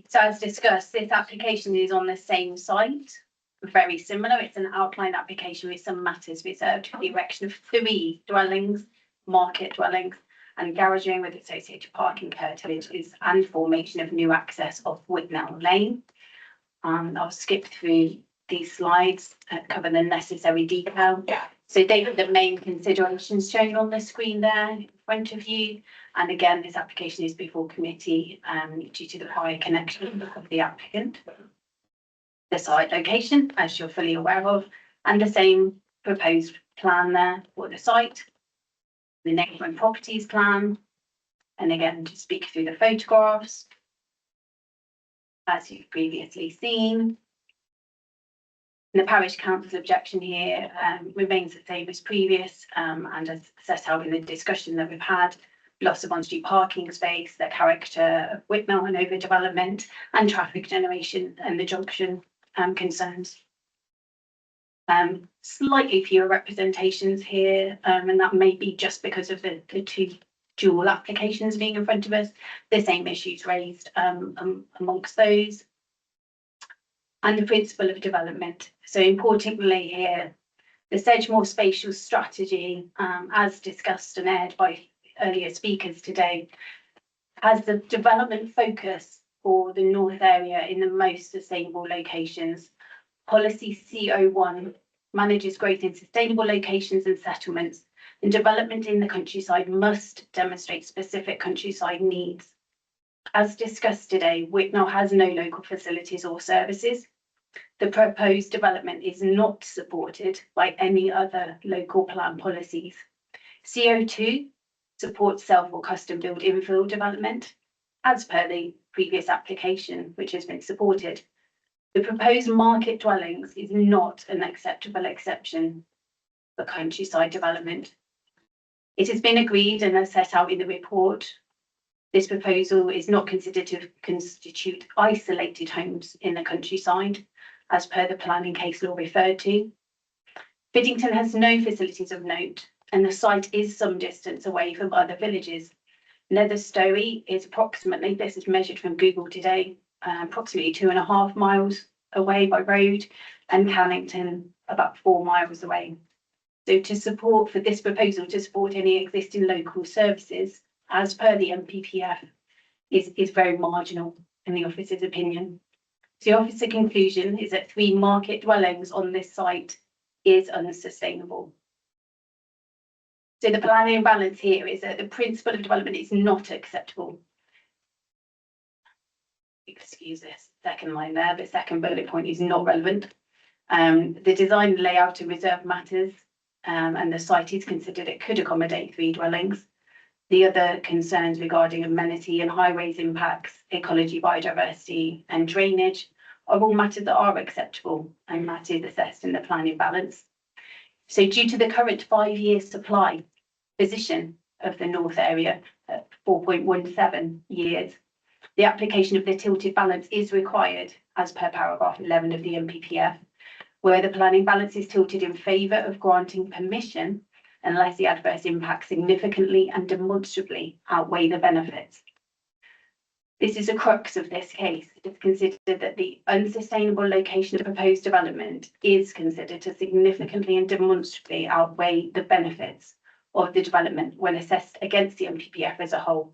So as discussed, this application is on the same site, very similar. It's an outline application with some matters reserved for the erection of 3 dwellings, market dwellings, and garaging with associated parking curtilages and formation of new access off Whitnall Lane. I'll skip through these slides, cover the necessary detail. So David, the main considerations shown on the screen there in front of you. And again, this application is before committee due to the prior connection of the applicant. The site location, as you're fully aware of, and the same proposed plan there for the site. The neighbouring properties plan. And again, to speak through the photographs. As you've previously seen. The parish council objection here remains the same as previous and as set out in the discussion that we've had. Loss of on-street parking space, the character of Whitnall and overdevelopment, and traffic generation and the junction concerns. Slightly fewer representations here, and that may be just because of the 2 dual applications being in front of us. The same issues raised amongst those. And the principle of development. So importantly here, the Sedgemoor spatial strategy, as discussed and aired by earlier speakers today, has the development focus for the north area in the most sustainable locations. Policy CO1 manages growth in sustainable locations and settlements, and development in the countryside must demonstrate specific countryside needs. As discussed today, Whitnall has no local facilities or services. The proposed development is not supported by any other local plan policies. CO2 supports self or custom build infill development, as per the previous application, which has been supported. The proposed market dwellings is not an acceptable exception for countryside development. It has been agreed and as set out in the report, this proposal is not considered to constitute isolated homes in the countryside, as per the planning case law referred to. Biddington has no facilities of note, and the site is some distance away from other villages. Netherstowe is approximately, this is measured from Google today, approximately 2.5 miles away by road, and Cannington about 4 miles away. So to support for this proposal to support any existing local services, as per the MPPF, is very marginal in the officer's opinion. The officer conclusion is that 3 market dwellings on this site is unsustainable. So the planning imbalance here is that the principle of development is not acceptable. Excuse this second line there, the second bullet point is not relevant. The design and layout of reserve matters, and the site is considered it could accommodate 3 dwellings. The other concerns regarding amenity and highways impacts, ecology, biodiversity and drainage are all matters that are acceptable and that is assessed in the planning balance. So due to the current 5-year supply position of the north area at 4.17 years, the application of the tilted balance is required as per paragraph 11 of the MPPF, where the planning balance is tilted in favour of granting permission unless the adverse impacts significantly and demonstrably outweigh the benefits. This is a crux of this case. It's considered that the unsustainable location of the proposed development is considered to significantly and demonstrably outweigh the benefits of the development when assessed against the MPPF as a whole.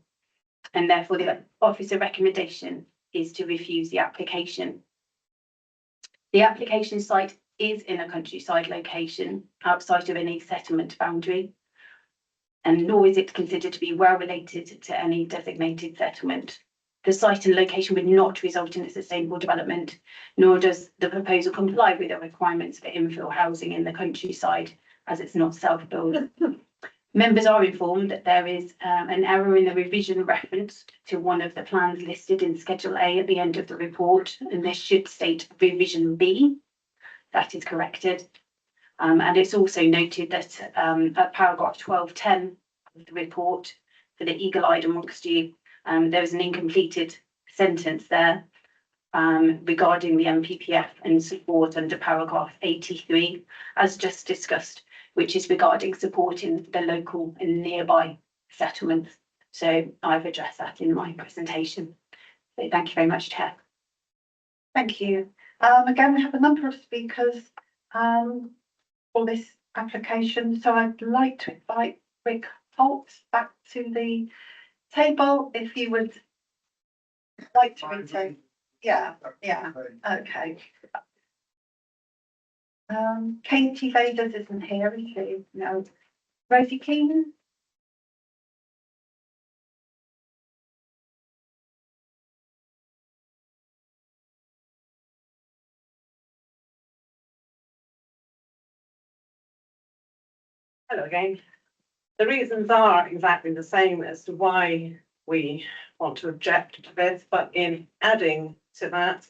And therefore the officer recommendation is to refuse the application. The application site is in a countryside location outside of any settlement boundary, and nor is it considered to be well related to any designated settlement. The site and location would not result in a sustainable development, nor does the proposal comply with the requirements for infill housing in the countryside, as it's not self-built. Members are informed that there is an error in the revision reference to one of the plans listed in Schedule A at the end of the report, and this should state revision B. That is corrected. And it's also noted that at paragraph 1210 of the report, for the eagle-eyed amongst you, there is an incompleted sentence there regarding the MPPF and support under paragraph 83, as just discussed, which is regarding supporting the local and nearby settlements. So I've addressed that in my presentation. So thank you very much, Chair. Thank you. Again, we have a number of speakers for this application, so I'd like to invite Rick Holt back to the table if you would like to return. Yeah, okay. Katie Vaders isn't here, is she? No. Rosie Keenan? Hello again. The reasons are exactly the same as to why we want to object to this, but in adding to that,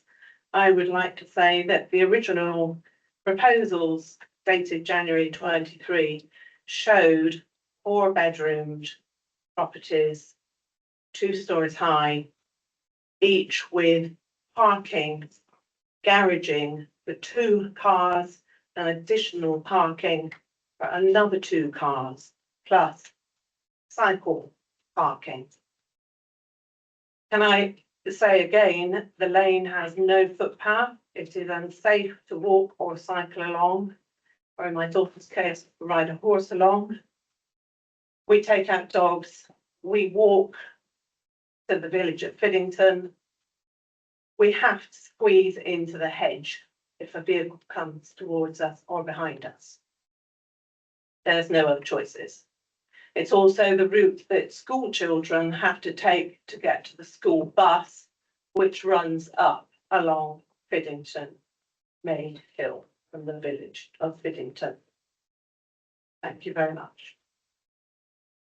I would like to say that the original proposals dated January 23 showed 4-bedroomed properties, 2 stories high, each with parking, garaging for 2 cars and additional parking for another 2 cars, plus cycle parking. Can I say again, the lane has no footpath. It is unsafe to walk or cycle along, or in my daughter's case, ride a horse along. We take out dogs. We walk to the village at Fiddington. We have to squeeze into the hedge if a vehicle comes towards us or behind us. There's no other choices. It's also the route that school children have to take to get to the school bus, which runs up along Fiddington Maid Hill from the village of Fiddington. Thank you very much.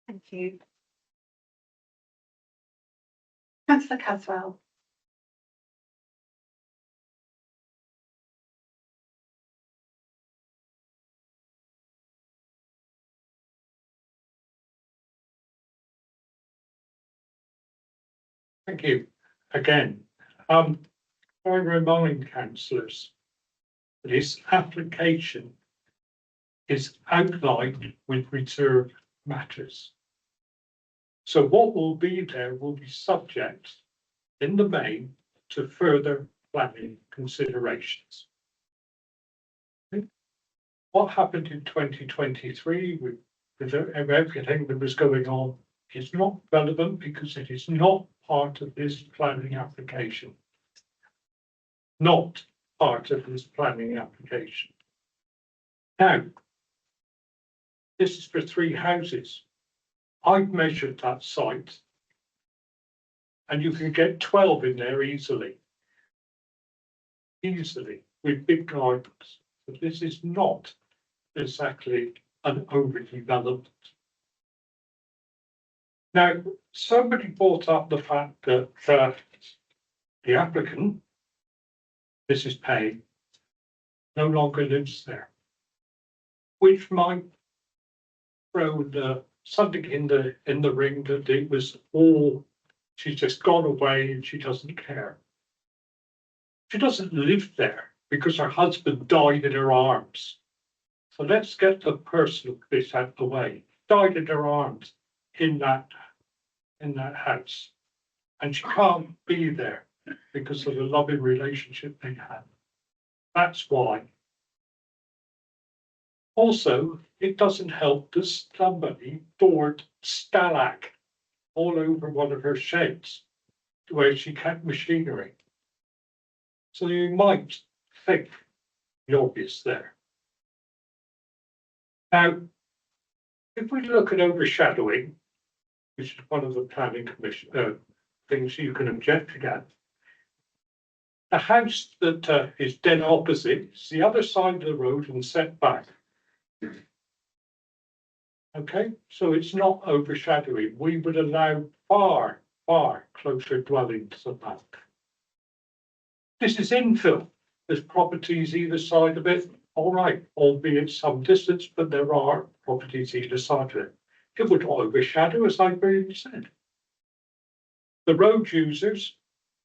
Thank you. Councillor Caswell. Thank you. Again, I remind councillors that this application is outlined with reserved matters. So what will be there will be subject in the main to further planning considerations. What happened in 2023 with everything that was going on is not relevant because it is not part of this planning application. Not part of this planning application. Now, this is for 3 houses. I've measured that site and you can get 12 in there easily. Easily, with big gardens. But this is not exactly an overdevelopment. Now, somebody brought up the fact that the applicant, Mrs. Payne, no longer lives there, which might throw something in the ring that it was all, she's just gone away and she doesn't care. She doesn't live there because her husband died in her arms. So let's get the personal bit out of the way. Died in her arms in that house, and she can't be there because of the loving relationship they had. That's why. Also, it doesn't help that somebody stored Stalag all over one of her sheds where she kept machinery. So you might think obvious there. Now, if we look at overshadowing, which is one of the planning commission things you can object against, a house that is dead opposite is the other side of the road and set back. Okay, so it's not overshadowing. We would allow far, far closer dwellings than that. This is infill. There's properties either side of it. All right, albeit some distance, but there are properties either side of it. It would overshadow, as I've already said. The road users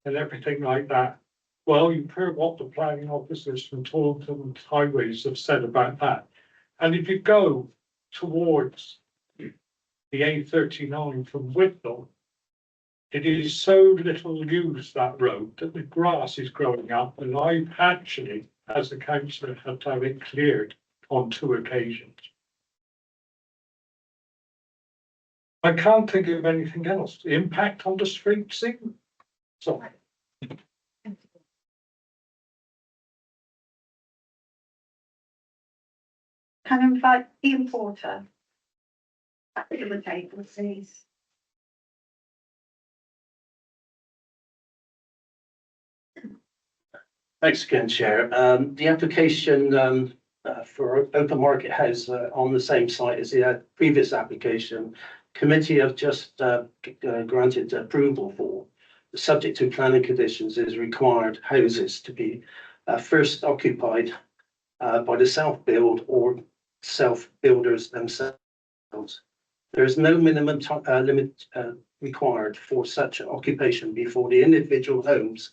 and everything like that. Well, you've heard what the planning officers from Taunton Highways have said about that. And if you go towards the A39 from Whitnall, it is so little used, that road, that the grass is growing up, and I've actually, as a councillor, had to have it cleared on 2 occasions. I can't think of anything else. Impact on the street scene? Sorry. Can I invite Ian Porter back to the table, please? Thanks again, Chair. The application for open market house on the same site as the previous application, committee have just granted approval for. Subject to planning conditions is required houses to be first occupied by the self-build or self-builders themselves. There is no minimum limit required for such occupation before the individual homes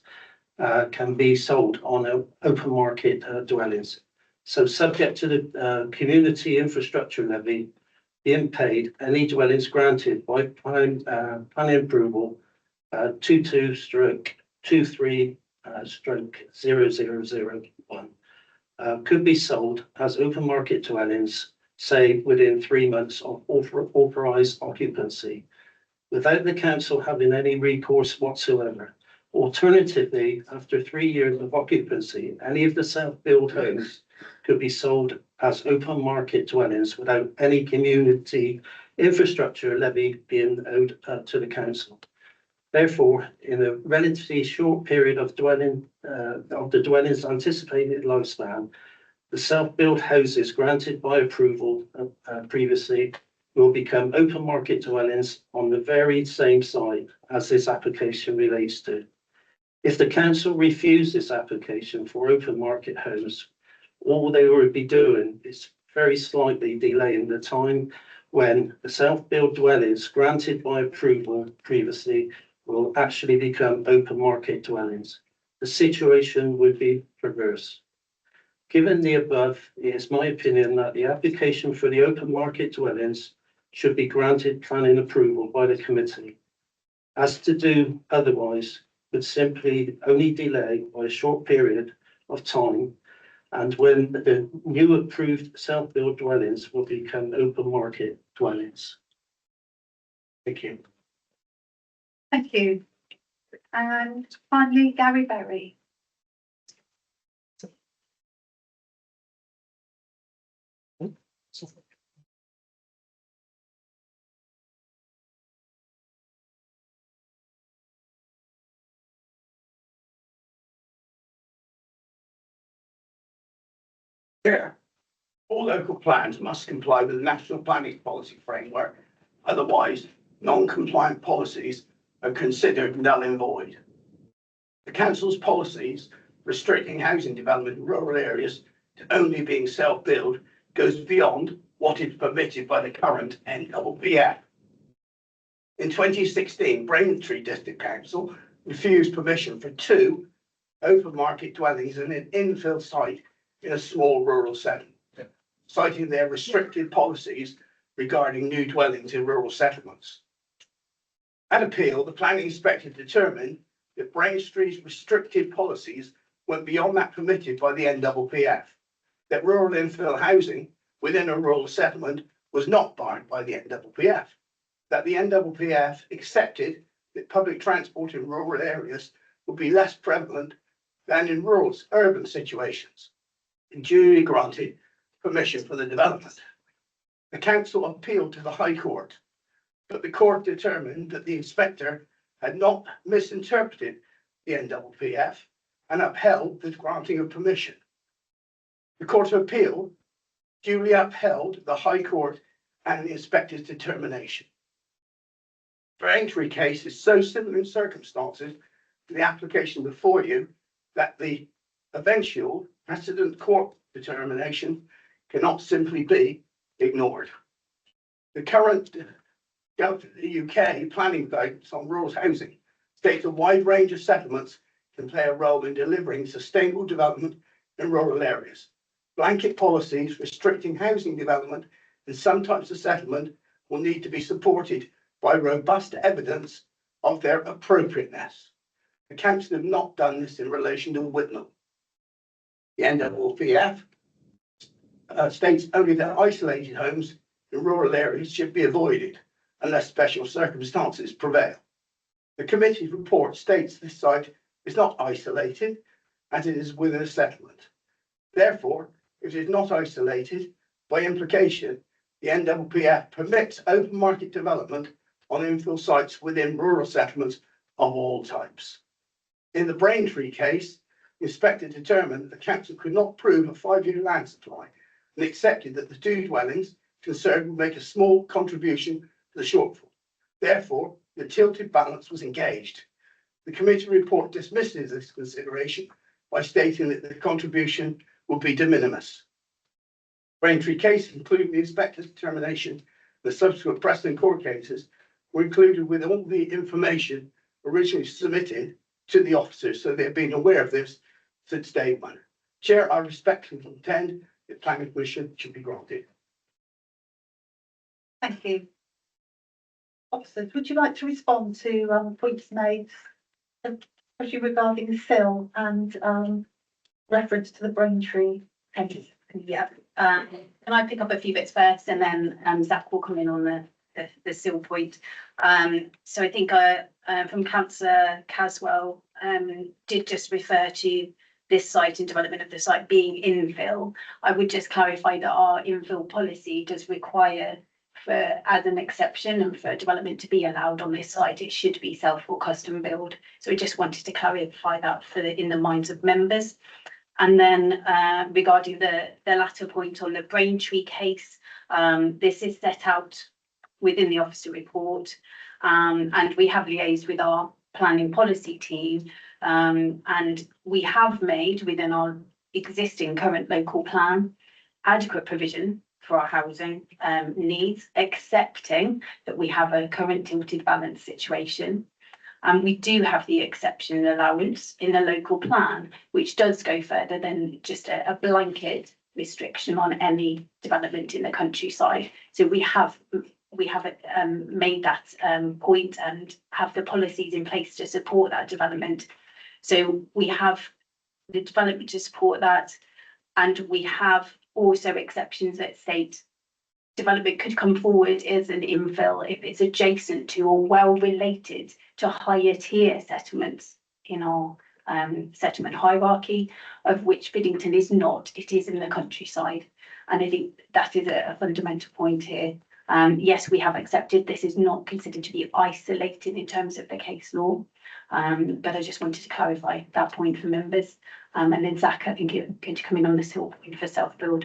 can be sold on open market dwellings. So subject to the community infrastructure levy being paid, any dwellings granted by planning approval 22/23/0001 could be sold as open market dwellings, say within 3 months of authorised occupancy, without the council having any recourse whatsoever. Alternatively, after 3 years of occupancy, any of the self-build homes could be sold as open market dwellings without any community infrastructure levy being owed to the council. Therefore, in a relatively short period of the dwelling's anticipated lifespan, the self-built houses granted by approval previously will become open market dwellings on the very same site as this application relates to. If the council refuse this application for open market homes, all they would be doing is very slightly delaying the time when the self-built dwellings granted by approval previously will actually become open market dwellings. The situation would be reverse. Given the above, it is my opinion that the application for the open market dwellings should be granted planning approval by the committee. As to do otherwise would simply only delay by a short period of time, and when the new approved self-built dwellings will become open market dwellings. Thank you. Thank you. And finally, Gary Berry. Yeah. All local plans must comply with the National Planning Policy Framework. Otherwise, non-compliant policies are considered null and void. The council's policies restricting housing development in rural areas to only being self-built goes beyond what is permitted by the current NPPF. In 2016, Braintree District Council refused permission for 2 open market dwellings in an infill site in a small rural setting, citing their restricted policies regarding new dwellings in rural settlements. At appeal, the planning inspector determined that Braintree's restricted policies went beyond that permitted by the NPPF, that rural infill housing within a rural settlement was not barred by the NPPF, that the NPPF accepted that public transport in rural areas would be less prevalent than in rural urban situations. and duly granted permission for the development. The council appealed to the High Court, but the court determined that the inspector had not misinterpreted the NPPF and upheld the granting of permission. The Court of Appeal duly upheld the High Court and the inspector's determination. The Braintree case is so similar in circumstances to the application before you that the eventual precedent court determination cannot simply be ignored. The current UK planning guidance on rural housing states a wide range of settlements can play a role in delivering sustainable development in rural areas. Blanket policies restricting housing development in some types of settlement will need to be supported by robust evidence of their appropriateness. The council have not done this in relation to Whitnall. The NPPF states only that isolated homes in rural areas should be avoided unless special circumstances prevail. The committee's report states this site is not isolated as it is within a settlement. Therefore, if it is not isolated, by implication, the NPPF permits open market development on infill sites within rural settlements of all types. In the Braintree case, the inspector determined that the council could not prove a 5-year land supply and accepted that the 2 dwellings concerned would make a small contribution to the shortfall. Therefore, the tilted balance was engaged. The committee report dismisses this consideration by stating that the contribution would be de minimis. Braintree case, including the inspector's determination, the subsequent Preston court cases, were included with all the information originally submitted to the officers, so they've been aware of this since day one. Chair, I respectfully contend that planning permission should be granted. Thank you. Officers, would you like to respond to points made, especially regarding the sill and reference to the Braintree case? Yeah, can I pick up a few bits first, and then Zach will come in on the sill point. So I think from Councillor Caswell did just refer to this site and development of the site being infill. I would just clarify that our infill policy does require as an exception and for development to be allowed on this site, it should be self or custom build. So we just wanted to clarify that in the minds of members. And then regarding the latter point on the Braintree case, this is set out within the officer report, and we have liaised with our planning policy team, and we have made within our existing current local plan adequate provision for our housing needs, accepting that we have a current tilted balance situation. And we do have the exception allowance in the local plan, which does go further than just a blanket restriction on any development in the countryside. So we have made that point and have the policies in place to support that development. So we have the development to support that, and we have also exceptions that state development could come forward as an infill if it's adjacent to or well related to higher tier settlements in our settlement hierarchy, of which Biddington is not. It is in the countryside, and I think that is a fundamental point here. Yes, we have accepted this is not considered to be isolated in terms of the case law, but I just wanted to clarify that point for members. And then Zach, I think you're going to come in on the sill point for self-build.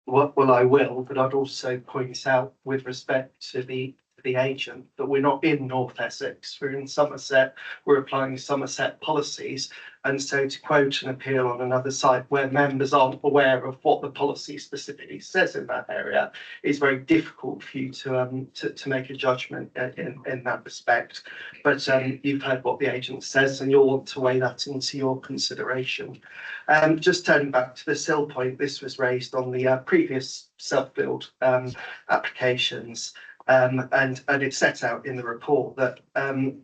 Well, I will, but I'd also point out with respect to the agent that we're not in North Essex, we're in Somerset, we're applying Somerset policies. And so to quote an appeal on another site where members aren't aware of what the policy specifically says in that area, is very difficult for you to make a judgment in that respect. But you've heard what the agent says and you'll want to weigh that into your consideration. Just turning back to the sill point, this was raised on the previous self-build applications. And it's set out in the report that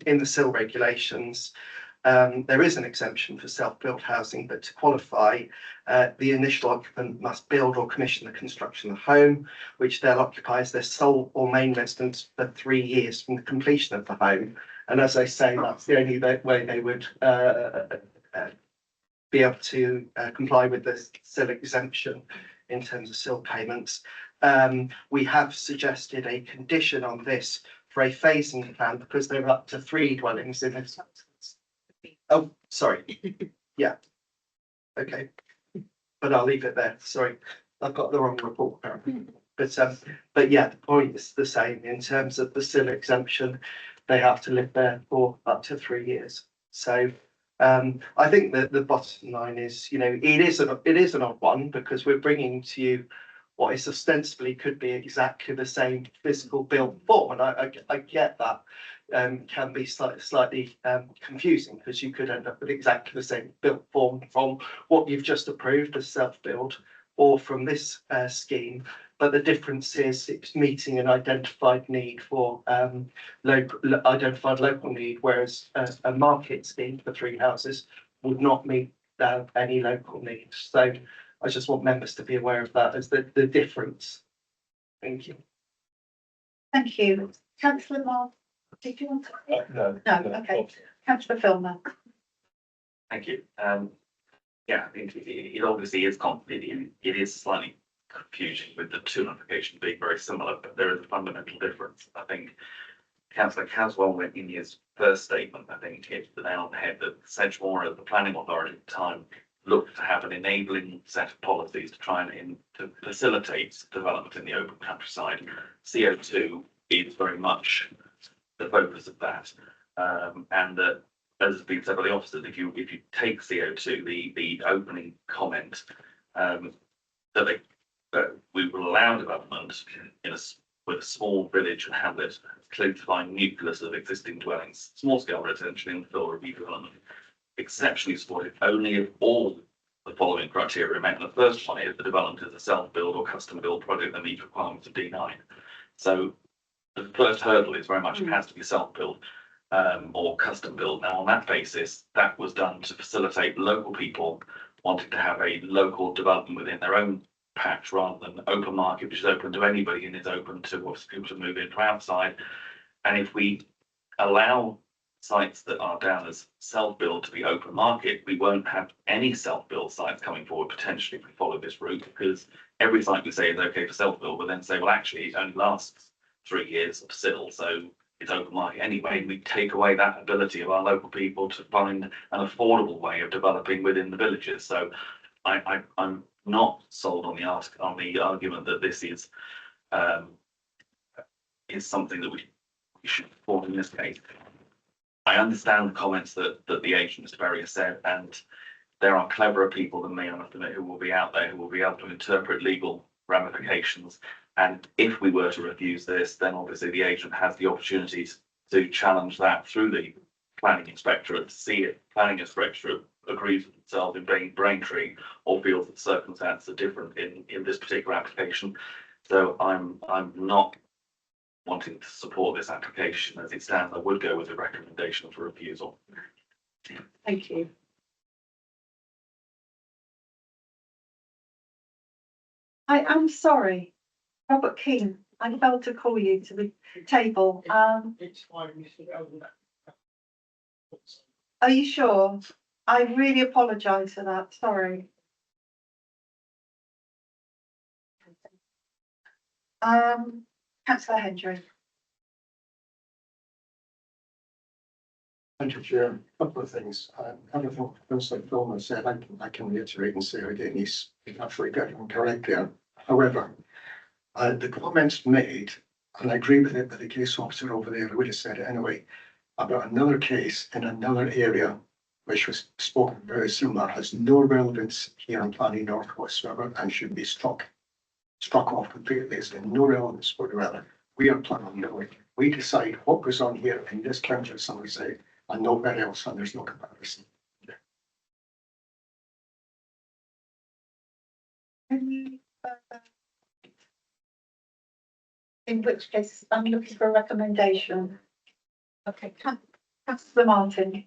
in the sill regulations, there is an exemption for self-built housing, but to qualify, the initial occupant must build or commission the construction of the home, which they'll occupy as their sole or main residence for 3 years from the completion of the home. And as I say, that's the only way they would be able to comply with the SIL exemption in terms of SIL payments. We have suggested a condition on this for a phasing plan because there are up to 3 dwellings in this. Oh, sorry. Yeah. Okay. But I'll leave it there. Sorry, I've got the wrong report apparently. But yeah, the point is the same in terms of the SIL exemption. They have to live there for up to 3 years. So I think that the bottom line is, you know, it is an odd one because we're bringing to you what is ostensibly could be exactly the same physical built form, and I get that can be slightly confusing because you could end up with exactly the same built form from what you've just approved as self-build or from this scheme. But the difference is it's meeting an identified need for identified local need, whereas a market scheme for 3 houses would not meet any local needs. So I just want members to be aware of that as the difference. Thank you. Thank you. Councillor Moore, did you want to? No, okay. Councillor Filmer. Thank you. Yeah, I think it obviously is complicated. It is slightly confusing with the 2 applications being very similar, but there is a fundamental difference. I think Councillor Caswell went in his first statement, I think, hit the nail on the head that Sedgemoor, as the planning authority at the time, looked to have an enabling set of policies to try and to facilitate development in the open countryside. CO2 is very much the focus of that, and that, as has been said by the officers, if you take CO2, the opening comment that we will allow development with a small village and hamlet, close to nucleus of existing dwellings, small scale residential infill review development, exceptionally supported only if all the following criteria are met. And the first one is the development is a self-build or custom-build project that meets requirements of D9. So the first hurdle is very much it has to be self-build or custom-build. Now, on that basis, that was done to facilitate local people wanting to have a local development within their own patch rather than open market, which is open to anybody and is open to people to move in from outside. And if we allow sites that are down as self-build to be open market, we won't have any self-build sites coming forward potentially if we follow this route, because every site we say is okay for self-build will then say, well, actually it only lasts 3 years of SIL, so it's open market anyway. And we take away that ability of our local people to find an affordable way of developing within the villages. So I'm not sold on the argument that this is something that we should support in this case. I understand the comments that the agents various said, and there are cleverer people than me, I must admit, who will be out there who will be able to interpret legal ramifications. And if we were to refuse this, then obviously the agent has the opportunity to challenge that through the planning inspectorate, to see if planning inspectorate agrees with itself in being Braintree or feels that circumstances are different in this particular application. So I'm not wanting to support this application as it stands. I would go with a recommendation for refusal. Thank you. I am sorry, Robert King, I failed to call you to the table. It's fine, Mr. Elder. Are you sure? I really apologise for that, sorry. Councillor Hendry. Thank you, Chair. A couple of things. Everything Councillor Filmer said, I can reiterate and say again, he's absolutely getting them correct there. However, the comments made, and I agree with it, but the case officer over there would have said it anyway, about another case in another area, which was spoken very similar, has no relevance here in Planning North whatsoever and should be struck off completely. It's no relevance whatsoever. We are planning North. We decide what goes on here in this county, as somebody say, and nowhere else, and there's no comparison. In which case, I'm looking for a recommendation. Okay, Councillor Martin.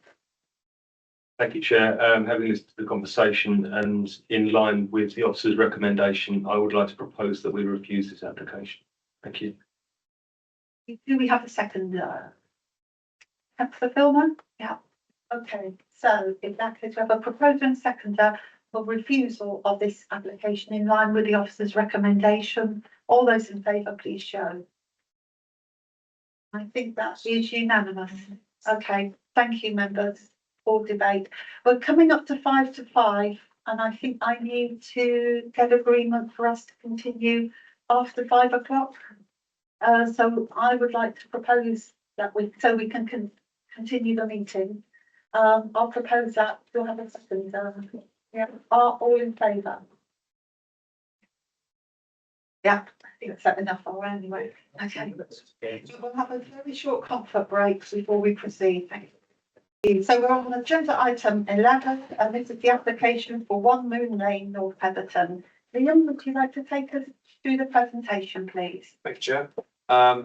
Thank you, Chair. Having listened to the conversation and in line with the officer's recommendation, I would like to propose that we refuse this application. Thank you. Do we have a second? Councillor Filmer? Yeah. Okay, so in that case, we have a proposer and seconder for refusal of this application in line with the officer's recommendation. All those in favour, please show. I think that is unanimous. Okay, thank you, members, for debate. We're coming up to 5 and I think I need to get agreement for us to continue after 5 o'clock. So I would like to propose that we can continue the meeting. I'll propose that. You'll have a second. Yeah, are all in favour? Yeah, I think that's enough for anyway. Okay. So we'll have a very short comfort break before we proceed. Thank you. So we're on agenda item 11, and this is the application for 1 Moon Lane, North Petherton. Liam, would you like to take us through the presentation, please? Thank you, Chair.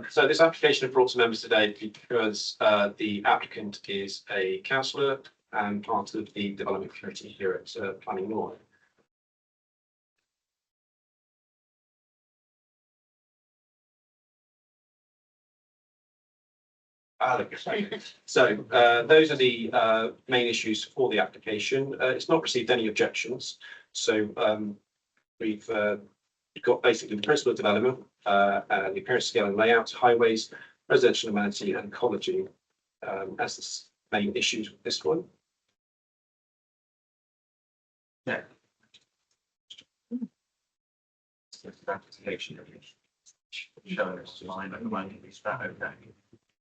So this application is brought to members today because the applicant is a councillor and part of the development committee here at Planning North. So those are the main issues for the application. It's not received any objections. So we've got basically the principle of development, the appearance, scale and layout, highways, residential amenity and ecology as the main issues with this one. Yeah. Application showing us line at the moment, is that okay?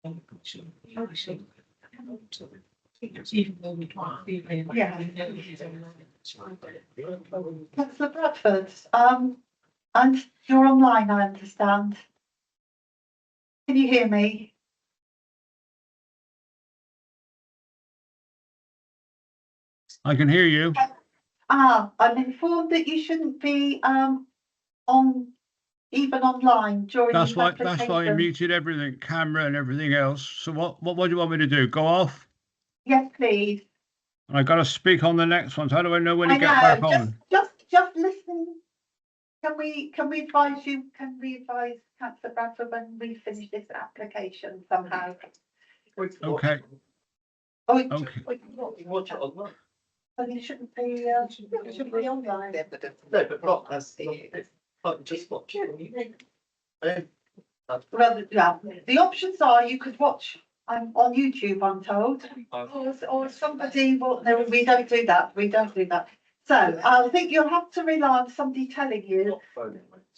Yeah. Councillor Bradford, and you're online, I understand. Can you hear me? I can hear you. I'm informed that you shouldn't be even online during That's this why application. I muted everything, camera and everything else. So what do you want me to do? Go off? Yes, please. And I got to speak on the next ones. How do I know when to I get back know, on? just listen. Can we advise Councillor Bradford when we finish this application somehow? Okay. Oh, Okay. watch it online. But it shouldn't be online. No, but not as just watch. Rather, yeah, the options are you could watch on YouTube, I'm told, or somebody will. No, we don't do that. We don't do that. So I think you'll have to rely on somebody telling you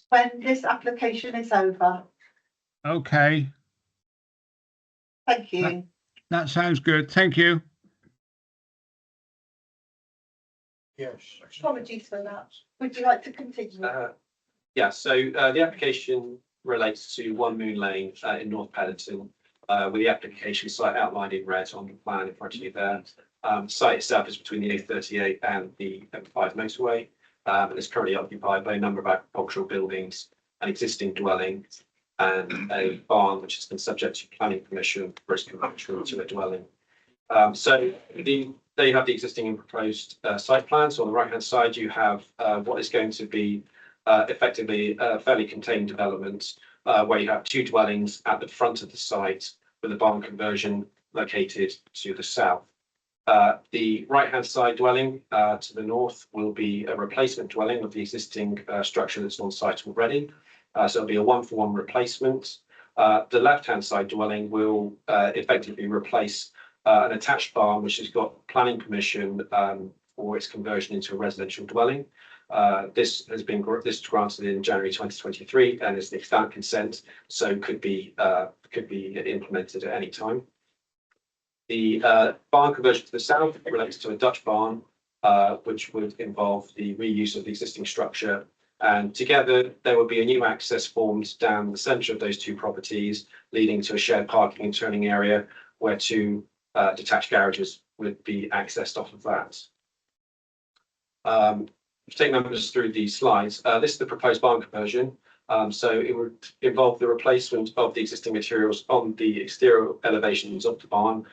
when this application is over. Okay. Thank you. That sounds good. Thank you. Yes. Apologies for that. Would you like to continue? Yeah, so the application relates to 1 Moon Lane in North Petherton, with the application site outlined in red on the plan in front of you there. Site itself is between the A38 and the M5 motorway, and is currently occupied by a number of agricultural buildings, an existing dwelling, and a barn which has been subject to planning permission for its conversion to a dwelling. So there you have the existing and proposed site plan. So on the right hand side you have what is going to be effectively a fairly contained development where you have 2 dwellings at the front of the site with a barn conversion located to the south. The right hand side dwelling to the north will be a replacement dwelling of the existing structure that's on site already. So it'll be a 1-for-1 replacement. The left hand side dwelling will effectively replace an attached barn which has got planning permission for its conversion into a residential dwelling. This was granted in January 2023 and is the extant consent, so could be implemented at any time. The barn conversion to the south relates to a Dutch barn, which would involve the reuse of the existing structure. And together there will be a new access formed down the centre of those 2 properties, leading to a shared parking and turning area where 2 detached garages would be accessed off of that. To take members through these slides, this is the proposed barn conversion. So it would involve the replacement of the existing materials on the exterior elevations of the barn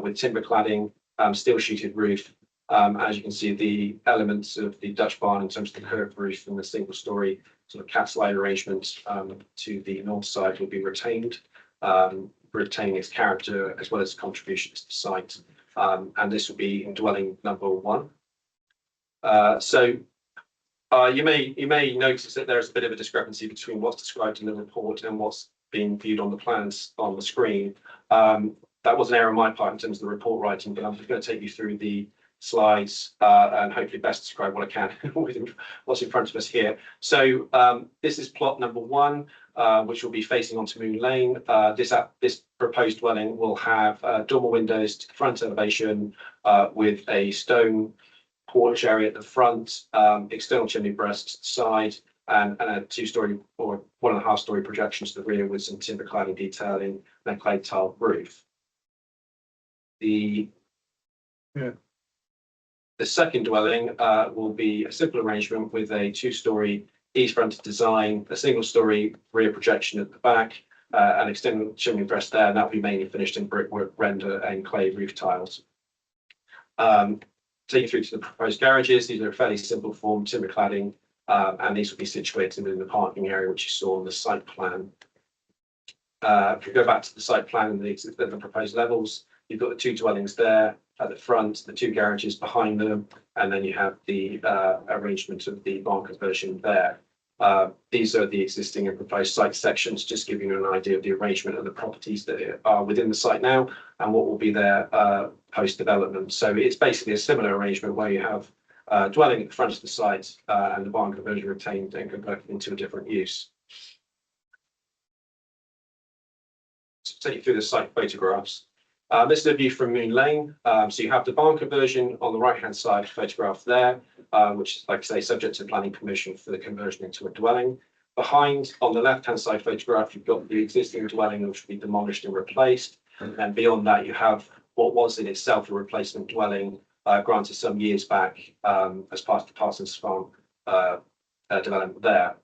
with timber cladding, steel sheeted roof. As you can see, the elements of the Dutch barn in terms of the curved roof and the single story sort of cat slide arrangement to the north side will be retained, retaining its character as well as contributions to the site. and this will be in dwelling number 1. You may notice that there's a bit of a discrepancy between what's described in the report and what's being viewed on the plans on the screen. That was an error on my part in terms of the report writing, but I'm just going to take you through the slides and hopefully best describe what I can with what's in front of us here. So this is plot number 1, which will be facing onto Moon Lane. This proposed dwelling will have dormer windows to the front elevation with a stone porch area at the front, external chimney breast to the side, and a 2-story or 1.5-story projection to the rear with some timber cladding detailing and a clay tile roof. The second dwelling will be a simple arrangement with a 2-story east fronted design, a 1-story rear projection at the back, an external chimney breast there, and that will be mainly finished in brickwork, render, and clay roof tiles. Take you through to the proposed garages. These are a fairly simple form, timber cladding, and these will be situated within the parking area, which you saw on the site plan. If we go back to the site plan and the proposed levels, you've got the 2 dwellings there at the front, the 2 garages behind them, and then you have the arrangement of the barn conversion there. These are the existing and proposed site sections, just giving you an idea of the arrangement of the properties that are within the site now and what will be there post-development. So it's basically a similar arrangement where you have dwelling at the front of the site and the barn conversion retained and converted into a different use. So take you through the site photographs. This is a view from Moon Lane. So you have the barn conversion on the right-hand side photograph there, which is, like I say, subject to planning permission for the conversion into a dwelling. Behind, on the left-hand side photograph, you've got the existing dwelling, which will be demolished and replaced. And beyond that, you have what was in itself a replacement dwelling, granted some years back as part of the Parsons Farm development there.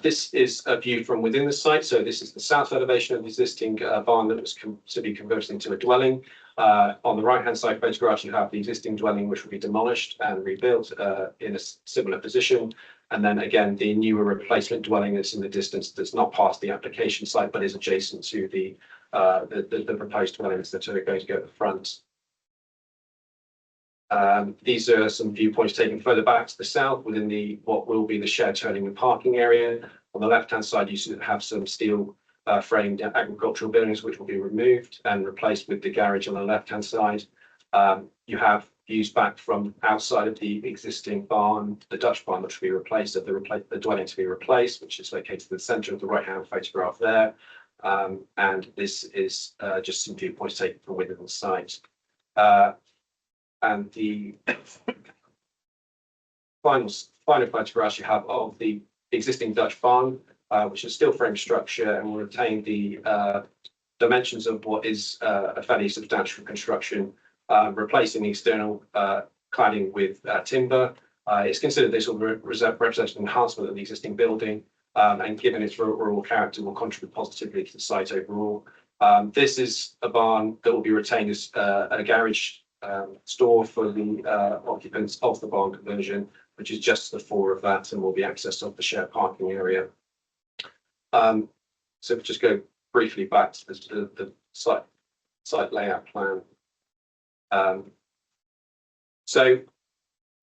This is a view from within the site. So this is the south elevation of the existing barn that was to be converted into a dwelling. On the right-hand side photograph, you have the existing dwelling, which will be demolished and rebuilt in a similar position. And then again, the newer replacement dwelling that's in the distance, that's not part of the application site, but is adjacent to the proposed dwellings that are going to go at the front. These are some viewpoints taken further back to the south within what will be the shared turning and parking area. On the left-hand side, you have some steel framed agricultural buildings which will be removed and replaced with the garage on the left-hand side. You have views back from outside of the existing barn, the Dutch barn, which will be replaced, of the dwelling to be replaced, which is located in the centre of the right-hand photograph there. And this is just some viewpoints taken from within the site. And the final photographs you have of the existing Dutch barn, which is still frame structure and will retain the dimensions of what is a fairly substantial construction, replacing the external cladding with timber. It's considered this will represent an enhancement of the existing building, and given its rural character, will contribute positively to the site overall. This is a barn that will be retained as a garage store for the occupants of the barn conversion, which is just the floor of that and will be accessed off the shared parking area. So if we just go briefly back to the site layout plan. So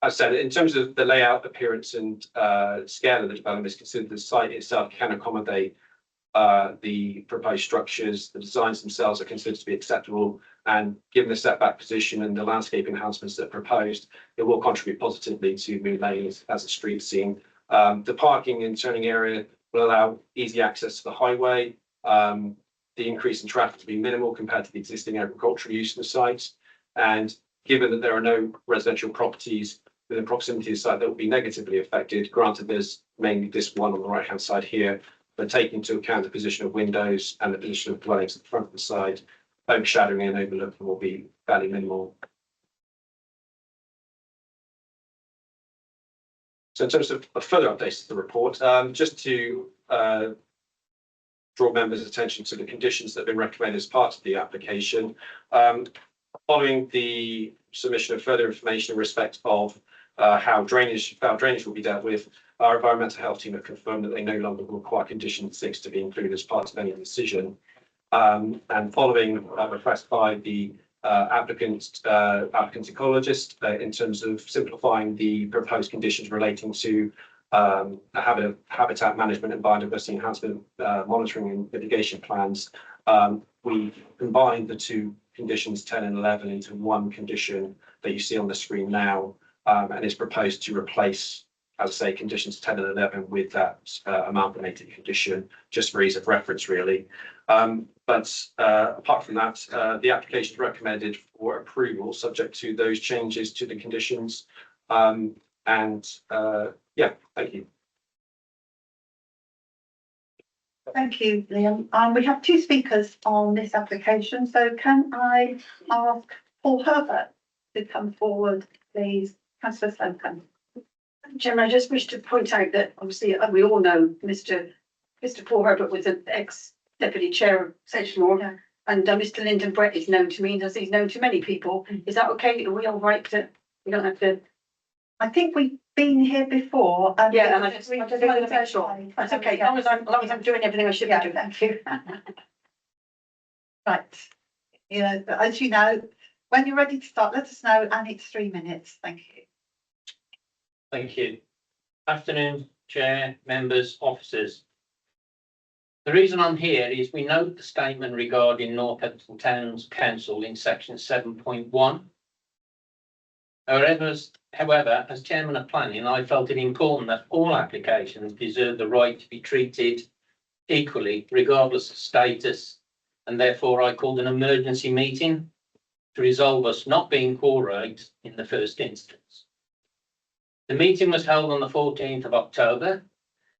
as I said, in terms of the layout, appearance and scale of the development, is considered the site itself can accommodate the proposed structures. The designs themselves are considered to be acceptable, and given the setback position and the landscape enhancements that are proposed, it will contribute positively to Moon Lane as a street scene. The parking and turning area will allow easy access to the highway. The increase in traffic to be minimal compared to the existing agricultural use of the site. And given that there are no residential properties within proximity to the site that will be negatively affected, granted there's mainly this one on the right-hand side here, but taking into account the position of windows and the position of dwellings at the front of the site, overshadowing and overlooking will be fairly minimal. So in terms of further updates to the report, just to draw members' attention to the conditions that have been recommended as part of the application. Following the submission of further information in respect of how drainage will be dealt with, our environmental health team have confirmed that they no longer require condition 6 to be included as part of any decision. And following a request by the applicant's ecologist in terms of simplifying the proposed conditions relating to habitat management and biodiversity enhancement monitoring and mitigation plans, we combined the two conditions 10 and 11 into one condition that you see on the screen now, and it's proposed to replace, as I say, conditions 10 and 11 with that amalgamated condition, just for ease of reference, really. But apart from that, the application is recommended for approval, subject to those changes to the conditions. Yeah, thank you. Thank you, Liam. We have two speakers on this application, so can I ask Paul Herbert to come forward, please? Councillor Slocum. Chairman, I just wish to point out that obviously we all know Mr. Paul Herbert was an ex-deputy chair of Sedgemoor, and Mr. Lyndon Brett is known to me, as he's known to many people. Is that okay? Are we all right to, we don't have to? I think we've been here before. Yeah, and I just wanted to make sure. That's okay, as long as I'm doing everything I should be doing. Thank you. Right, you know, as you know, when you're ready to start, let us know, and it's 3 minutes. Thank you. Thank you. Afternoon, Chair, members, officers. The reason I'm here is we note the statement regarding North Petherton Town Council in section 7.1. However, as Chairman of Planning, I felt it important that all applications deserve the right to be treated equally, regardless of status, and therefore I called an emergency meeting to resolve us not being quorate in the first instance. The meeting was held on the 14th of October,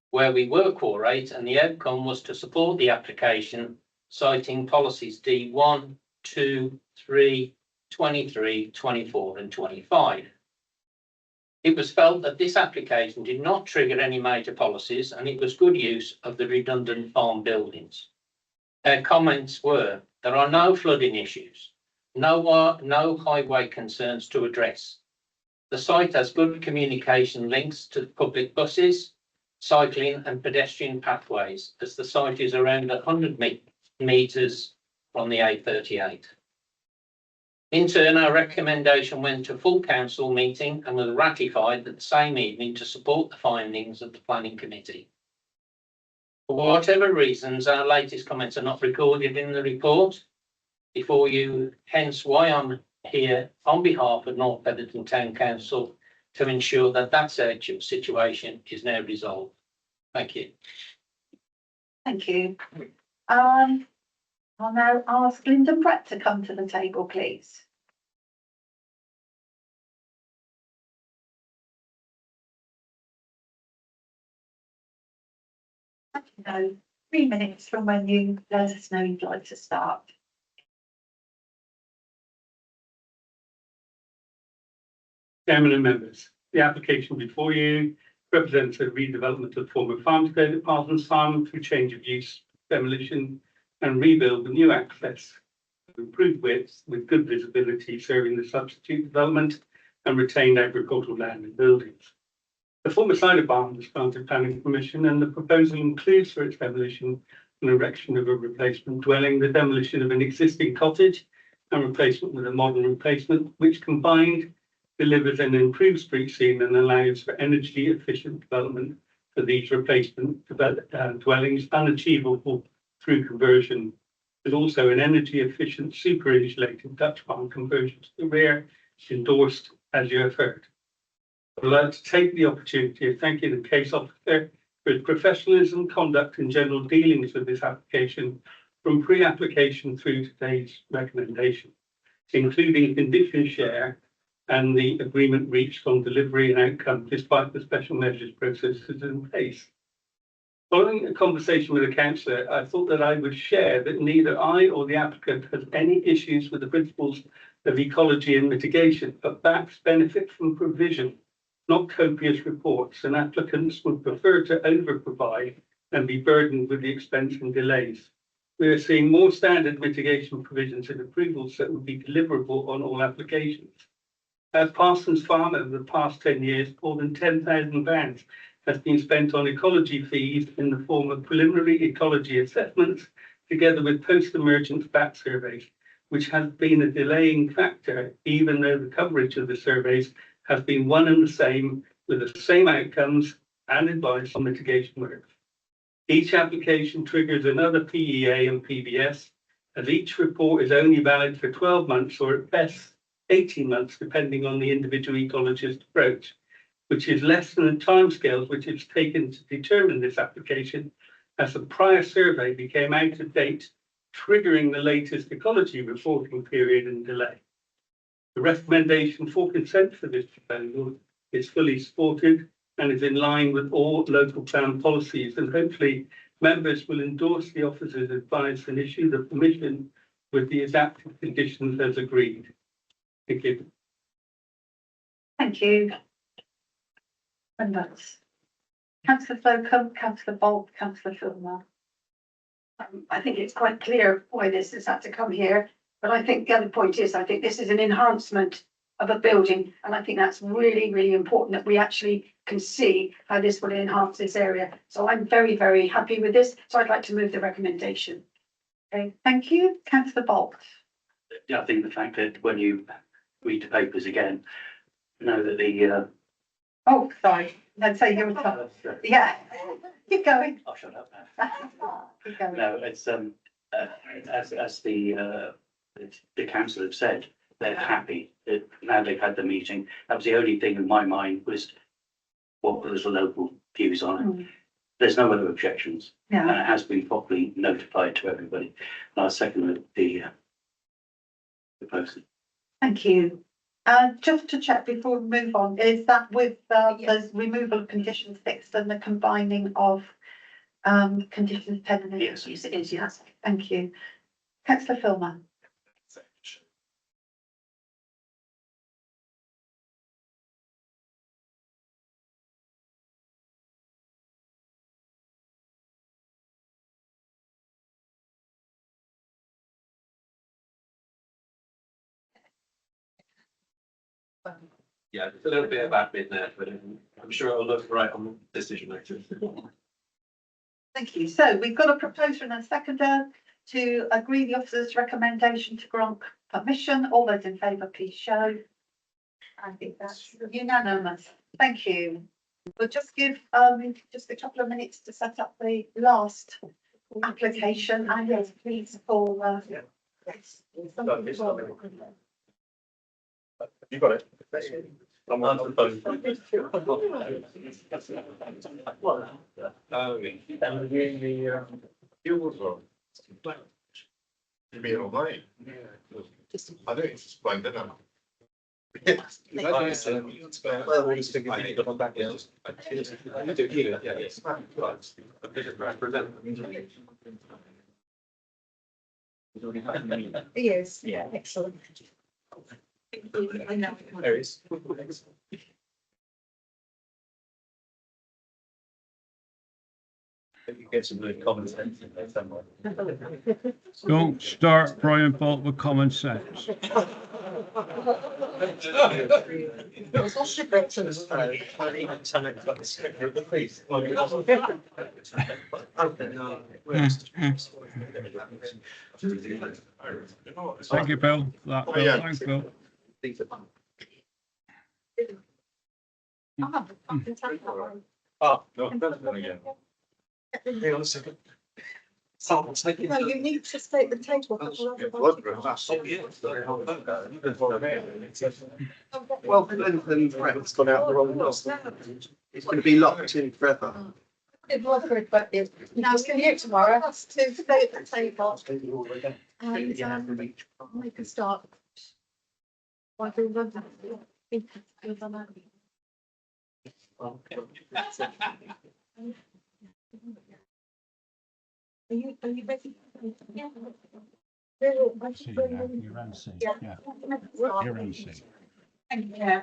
where we were quorate, and the outcome was to support the application, citing policies D1, 2, 3, 23, 24 and 25. It was felt that this application did not trigger any major policies, and it was good use of the redundant farm buildings. Their comments were, there are no flooding issues, no highway concerns to address. The site has good communication links to public buses, cycling and pedestrian pathways, as the site is around 100 metres from the A38. In turn, our recommendation went to full council meeting and was ratified the same evening to support the findings of the planning committee. For whatever reasons, our latest comments are not recorded in the report before you, hence why I'm here on behalf of North Petherton Town Council to ensure that that situation is now resolved. Thank you. Thank you. I'll now ask Lyndon Brett to come to the table, please. No, 3 minutes from when you let us know you'd like to start. Chairman and members, the application before you represents a redevelopment of former farmstead at Parsons Farm through change of use, demolition and rebuild with new access, improved widths with good visibility serving the substitute development and retained agricultural land and buildings. The former cider barn was granted planning permission, and the proposal includes for its demolition an erection of a replacement dwelling, the demolition of an existing cottage and replacement with a modern replacement, which combined delivers an improved street scene and allows for energy efficient development for these replacement dwellings unachievable through conversion. There's also an energy efficient super insulated Dutch barn conversion to the rear, endorsed as you have heard. I'd like to take the opportunity of thanking the case officer for his professionalism, conduct and general dealings with this application from pre-application through today's recommendation, including condition share and the agreement reached on delivery and outcome despite the special measures processes in place. Following a conversation with the councillor, I thought that I would share that neither I or the applicant has any issues with the principles of ecology and mitigation, but BAPs benefit from provision, not copious reports, and applicants would prefer to over-provide and be burdened with the expense and delays. We are seeing more standard mitigation provisions and approvals that would be deliverable on all applications. At Parsons Farm over the past 10 years, more than £10,000 has been spent on ecology fees in the form of preliminary ecology assessments, together with post-emergent bat surveys, which has been a delaying factor, even though the coverage of the surveys has been one and the same, with the same outcomes and advice on mitigation work. Each application triggers another PEA and PBS, as each report is only valid for 12 months or at best 18 months, depending on the individual ecologist approach, which is less than the timescales which it's taken to determine this application, as the prior survey became out of date, triggering the latest ecology reporting period and delay. The recommendation for consent for this proposal is fully supported and is in line with all local plan policies, and hopefully members will endorse the officer's advice and issue the permission with the adapted conditions as agreed. Thank you. Thank you. And that's Councillor Slocum, Councillor Bolt, Councillor Filmer. I think it's quite clear why this has had to come here, but I think the other point is, I think this is an enhancement of a building, and I think that's really, really important that we actually can see how this will enhance this area. So I'm very, very happy with this, so I'd like to move the recommendation. Okay, thank you. Councillor Bolt. I think the fact that when you read the papers again, know that the Oh, sorry. Let's say you're top. Yeah, keep going. I'll shut up now. Keep going. No, it's as the council have said, they're happy that now they've had the meeting. That was the only thing in my mind was what was the local views on it. There's no other objections. And it has been properly notified to everybody. And I second the proposal. Thank you. Just to check before we move on, is that with the removal of condition 6 and the combining of conditions 10 and 8? Yes, it is, yes. Thank you. Councillor Filmer. Yeah, it's a little bit of admin there, but I'm sure it'll look right on the decision later. Thank you. So we've got a proposer and a seconder to agree the officer's recommendation to grant permission. All those in favour, please show. I think that's unanimous. Thank you. We'll just give just a couple of minutes to set up the last application. And yes, please call. Yes. You got it. I'm on the phone. You mean online? I don't explain, didn't I? Yes. Well, we just think you got on back. Yeah. You do here. Yeah. Yes. He is, yeah, excellent. I know. There is. You get some good common sense in there somewhere. Don't start Brian Bolt with common sense. Thank you, Bill. For that, Bill. Yeah. Thanks, Bill. Oh, no, again. Hang on a second. No, you need to state the table. Well, then Brett's gone out the wrong door. It's going to be locked in forever. It was good, but it's now it's here tomorrow. Has to stay at the table. And we can start. Are you ready? Yeah. See, you're MC. Yeah. You're MC. Thank you.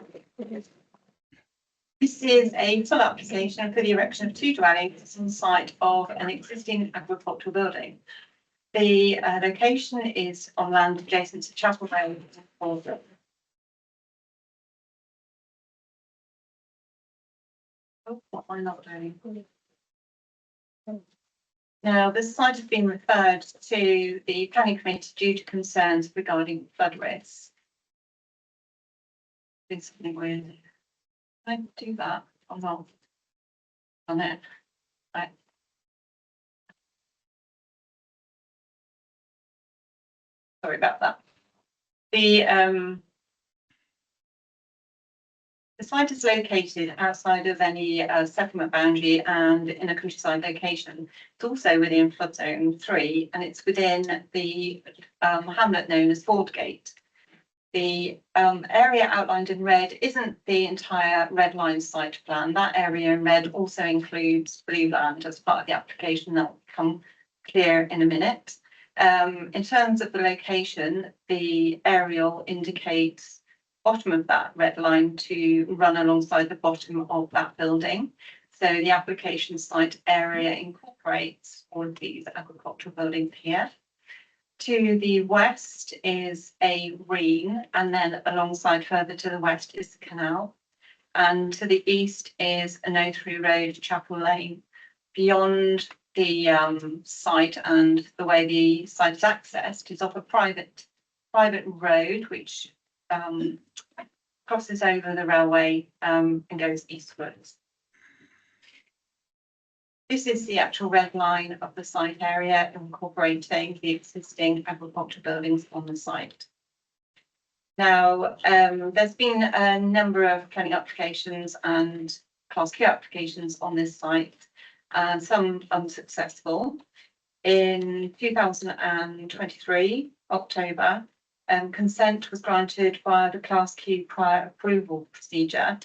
This is a full application for the erection of 2 dwellings on the site of an existing agricultural building. The location is on land adjacent to Chapel Road. Oh, what am I not doing? Now, this site has been referred to the planning committee due to concerns regarding flood risks. Doing something weird. Can I do that or not? On it. Right. Sorry about that. The site is located outside of any settlement boundary and in a countryside location. It's also within flood zone 3 and it's within the hamlet known as Fordgate. The area outlined in red isn't the entire red line site plan. That area in red also includes blue land as part of the application. That will become clear in a minute. In terms of the location, the aerial indicates bottom of that red line to run alongside the bottom of that building. So the application site area incorporates all of these agricultural buildings here. To the west is a green, and then alongside further to the west is the canal. And to the east is a no-through road, Chapel Lane. Beyond the site and the way the site is accessed is off a private road, which crosses over the railway and goes eastwards. This is the actual red line of the site area, incorporating the existing agricultural buildings on the site. Now, there's been a number of planning applications and Class Q applications on this site, and some unsuccessful. In 2023, October, consent was granted via the Class Q prior approval procedure,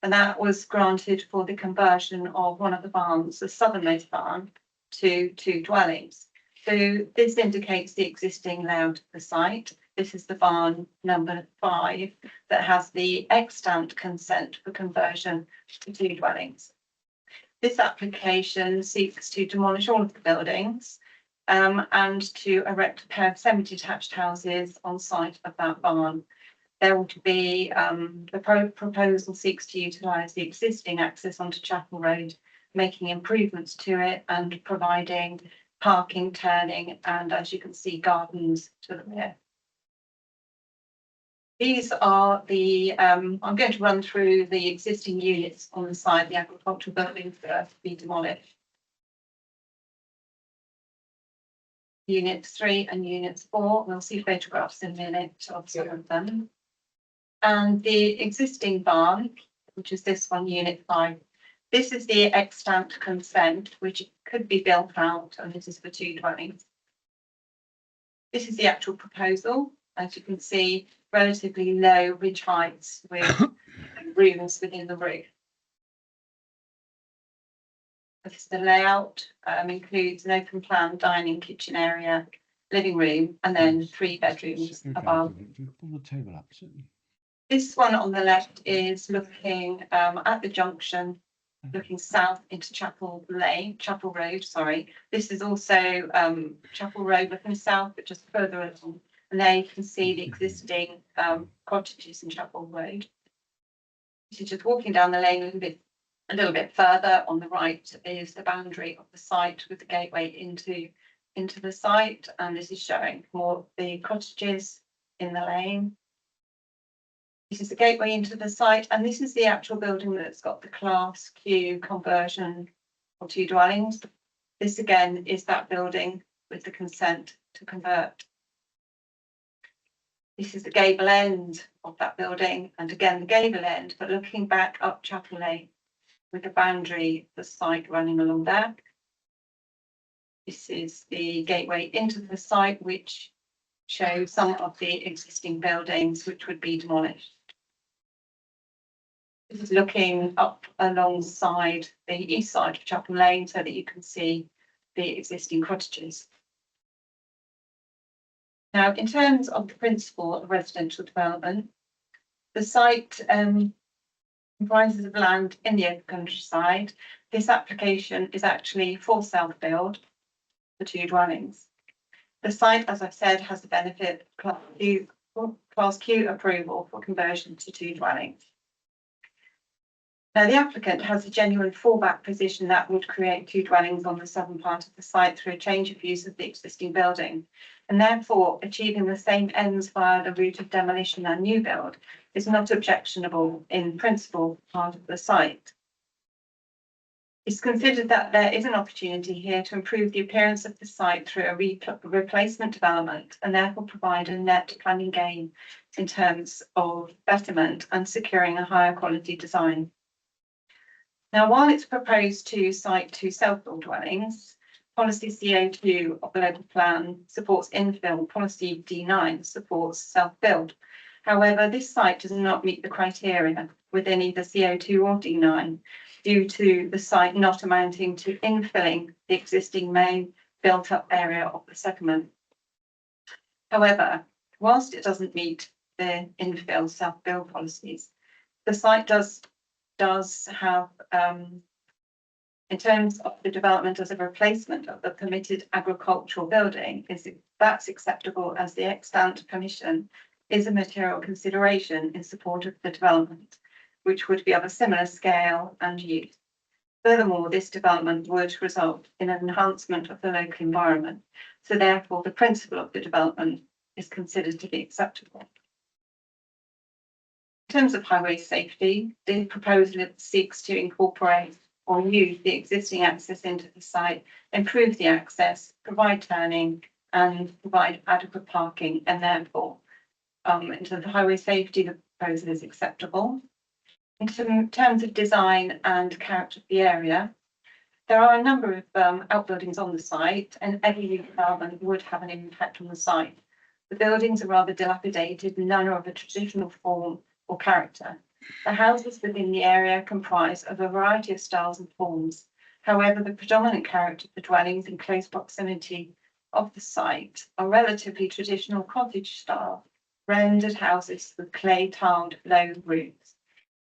and that was granted for the conversion of one of the barns, the southernmost barn, to 2 dwellings. So this indicates the existing layout of the site. This is the barn number 5 that has the extant consent for conversion to 2 dwellings. This application seeks to demolish all of the buildings and to erect a pair of semi-detached houses on site of that barn. There will be, the proposal seeks to utilise the existing access onto Chapel Road, making improvements to it and providing parking, turning, and as you can see, gardens to the rear. These are the, I'm going to run through the existing units on the side, the agricultural buildings that are to be demolished. Units 3 and units 4, we'll see photographs in a minute of some of them. And the existing barn, which is this one, unit 5. This is the extant consent, which could be built out, and this is for 2 dwellings. This is the actual proposal. As you can see, relatively low ridge heights with rooms within the roof. This is the layout, includes an open plan dining kitchen area, living room, and then 3 bedrooms above. This one on the left is looking at the junction, looking south into Chapel Road, sorry. This is also Chapel Road looking south, but just further along. And there you can see the existing cottages in Chapel Road. This is just walking down the lane a little bit further. On the right is the boundary of the site with the gateway into the site, and this is showing more of the cottages in the lane. This is the gateway into the site, and this is the actual building that's got the Class Q conversion for 2 dwellings. This again is that building with the consent to convert. This is the gable end of that building, and again the gable end, but looking back up Chapel Lane with the boundary of the site running along there. This is the gateway into the site, which shows some of the existing buildings which would be demolished. This is looking up alongside the east side of Chapel Lane so that you can see the existing cottages. Now, in terms of the principle of residential development, the site comprises of land in the open countryside. This application is actually for self-build for 2 dwellings. The site, as I've said, has the benefit of Class Q approval for conversion to 2 dwellings. Now, the applicant has a genuine fallback position that would create 2 dwellings on the southern part of the site through a change of use of the existing building, and therefore achieving the same ends via the route of demolition and new build is not objectionable in principle part of the site. It's considered that there is an opportunity here to improve the appearance of the site through a replacement development and therefore provide a net planning gain in terms of betterment and securing a higher quality design. Now, while it's proposed to site 2 self-built dwellings, policy CO2 of the local plan supports infill, policy D9 supports self-build. However, this site does not meet the criteria within either CO2 or D9 due to the site not amounting to infilling the existing main built-up area of the settlement. However, whilst it doesn't meet the infill self-build policies, the site does have, in terms of the development as a replacement of the permitted agricultural building, that's acceptable as the extant permission is a material consideration in support of the development, which would be of a similar scale and use. Furthermore, this development would result in an enhancement of the local environment, so therefore the principle of the development is considered to be acceptable. In terms of highway safety, the proposal seeks to incorporate or use the existing access into the site, improve the access, provide turning and provide adequate parking, and therefore in terms of highway safety, the proposal is acceptable. In terms of design and character of the area, there are a number of outbuildings on the site, and every new development would have an impact on the site. The buildings are rather dilapidated, none are of a traditional form or character. The houses within the area comprise of a variety of styles and forms. However, the predominant character of the dwellings in close proximity of the site are relatively traditional cottage style, rendered houses with clay tiled low roofs.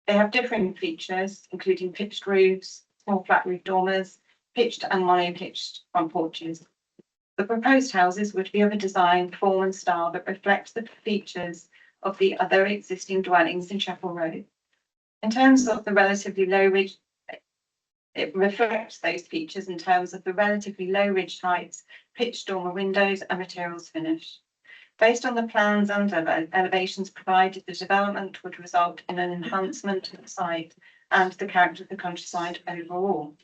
They have differing features, including pitched roofs, small flat roof dormers, pitched and mono-pitched front porches. The proposed houses would be of a design, form and style that reflects the features of the other existing dwellings in Chapel Road. In terms of the relatively low ridge, it reflects those features in terms of the relatively low ridge heights, pitched dormer windows and materials finish. Based on the plans and elevations provided, the development would result in an enhancement of the site and the character of the countryside overall.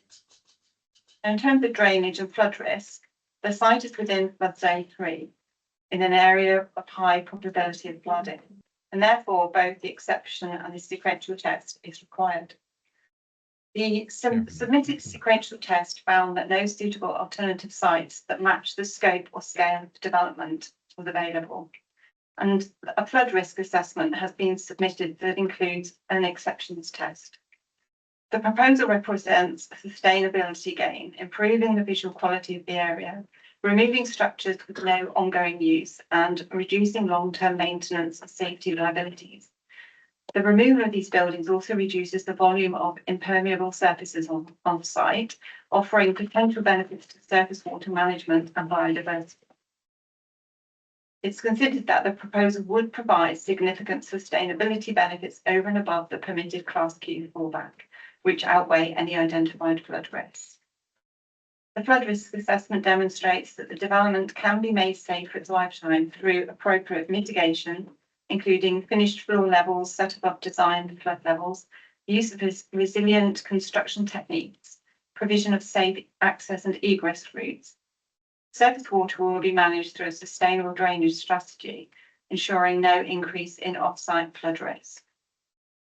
In terms of drainage and flood risk, the site is within flood zone 3 in an area of high probability of flooding, and therefore both the exception and the sequential test is required. The submitted sequential test found that no suitable alternative sites that match the scope or scale of development was available, and a flood risk assessment has been submitted that includes an exceptions test. The proposal represents a sustainability gain, improving the visual quality of the area, removing structures with no ongoing use, and reducing long-term maintenance and safety liabilities. The removal of these buildings also reduces the volume of impermeable surfaces on site, offering potential benefits to surface water management and biodiversity. It's considered that the proposal would provide significant sustainability benefits over and above the permitted Class Q fallback, which outweigh any identified flood risks. The flood risk assessment demonstrates that the development can be made safe for its lifetime through appropriate mitigation, including finished floor levels set above design flood levels, use of resilient construction techniques, provision of safe access and egress routes. Surface water will be managed through a sustainable drainage strategy, ensuring no increase in off-site flood risk.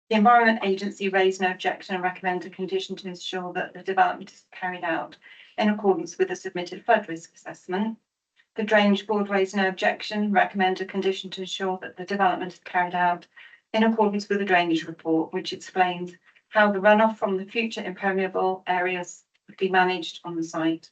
The Environment Agency raised no objection and recommended a condition to ensure that the development is carried out in accordance with the submitted flood risk assessment. The Drainage Board raised no objection, recommended a condition to ensure that the development is carried out in accordance with the drainage report, which explains how the runoff from the future impermeable areas would be managed on the site.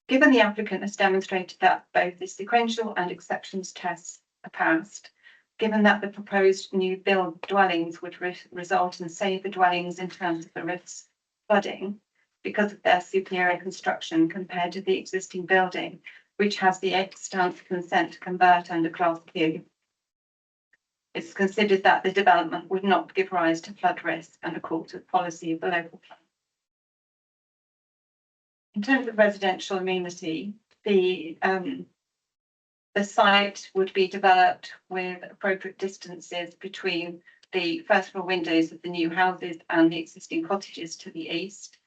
Given the applicant has demonstrated that both the sequential and exceptions tests are passed, given that the proposed new build dwellings would result in safer dwellings in terms of the risk flooding because of their superior construction compared to the existing building, which has the extant consent to convert under Class Q. It's considered that the development would not give rise to flood risk and according to the policy of the local plan. In terms of residential amenity, the site would be developed with appropriate distances between the first floor windows of the new houses and the existing cottages to the east.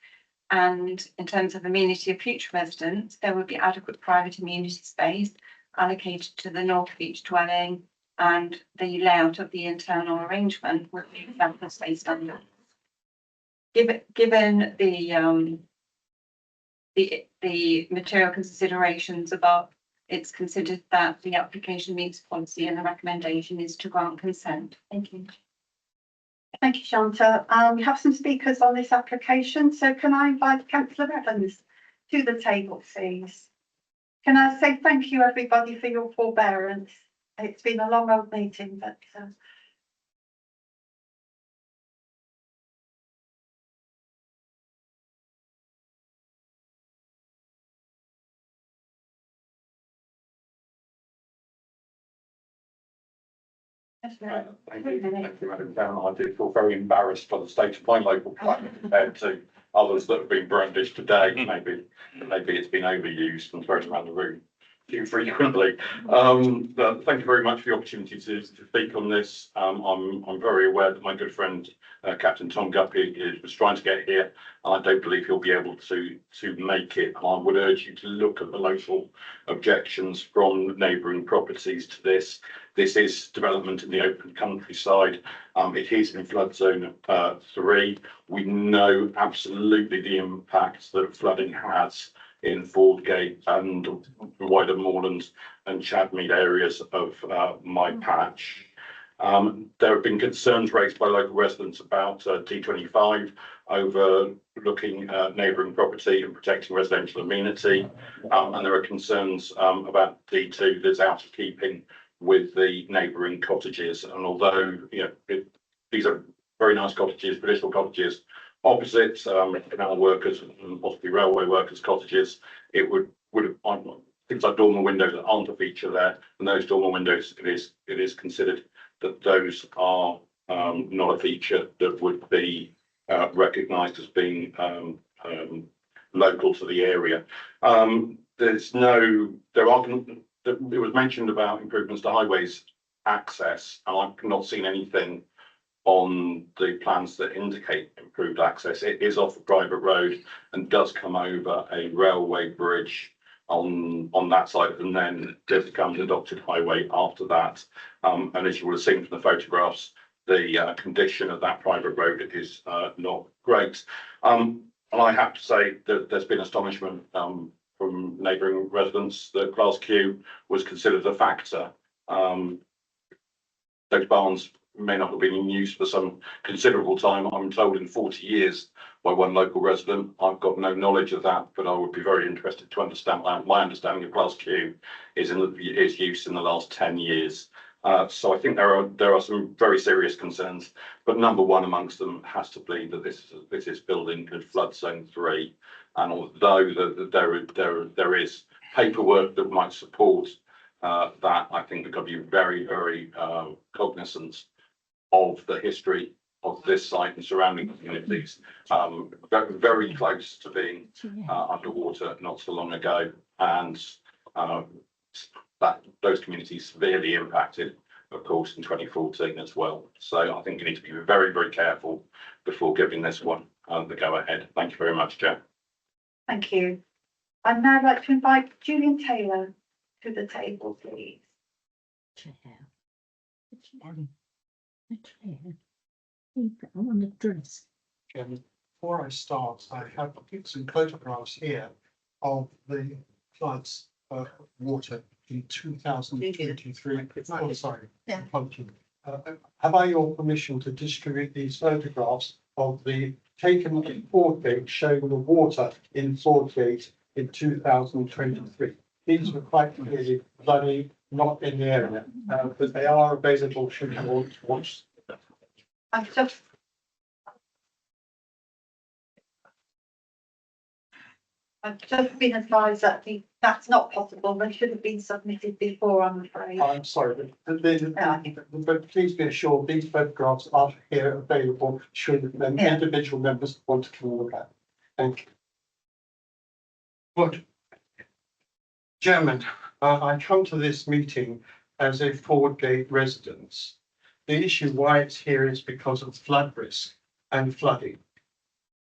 And in terms of amenity of future residents, there would be adequate private amenity space allocated to the north of each dwelling, and the layout of the internal arrangement would be example space standards. Given the material considerations above, it's considered that the application meets policy and the recommendation is to grant consent. Thank you. Thank you, Shanta. We have some speakers on this application, so can I invite Councillor Evans to the table, please? Can I say thank you, everybody, for your forbearance? It's been a long old meeting, but Thank you, Madam Chairman. I do feel very embarrassed by the state of my local plan compared to others that have been brandished today. Maybe it's been overused and thrown around the room too frequently. But thank you very much for the opportunity to speak on this. I'm very aware that my good friend Captain Tom Guppy was trying to get here. I don't believe he'll be able to make it. I would urge you to look at the local objections from neighbouring properties to this. This is development in the open countryside. It is in flood zone 3. We know absolutely the impacts that flooding has in Fordgate and wider Moorland and Chadmead areas of my patch. There have been concerns raised by local residents about D25 overlooking neighbouring property and protecting residential amenity. And there are concerns about D2 that's out of keeping with the neighbouring cottages. And although these are very nice cottages, traditional cottages, opposite canal workers and possibly railway workers' cottages, it would have things like dormer windows that aren't a feature there, and those dormer windows, it is considered that those are not a feature that would be recognised as being local to the area. It was mentioned about improvements to highways access, and I've not seen anything on the plans that indicate improved access. It is off a private road and does come over a railway bridge on that side, and then there becomes an adopted highway after that. And as you will have seen from the photographs, the condition of that private road is not great. And I have to say that there's been astonishment from neighbouring residents that Class Q was considered a factor. Those barns may not have been in use for some considerable time. I'm told in 40 years by one local resident. I've got no knowledge of that, but I would be very interested to understand. My understanding of Class Q is use in the last 10 years. So I think there are some very serious concerns, but number one amongst them has to be that this is building in flood zone 3. And although there is paperwork that might support that, I think we've got to be very, very cognizant of the history of this site and surrounding communities. Very close to being underwater not so long ago, and those communities severely impacted, of course, in 2014 as well. So I think you need to be very, very careful before giving this one the go ahead. Thank you very much, Chair. thank you. I'd now like to invite Julian Taylor to the table, please. Before I start, I have some photographs here of the floods of water in 2023. Oh, sorry. Yeah. Apologies. Have I your permission to distribute these photographs of the taken in Fordgate showing the water in Fordgate in 2023? These were quite clearly bloody, not in the area, but they are available should you want to watch. I've just I've just been advised that that's not possible. They should have been submitted before, I'm afraid. I'm sorry, but please be assured, these photographs are here available should individual members want to come and look at. Thank you. Good. Chairman, I come to this meeting as a Fordgate resident. The issue why it's here is because of flood risk and flooding.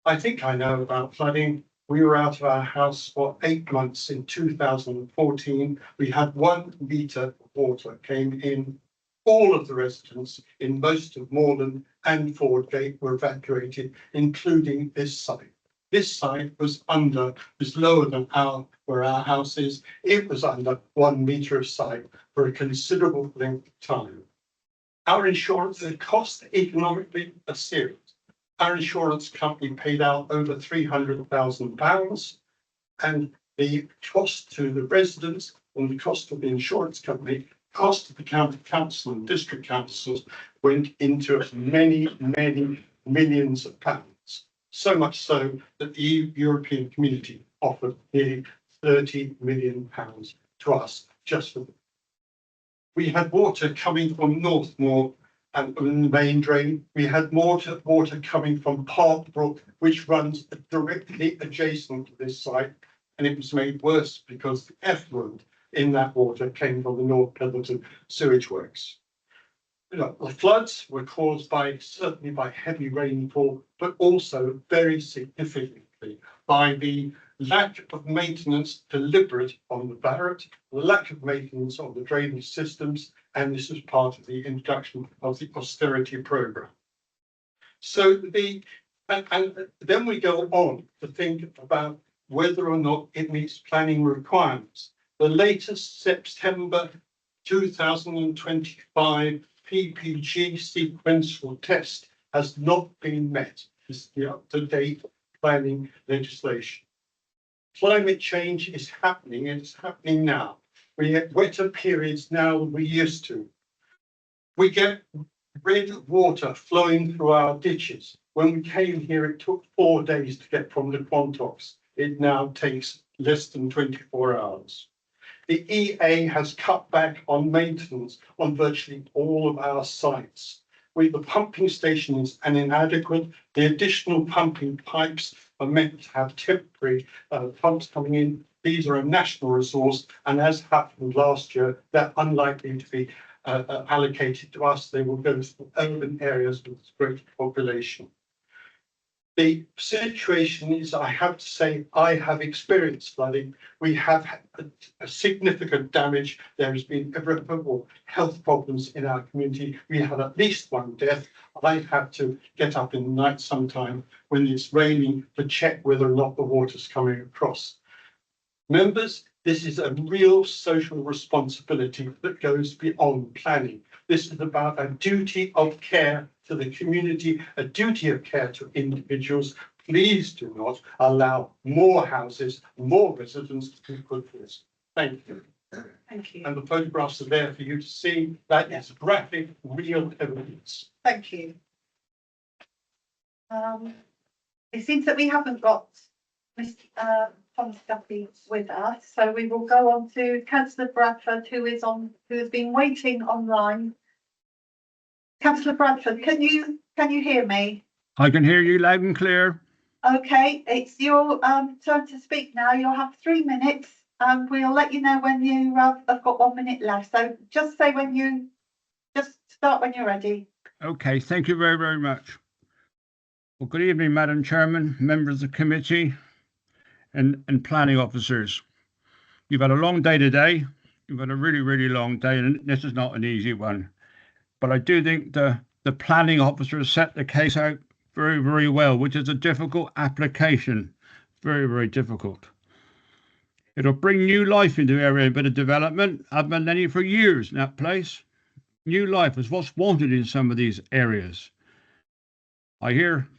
I think I know about flooding. We were out of our house for 8 months in 2014. We had 1 metre of water came in. All of the residents in most of Moreland and Fordgate were evacuated, including this site. This site was lower than where our house is. It was under 1 metre of site for a considerable length of time. Our insurance, the cost economically are serious. Our insurance company paid out over £300,000, and the cost to the residents and the cost of the insurance company, cost of the county council and district councils went into many, many millions of pounds. So much so that the European community offered nearly £30 million to us just for. We had water coming from Northmoor and the main drain. We had water coming from Park Brook, which runs directly adjacent to this site, and it was made worse because the effluent in that water came from the North Pendleton sewage works. The floods were caused certainly by heavy rainfall, but also very significantly by the lack of maintenance deliberate on the Barrett, the lack of maintenance on the drainage systems, and this was part of the introduction of the austerity programme. So and then we go on to think about whether or not it meets planning requirements. The latest September 2025 PPG sequential test has not been met. This is the up-to-date planning legislation. Climate change is happening, and it's happening now. We get wetter periods now than we used to. We get red water flowing through our ditches. When we came here, it took 4 days to get from the Quantox. It now takes less than 24 hours. The EA has cut back on maintenance on virtually all of our sites. The pumping station is inadequate. The additional pumping pipes are meant to have temporary pumps coming in. These are a national resource, and as happened last year, they're unlikely to be allocated to us. They will go to urban areas with great population. The situation is, I have to say, I have experienced flooding. We have had a significant damage. There has been irreparable health problems in our community. We had at least 1 death. I have to get up in the night sometime when it's raining to check whether or not the water's coming across. Members, this is a real social responsibility that goes beyond planning. This is about a duty of care to the community, a duty of care to individuals. Please do not allow more houses, more residents to be put for this. Thank you. Thank you. And the photographs are there for you to see. That is graphic, real evidence. Thank you. It seems that we haven't got Mr. Thomas Duffy with us, so we will go on to Councillor Bradford, who has been waiting online. Councillor Bradford, can you hear me? I can hear you loud and clear. Okay, it's your turn to speak now. You'll have 3 minutes. We'll let you know when you have got 1 minute left. So just start when you're ready. Okay, thank you very, very much. Well, good evening, Madam Chairman, members of the committee and planning officers. You've had a long day today. You've had a really, really long day, and this is not an easy one. But I do think the planning officers set the case out very, very well, which is a difficult application. Very, very difficult. It'll bring new life into the area, a bit of development. I've been any for years in that place. New life is what's wanted in some of these areas. I hear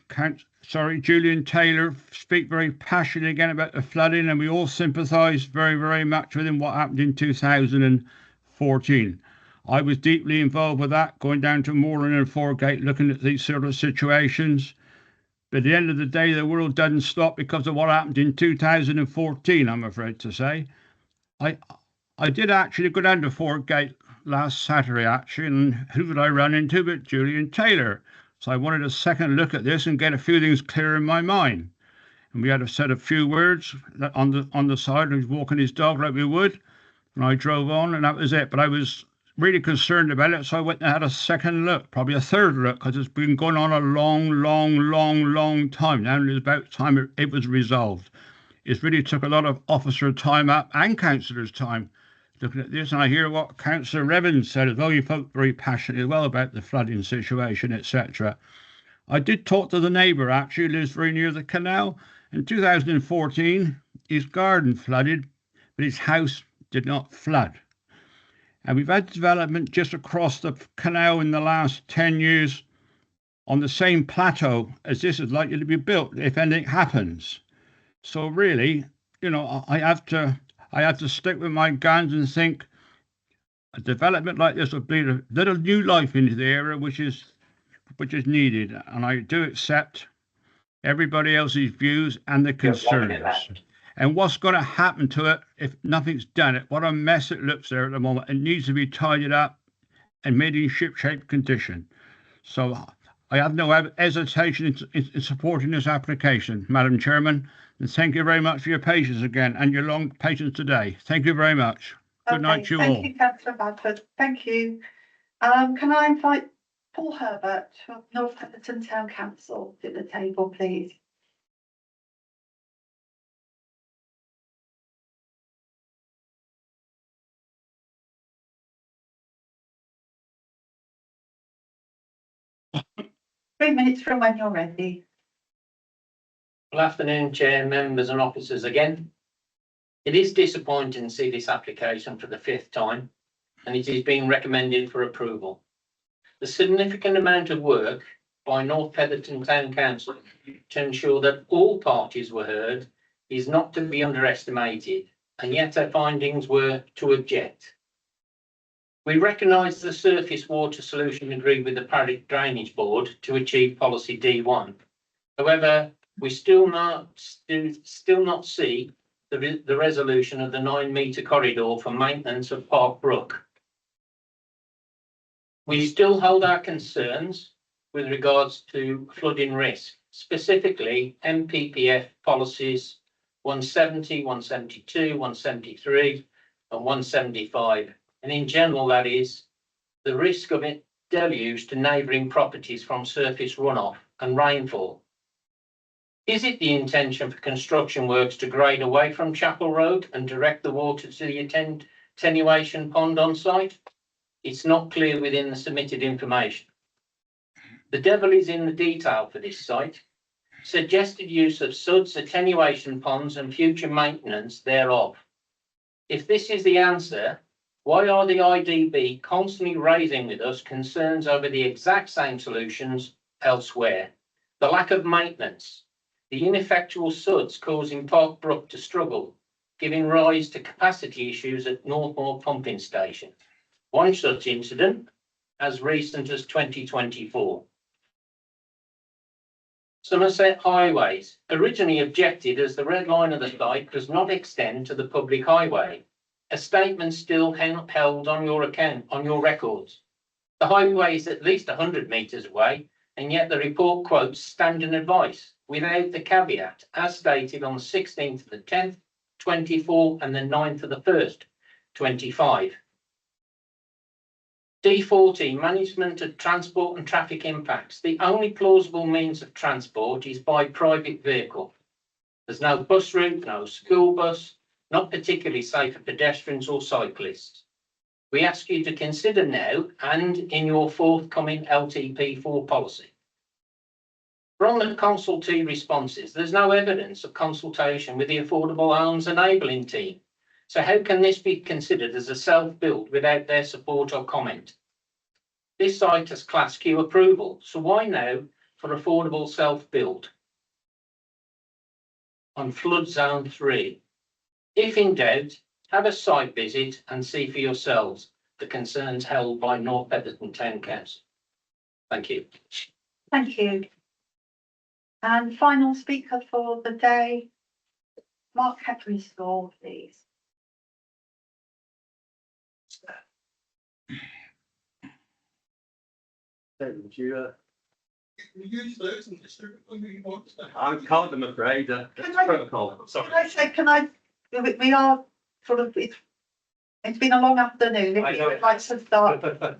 Julian Taylor speak very passionately again about the flooding, and we all sympathise very, very much with him what happened in 2014. I was deeply involved with that, going down to Moreland and Foregate, looking at these sort of situations. But at the end of the day, the world doesn't stop because of what happened in 2014, I'm afraid to say. I did actually go down to Fort Gate last Saturday, actually, and who did I run into but Julian Taylor? So I wanted a second look at this and get a few things clear in my mind. And we had to said a few words on the side. He was walking his dog like we would, and I drove on, and that was it. But I was really concerned about it, so I went and had a second look, probably a third look, because it's been going on a long time now, and it's about time it was resolved. It's really took a lot of officer time up and councillors' time looking at this, and I hear what Councillor Revens said as well. You felt very passionate as well about the flooding situation, etc. I did talk to the neighbour, actually, who lives very near the canal. In 2014, his garden flooded, but his house did not flood. And we've had development just across the canal in the last 10 years on the same plateau as this is likely to be built if anything happens. So really, you know, I have to stick with my guns and think a development like this will breathe a little new life into the area, which is needed. And I do accept everybody else's views and the concerns. And what's going to happen to it if nothing's done? What a mess it looks there at the moment. It needs to be tidied up and made in ship-shape condition. So I have no hesitation in supporting this application, Madam Chairman. And thank you very much for your patience again and your long patience today. Thank you very much. Good night to you all. Thank you, Councillor Radford. Thank you. Can I invite Paul Herbert from North Petherton Town Council to the table, please? Three minutes from when you're ready. Good afternoon, Chair, members and officers again. It is disappointing to see this application for the 5th time, and it is being recommended for approval. The significant amount of work by North Petherton Town Council to ensure that all parties were heard is not to be underestimated, and yet their findings were to object. We recognise the surface water solution agreed with the Parish Drainage Board to achieve policy D1. However, we still not see the resolution of the 9-metre corridor for maintenance of Park Brook. We still hold our concerns with regards to flooding risk, specifically MPPF policies 170, 172, 173 and 175. And in general, that is the risk of it deluge to neighbouring properties from surface runoff and rainfall. Is it the intention for construction works to grade away from Chapel Road and direct the water to the attenuation pond on site? It's not clear within the submitted information. The devil is in the detail for this site. Suggested use of SUDS, attenuation ponds and future maintenance thereof. If this is the answer, why are the IDB constantly raising with us concerns over the exact same solutions elsewhere? The lack of maintenance, the ineffectual SUDS causing Park Brook to struggle, giving rise to capacity issues at Northmoor pumping station. One such incident as recent as 2024. Somerset Highways, originally objected as the red line of the site does not extend to the public highway. A statement still held on your records. The highway is at least 100 metres away, and yet the report quotes standing advice without the caveat, as stated on the 16th of the 10th, 24 and the 9th of the 1st, 25. D40, management of transport and traffic impacts. The only plausible means of transport is by private vehicle. There's no bus route, no school bus, not particularly safe for pedestrians or cyclists. We ask you to consider now and in your forthcoming LTP4 policy. From the consultee responses, there's no evidence of consultation with the Affordable Homes Enabling team. So how can this be considered as a self-build without their support or comment? This site has Class Q approval, so why now for affordable self-build on flood zone 3? If in doubt, have a site visit and see for yourselves the concerns held by North Petherton Town Council. Thank you. Thank you. And final speaker for the day, Mark Heckley Store, please. Would you, Use those and distribute them if you want. I can't, I'm afraid, Can I- protocol, sorry. Can I, we are sort of, it's been a long afternoon. I If know you would it like to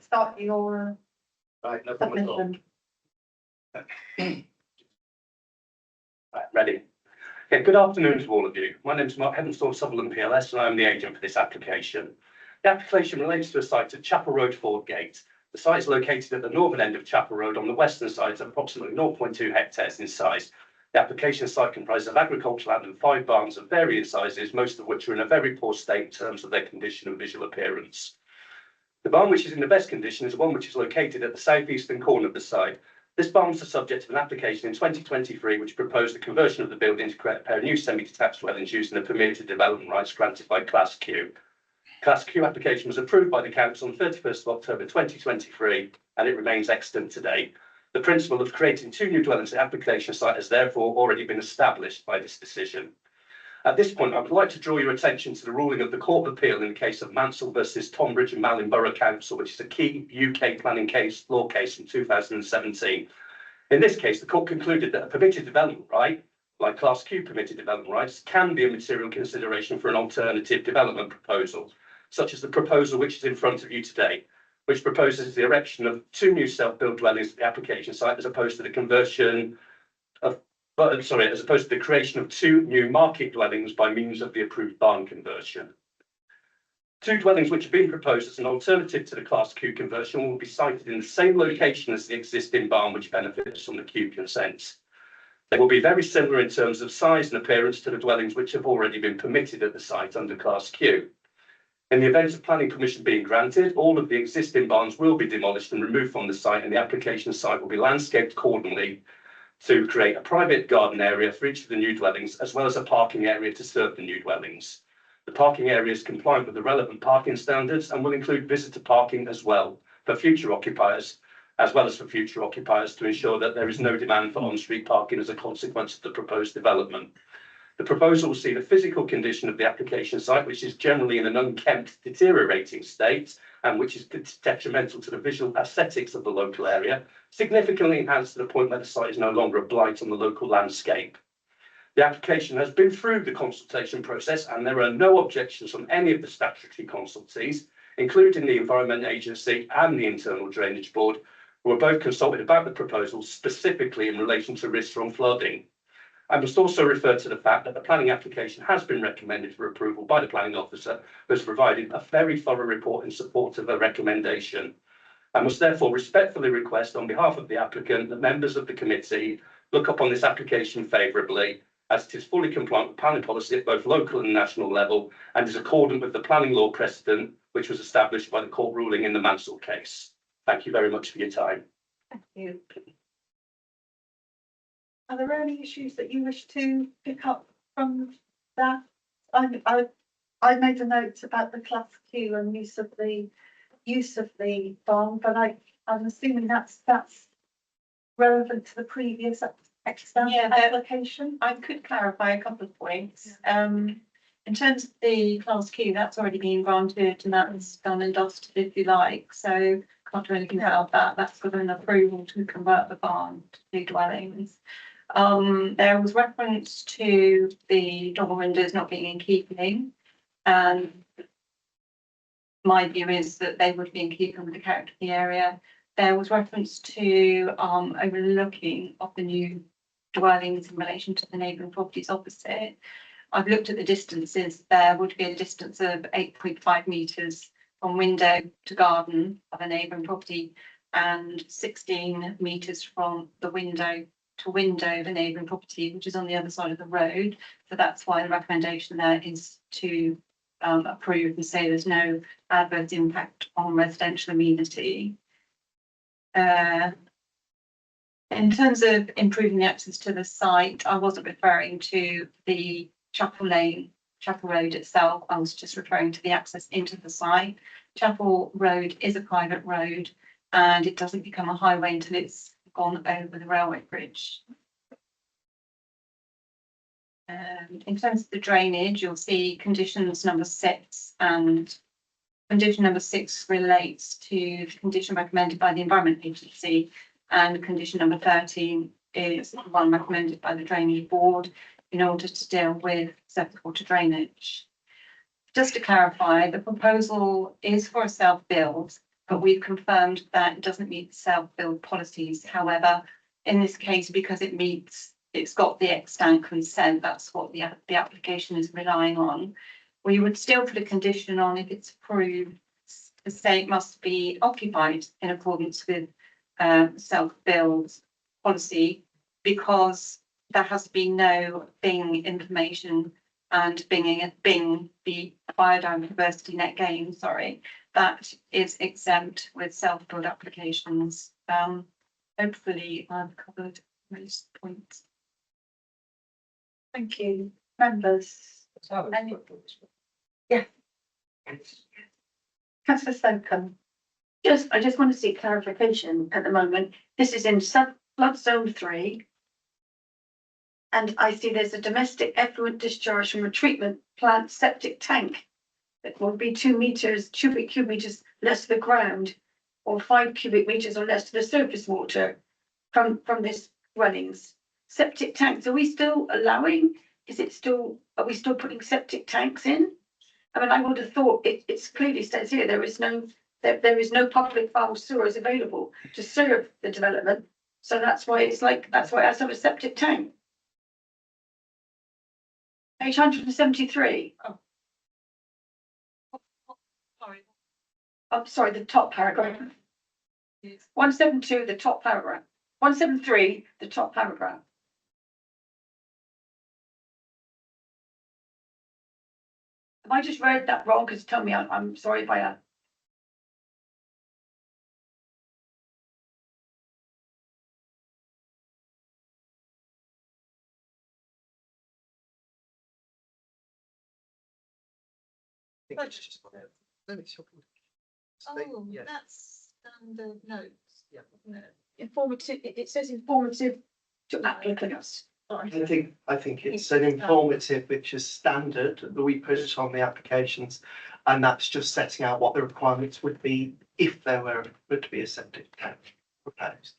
start your Right, no problem at all. submission. Right, ready. Okay, good afternoon to all of you. My name is Mark Heavenstorm Sutherland PLS and I'm the agent for this application. The application relates to a site at Chapel Road Ford Gate. The site is located at the northern end of Chapel Road on the western side, approximately 0.2 hectares in size. The application site comprises of agricultural land and 5 barns of varying sizes, most of which are in a very poor state in terms of their condition and visual appearance. The barn which is in the best condition is one which is located at the southeastern corner of the site. This barn was the subject of an application in 2023 which proposed the conversion of the building to create a pair of new semi-detached dwellings using the permitted development rights granted by Class Q. Class Q application was approved by the council on 31st of October 2023 and it remains extant today. The principle of creating 2 new dwellings at the application site has therefore already been established by this decision. At this point, I would like to draw your attention to the ruling of the Court of Appeal in the case of Mansell versus Tonbridge and Malin Borough Council, which is a key UK planning law case from 2017. In this case, the court concluded that a permitted development right, like Class Q permitted development rights, can be a material consideration for an alternative development proposal, such as the proposal which is in front of you today, which proposes the erection of 2 new self-built dwellings at the application site as opposed to the creation of 2 new market dwellings by means of the approved barn conversion. 2 dwellings which have been proposed as an alternative to the Class Q conversion will be sited in the same location as the existing barn which benefits from the Q consents. They will be very similar in terms of size and appearance to the dwellings which have already been permitted at the site under Class Q. In the event of planning permission being granted, all of the existing barns will be demolished and removed from the site and the application site will be landscaped accordingly to create a private garden area for each of the new dwellings, as well as a parking area to serve the new dwellings. The parking area is compliant with the relevant parking standards and will include visitor parking as well for future occupiers, as well as for future occupiers to ensure that there is no demand for on-street parking as a consequence of the proposed development. The proposal will see the physical condition of the application site, which is generally in an unkempt, deteriorating state, and which is detrimental to the visual aesthetics of the local area, significantly enhanced to the point where the site is no longer a blight on the local landscape. The application has been through the consultation process and there are no objections from any of the statutory consultees, including the Environment Agency and the Internal Drainage Board, who were both consulted about the proposal specifically in relation to risks from flooding. I must also refer to the fact that the planning application has been recommended for approval by the planning officer, who has provided a very thorough report in support of the recommendation. I must therefore respectfully request on behalf of the applicant that members of the committee look upon this application favourably, as it is fully compliant with planning policy at both local and national level and is accordant with the planning law precedent which was established by the court ruling in the Mansell case. Thank you very much for your time. Thank you. Are there any issues that you wish to pick up from that? I made a note about the Class Q and use of the barn, but I'm assuming that's relevant to the previous extant application. I could clarify a couple of points. In terms of the Class Q, that's already been granted and that's done and dusted, if you like. So can't do anything about that. That's got an approval to convert the barn to 2 dwellings. There was reference to the double windows not being in keeping, and my view is that they would be in keeping with the character of the area. There was reference to overlooking of the new dwellings in relation to the neighbouring properties opposite. I've looked at the distances. There would be a distance of 8.5 metres from window to garden of a neighbouring property and 16 metres from the window to window of a neighbouring property, which is on the other side of the road. So that's why the recommendation there is to approve and say there's no adverse impact on residential amenity. In terms of improving the access to the site, I wasn't referring to the Chapel Road itself. I was just referring to the access into the site. Chapel Road is a private road and it doesn't become a highway until it's gone over the railway bridge. In terms of the drainage, you'll see conditions number 6, and condition number 6 relates to the condition recommended by the Environment Agency, and condition number 13 is the one recommended by the Drainage Board in order to deal with surface water drainage. Just to clarify, the proposal is for a self-build, but we've confirmed that it doesn't meet self-build policies. However, in this case, because it's got the extant consent, that's what the application is relying on. We would still put a condition on, if it's approved, to say it must be occupied in accordance with self-build policy, because there has been no Bing information and Bing the biodiversity net gain, that is exempt with self-build applications. Hopefully I've covered most points. Thank you, members. Yeah. Councillor Slocum. I just want to see clarification at the moment. This is in flood zone 3. And I see there's a domestic effluent discharge from a treatment plant septic tank that will be 2 meters, cubic meters less to the ground, or 5 cubic meters or less to the surface water from this runnings. Septic tanks, are we still allowing? Are we still putting septic tanks in? I mean, I would have thought it's clearly says here there is no public foul sewers available to serve the development. So that's why it has to have a septic tank. Page 173. I'm sorry, the top paragraph. 172, the top paragraph. 173, the top paragraph. Have I just read that wrong? Because tell me, I'm sorry if I have. Oh, that's standard notes. Yeah. Informative, it says informative to applicants. I think it's an informative which is standard that we put it on the applications, and that's just setting out what the requirements would be if there were to be a septic tank proposed.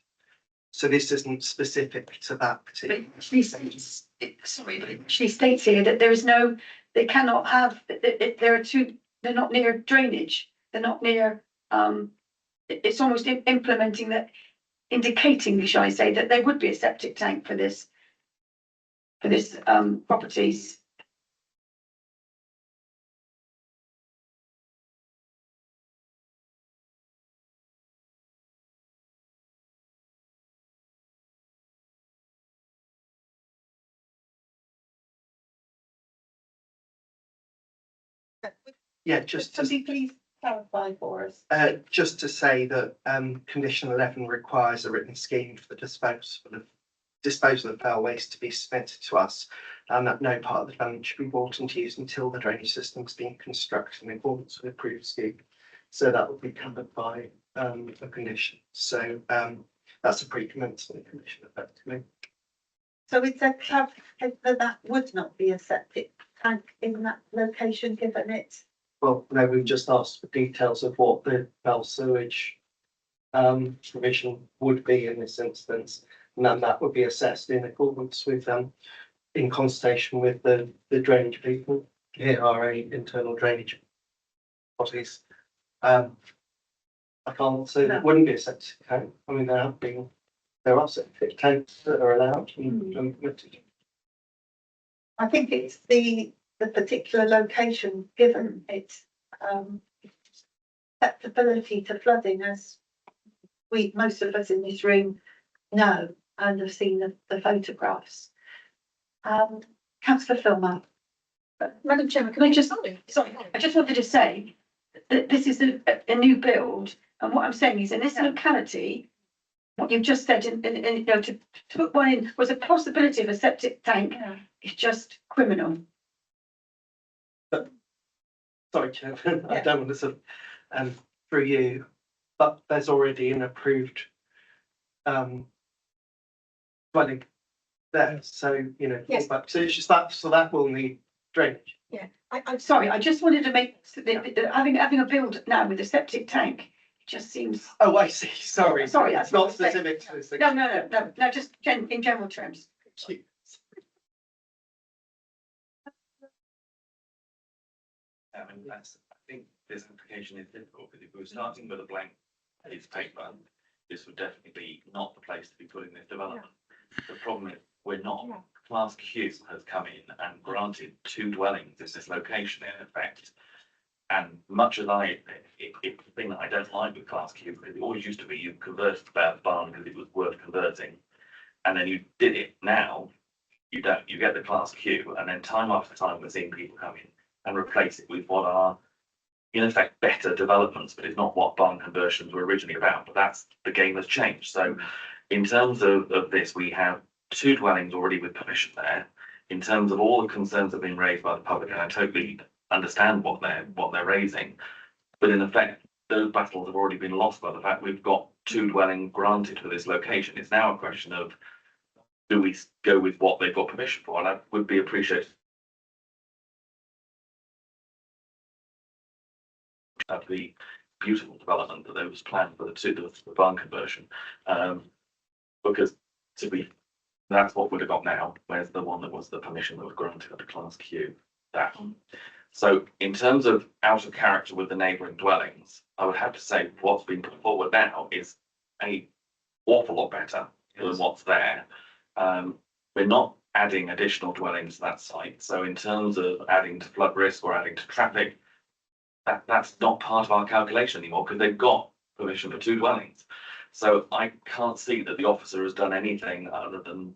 So this isn't specific to that particular. She states here that there is no, they cannot have, they're not near drainage, they're not near, it's almost implementing that, indicating, shall I say, that there would be a septic tank for this properties. Yeah, just to, Somebody please clarify for us. just to say that condition 11 requires a written scheme for the disposal of foul waste to be submitted to us, and that no part of the development should be brought into use until the drainage system has been constructed in accordance with the approved scheme. So that would be covered by a condition. So that's a pre-commencement condition effectively. So is there clarification that would not be a septic tank in that location, given it? Well, no, we've just asked for details of what the foul sewage provision would be in this instance, and then that would be assessed in accordance with in consultation with the drainage people. Here are internal drainage bodies. I can't say that wouldn't be a septic tank. I mean, there are septic tanks that are allowed and permitted. I think it's the particular location, given its susceptibility to flooding, as most of us in this room know and have seen the photographs. Councillor Filmer. Madam Chairman, can I just, sorry, I just wanted to say that this is a new build, and what I'm saying is in this locality, what you've just said, to put one in was a possibility of a septic tank is just criminal. Sorry, Chairman, I don't want to sort of through you, but there's already an approved dwelling. there, so, you know, Yes. so it's just that, so that will need drainage. I'm sorry, I just wanted to make, having a build now with a septic tank, it just seems, Oh, I see, sorry. Sorry, that's It's not what I'm saying. specific to this. no, just in general terms. I think this application is difficult because if we were starting with a blank piece of paper, this would definitely be not the place to be putting this development. The problem is we're not. Class Q has come in and granted 2 dwellings in this location in effect. And much as it's the thing that I don't like with Class Q, because it always used to be you converted the barn because it was worth converting. And then you did it. Now you don't, you get the Class Q, and then time after time we're seeing people come in and replace it with what are in effect better developments, but it's not what barn conversions were originally about. But that's, the game has changed. So in terms of this, we have 2 dwellings already with permission there. In terms of all the concerns that have been raised by the public, and I totally understand what they're raising, but in effect those battles have already been lost by the fact we've got 2 dwellings granted for this location. It's now a question of, do we go with what they've got permission for? And I would be appreciated of the beautiful development that there was planned for the barn conversion, because to be, that's what we'd have got now. Where's the one that was the permission that was granted at the Class Q? That one. So in terms of out of character with the neighbouring dwellings, I would have to say what's been put forward now is an awful lot better than what's there. We're not adding additional dwellings to that site. So in terms of adding to flood risk or adding to traffic, that's not part of our calculation anymore because they've got permission for 2 dwellings. So I can't see that the officer has done anything other than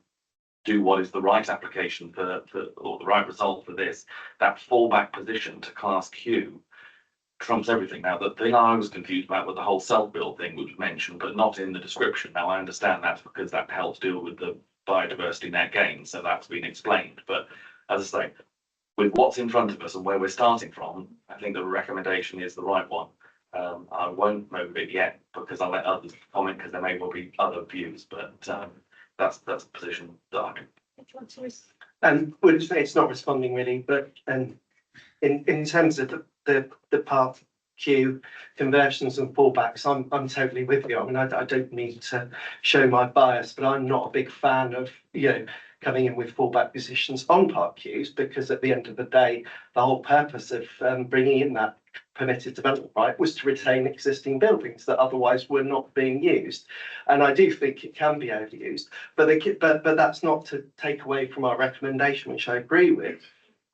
do what is the right application for or the right result for this. That fallback position to Class Q trumps everything. Now, the thing I was confused about with the whole self-build thing was mentioned, but not in the description. Now, I understand that's because that helps deal with the biodiversity net gain, so that's been explained. But as I say, with what's in front of us and where we're starting from, I think the recommendation is the right one. I won't move it yet because I'll let others comment because there may well be other views, but that's the position that I'm in. And would say it's not responding really, but in terms of the Part Q conversions and fallbacks, I'm totally with you. I mean, I don't need to show my bias, but I'm not a big fan of, you know, coming in with fallback positions on Part Qs, because at the end of the day, the whole purpose of bringing in that permitted development right was to retain existing buildings that otherwise were not being used. And I do think it can be overused, but that's not to take away from our recommendation, which I agree with.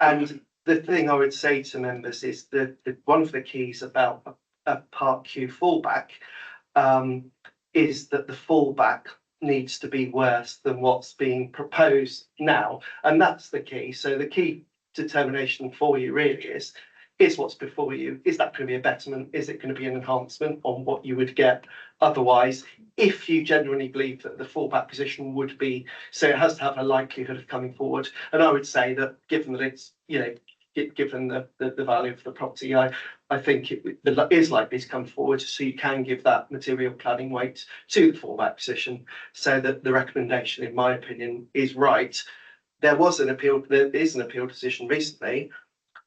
And the thing I would say to members is that one of the keys about a Part Q fallback is that the fallback needs to be worse than what's being proposed now. And that's the key. So the key determination for you really is what's before you. Is that going to be a betterment? Is it going to be an enhancement on what you would get otherwise? If you genuinely believe that the fallback position would be, so it has to have a likelihood of coming forward. And I would say that given that it's, you know, given the value of the property, I think it is likely to come forward, so you can give that material cladding weight to the fallback position, so that the recommendation, in my opinion, is right. There is an appeal decision recently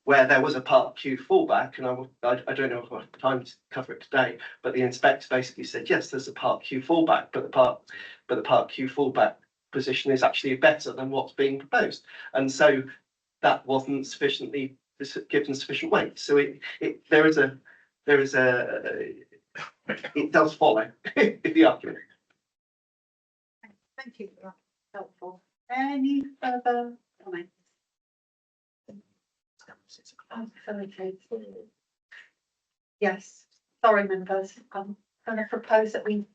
where there was a Part Q fallback, and I don't know if I have time to cover it today, but the inspector basically said, yes, there's a Part Q fallback, but the Part Q fallback position is actually better than what's being proposed. And so that wasn't sufficiently given sufficient weight. So it does follow the argument. Thank you for that. Helpful. Any further comments? Yes, sorry members, I'm going to propose that we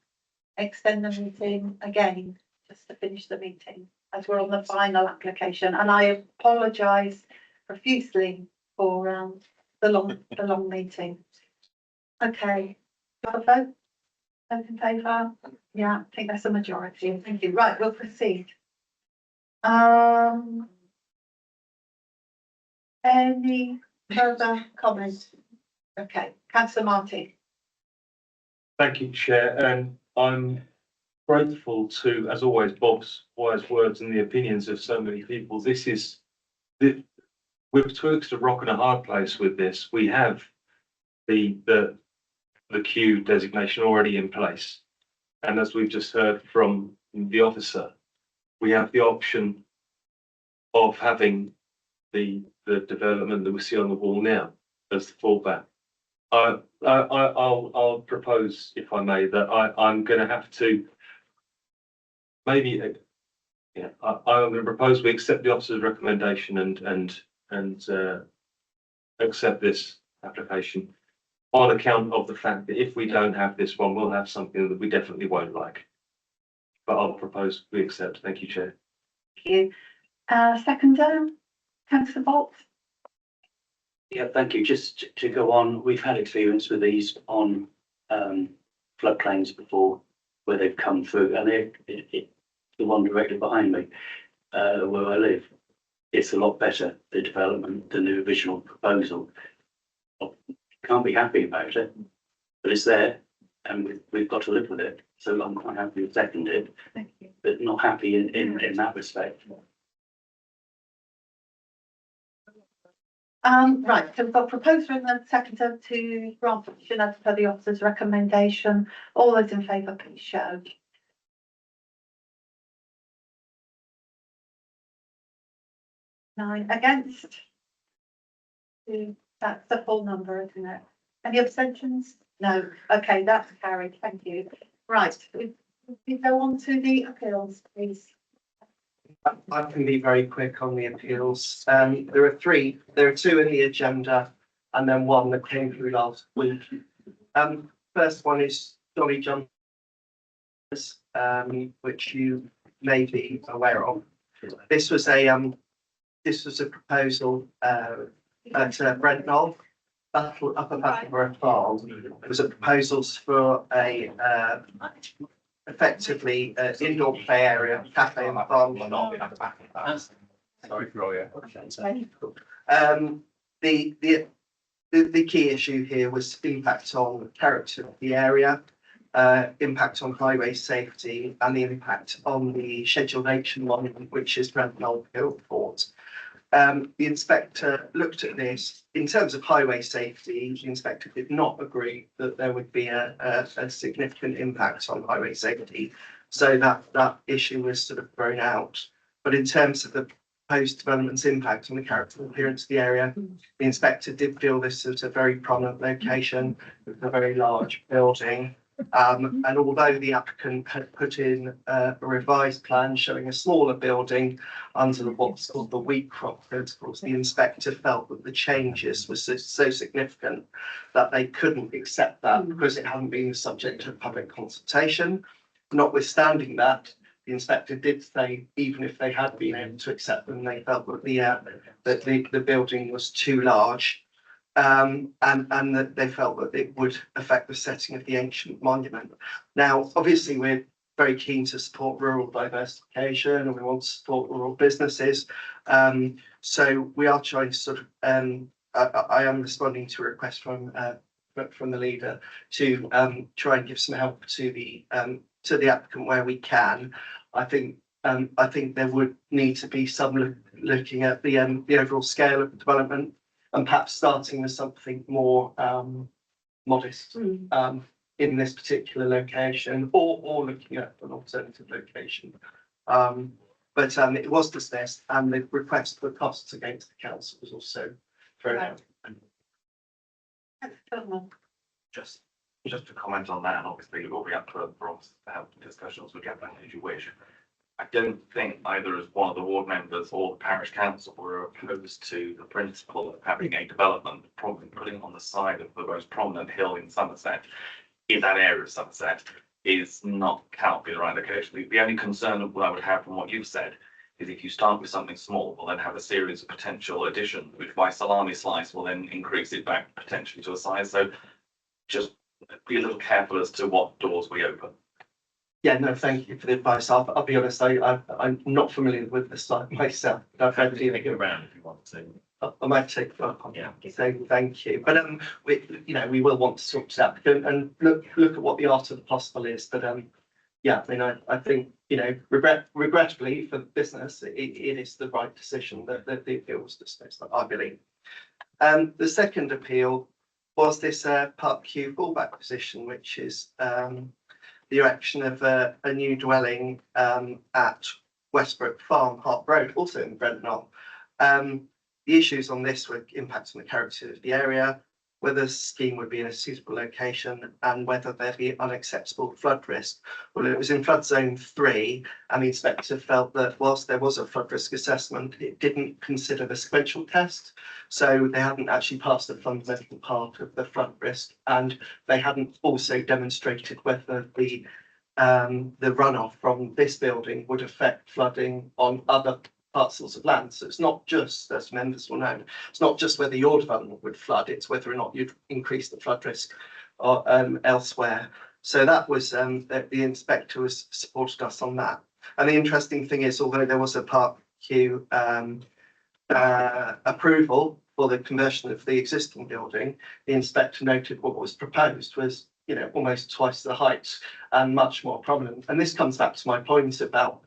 extend the meeting again, just to finish the meeting, as we're on the final application, and I apologise profusely for the long meeting. Okay, do you have a vote? Those in favour? Yeah, I think that's a majority. Thank you. Right, we'll proceed. Any further comments? Okay, Councillor Martin. Thank you, Chair, and I'm grateful to, as always, Bob's wise words and the opinions of so many people. This is, we're betwixt a rock and a hard place with this. We have the queue designation already in place. And as we've just heard from the officer, we have the option of having the development that we see on the wall now as the fallback. I'll propose, if I may, that I'm going to have to maybe, I'm going to propose we accept the officer's recommendation and accept this application on account of the fact that if we don't have this one, we'll have something that we definitely won't like. But I'll propose we accept. Thank you, Chair. Thank you. Seconder, Councillor Bolt. Yeah, thank you. Just to go on, we've had experience with these on floodplains before, where they've come through, and the one directly behind me, where I live, it's a lot better, the development, than the original proposal. Can't be happy about it, but it's there, and we've got to live with it. So I'm quite happy to second it, but not happy in that respect. Right, so we've got proposer and then seconder to grant permission as per the officer's recommendation. All those in favour, please show. Nine against. Two. That's the full number, isn't it? Any abstentions? No. Okay, that's carried. Thank you. Right, we go on to the appeals, please. I can be very quick on the appeals. There are two in the agenda, and then one that came through last week. First one is Dolly John, which you may be aware of. This was a proposal at Brent Knoll, Upper Battleborough Farm. It was a proposal for a effectively indoor play area, cafe and farm. Sorry for all, yeah. The key issue here was impact on the character of the area, impact on highway safety, and the impact on the scheduled action monument, which is Brent Knoll Hillport. The inspector looked at this. In terms of highway safety, the inspector did not agree that there would be a significant impact on highway safety. So that issue was sort of thrown out. But in terms of the proposed development's impact on the character and appearance of the area, the inspector did feel this was a very prominent location with a very large building. And although the applicant had put in a revised plan showing a smaller building under what's called the wheat crop principles, the inspector felt that the changes were so significant that they couldn't accept that because it hadn't been subject to public consultation. Notwithstanding that, the inspector did say even if they had been able to accept them, they felt that the building was too large. And that they felt that it would affect the setting of the ancient monument. Now, obviously, we're very keen to support rural diversification and we want to support rural businesses. So we are trying to sort of, I am responding to a request from the leader to try and give some help to the applicant where we can. I think there would need to be some looking at the overall scale of the development, and perhaps starting with something more modest in this particular location, or looking at an alternative location. But it was dismissed, and the request for costs against the council was also thrown out. Just to comment on that, and obviously it will be up to us to have discussions with Gavin as you wish. I don't think either as one of the ward members or the parish council were opposed to the principle of having a development probably putting on the side of the most prominent hill in Somerset, in that area of Somerset, cannot be the right location. The only concern that I would have from what you've said is if you start with something small, we'll then have a series of potential additions, which by salami slice will then increase it back potentially to a size. So just be a little careful as to what doors we open. Yeah, no, thank you for the advice. I'll be honest, I'm not familiar with the site myself. I've had to take it around if you want to. I might take it up on that. So thank you. But we will want to talk to that and look at what the art of the possible is. But yeah, I mean, I think, you know, regrettably for the business, it is the right decision that the appeal was dismissed, I believe. The second appeal was this Park Q fallback position, which is the erection of a new dwelling at Westbrook Farm, Hart Road, also in Brentnall. The issues on this were impacts on the character of the area, whether the scheme would be in a suitable location, and whether there'd be unacceptable flood risk. Well, it was in flood zone 3, and the inspector felt that whilst there was a flood risk assessment, it didn't consider the sequential test. So they hadn't actually passed the fundamental part of the flood risk, and they hadn't also demonstrated whether the runoff from this building would affect flooding on other parcels of land. So it's not just, as members will know, it's not just whether your development would flood, it's whether or not you'd increase the flood risk or, elsewhere. So that was the inspector was supported us on that. And the interesting thing is, although there was a Park Q approval for the conversion of the existing building, the inspector noted what was proposed was, you know, almost twice the height and much more prominent. And this comes back to my point about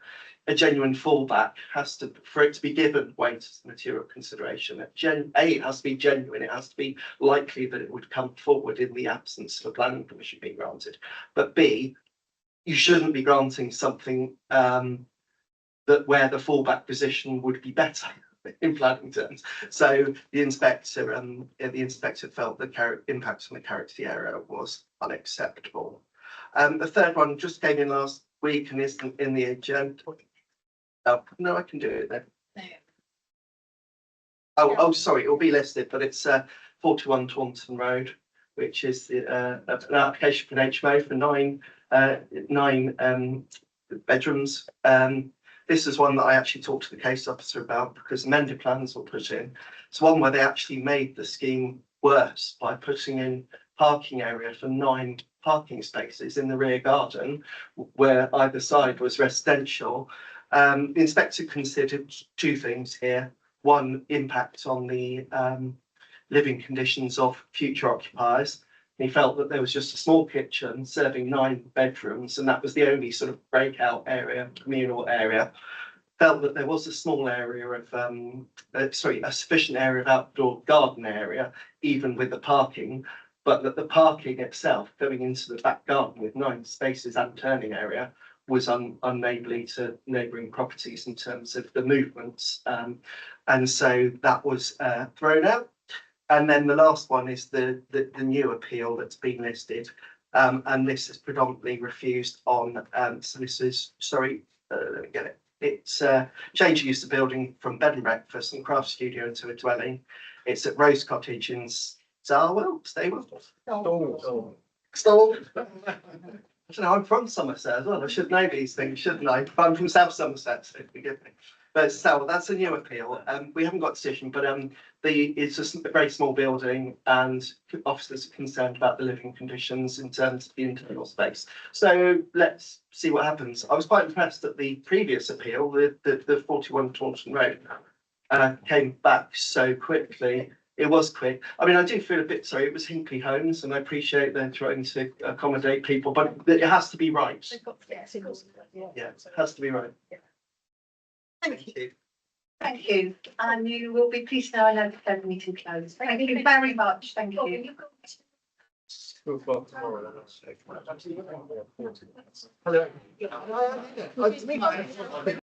a genuine fallback has to, for it to be given weight as material consideration. It has to be genuine. It has to be likely that it would come forward in the absence of a planning permission being granted. But B, you shouldn't be granting something that where the fallback position would be better in planning terms. So the inspector felt the impact on the character of the area was unacceptable. The third one just came in last week and isn't in the agenda. Oh, no, I can do it then. Oh, sorry, it will be listed, but it's 41 Taunton Road, which is an application for an HMO for nine bedrooms. This is one that I actually talked to the case officer about because amended plans were put in. It's one where they actually made the scheme worse by putting in parking area for 9 parking spaces in the rear garden, where either side was residential. The inspector considered 2 things here. One, impact on the living conditions of future occupiers. He felt that there was just a small kitchen serving 9 bedrooms, and that was the only sort of breakout area, communal area. Felt that there was a small area of, a sufficient area of outdoor garden area, even with the parking, but that the parking itself going into the back garden with 9 spaces and turning area was unneighbourly to neighbouring properties in terms of the movements. And so that was thrown out. And then the last one is the new appeal that's been listed. And this is predominantly refused on, so this is, sorry, let me get it. It's change of use of building from bed and breakfast and craft studio into a dwelling. It's at Rose Cottage in Stawell. I don't know, I'm from Somerset as well. I should know these things, shouldn't I? I'm from South Somerset, so forgive me. But so that's a new appeal. We haven't got a decision, but it's just a very small building and officers are concerned about the living conditions in terms of the internal space. So let's see what happens. I was quite impressed that the previous appeal, the 41 Taunton Road, came back so quickly. It was quick. I mean, I do feel a bit sorry. It was Hinkley Homes, and I appreciate they're trying to accommodate people, but it has to be right. Yeah, it has to be right. Thank you. Thank you. And you will be pleased now I know the meeting closed. Thank you very much. Thank you. Hello.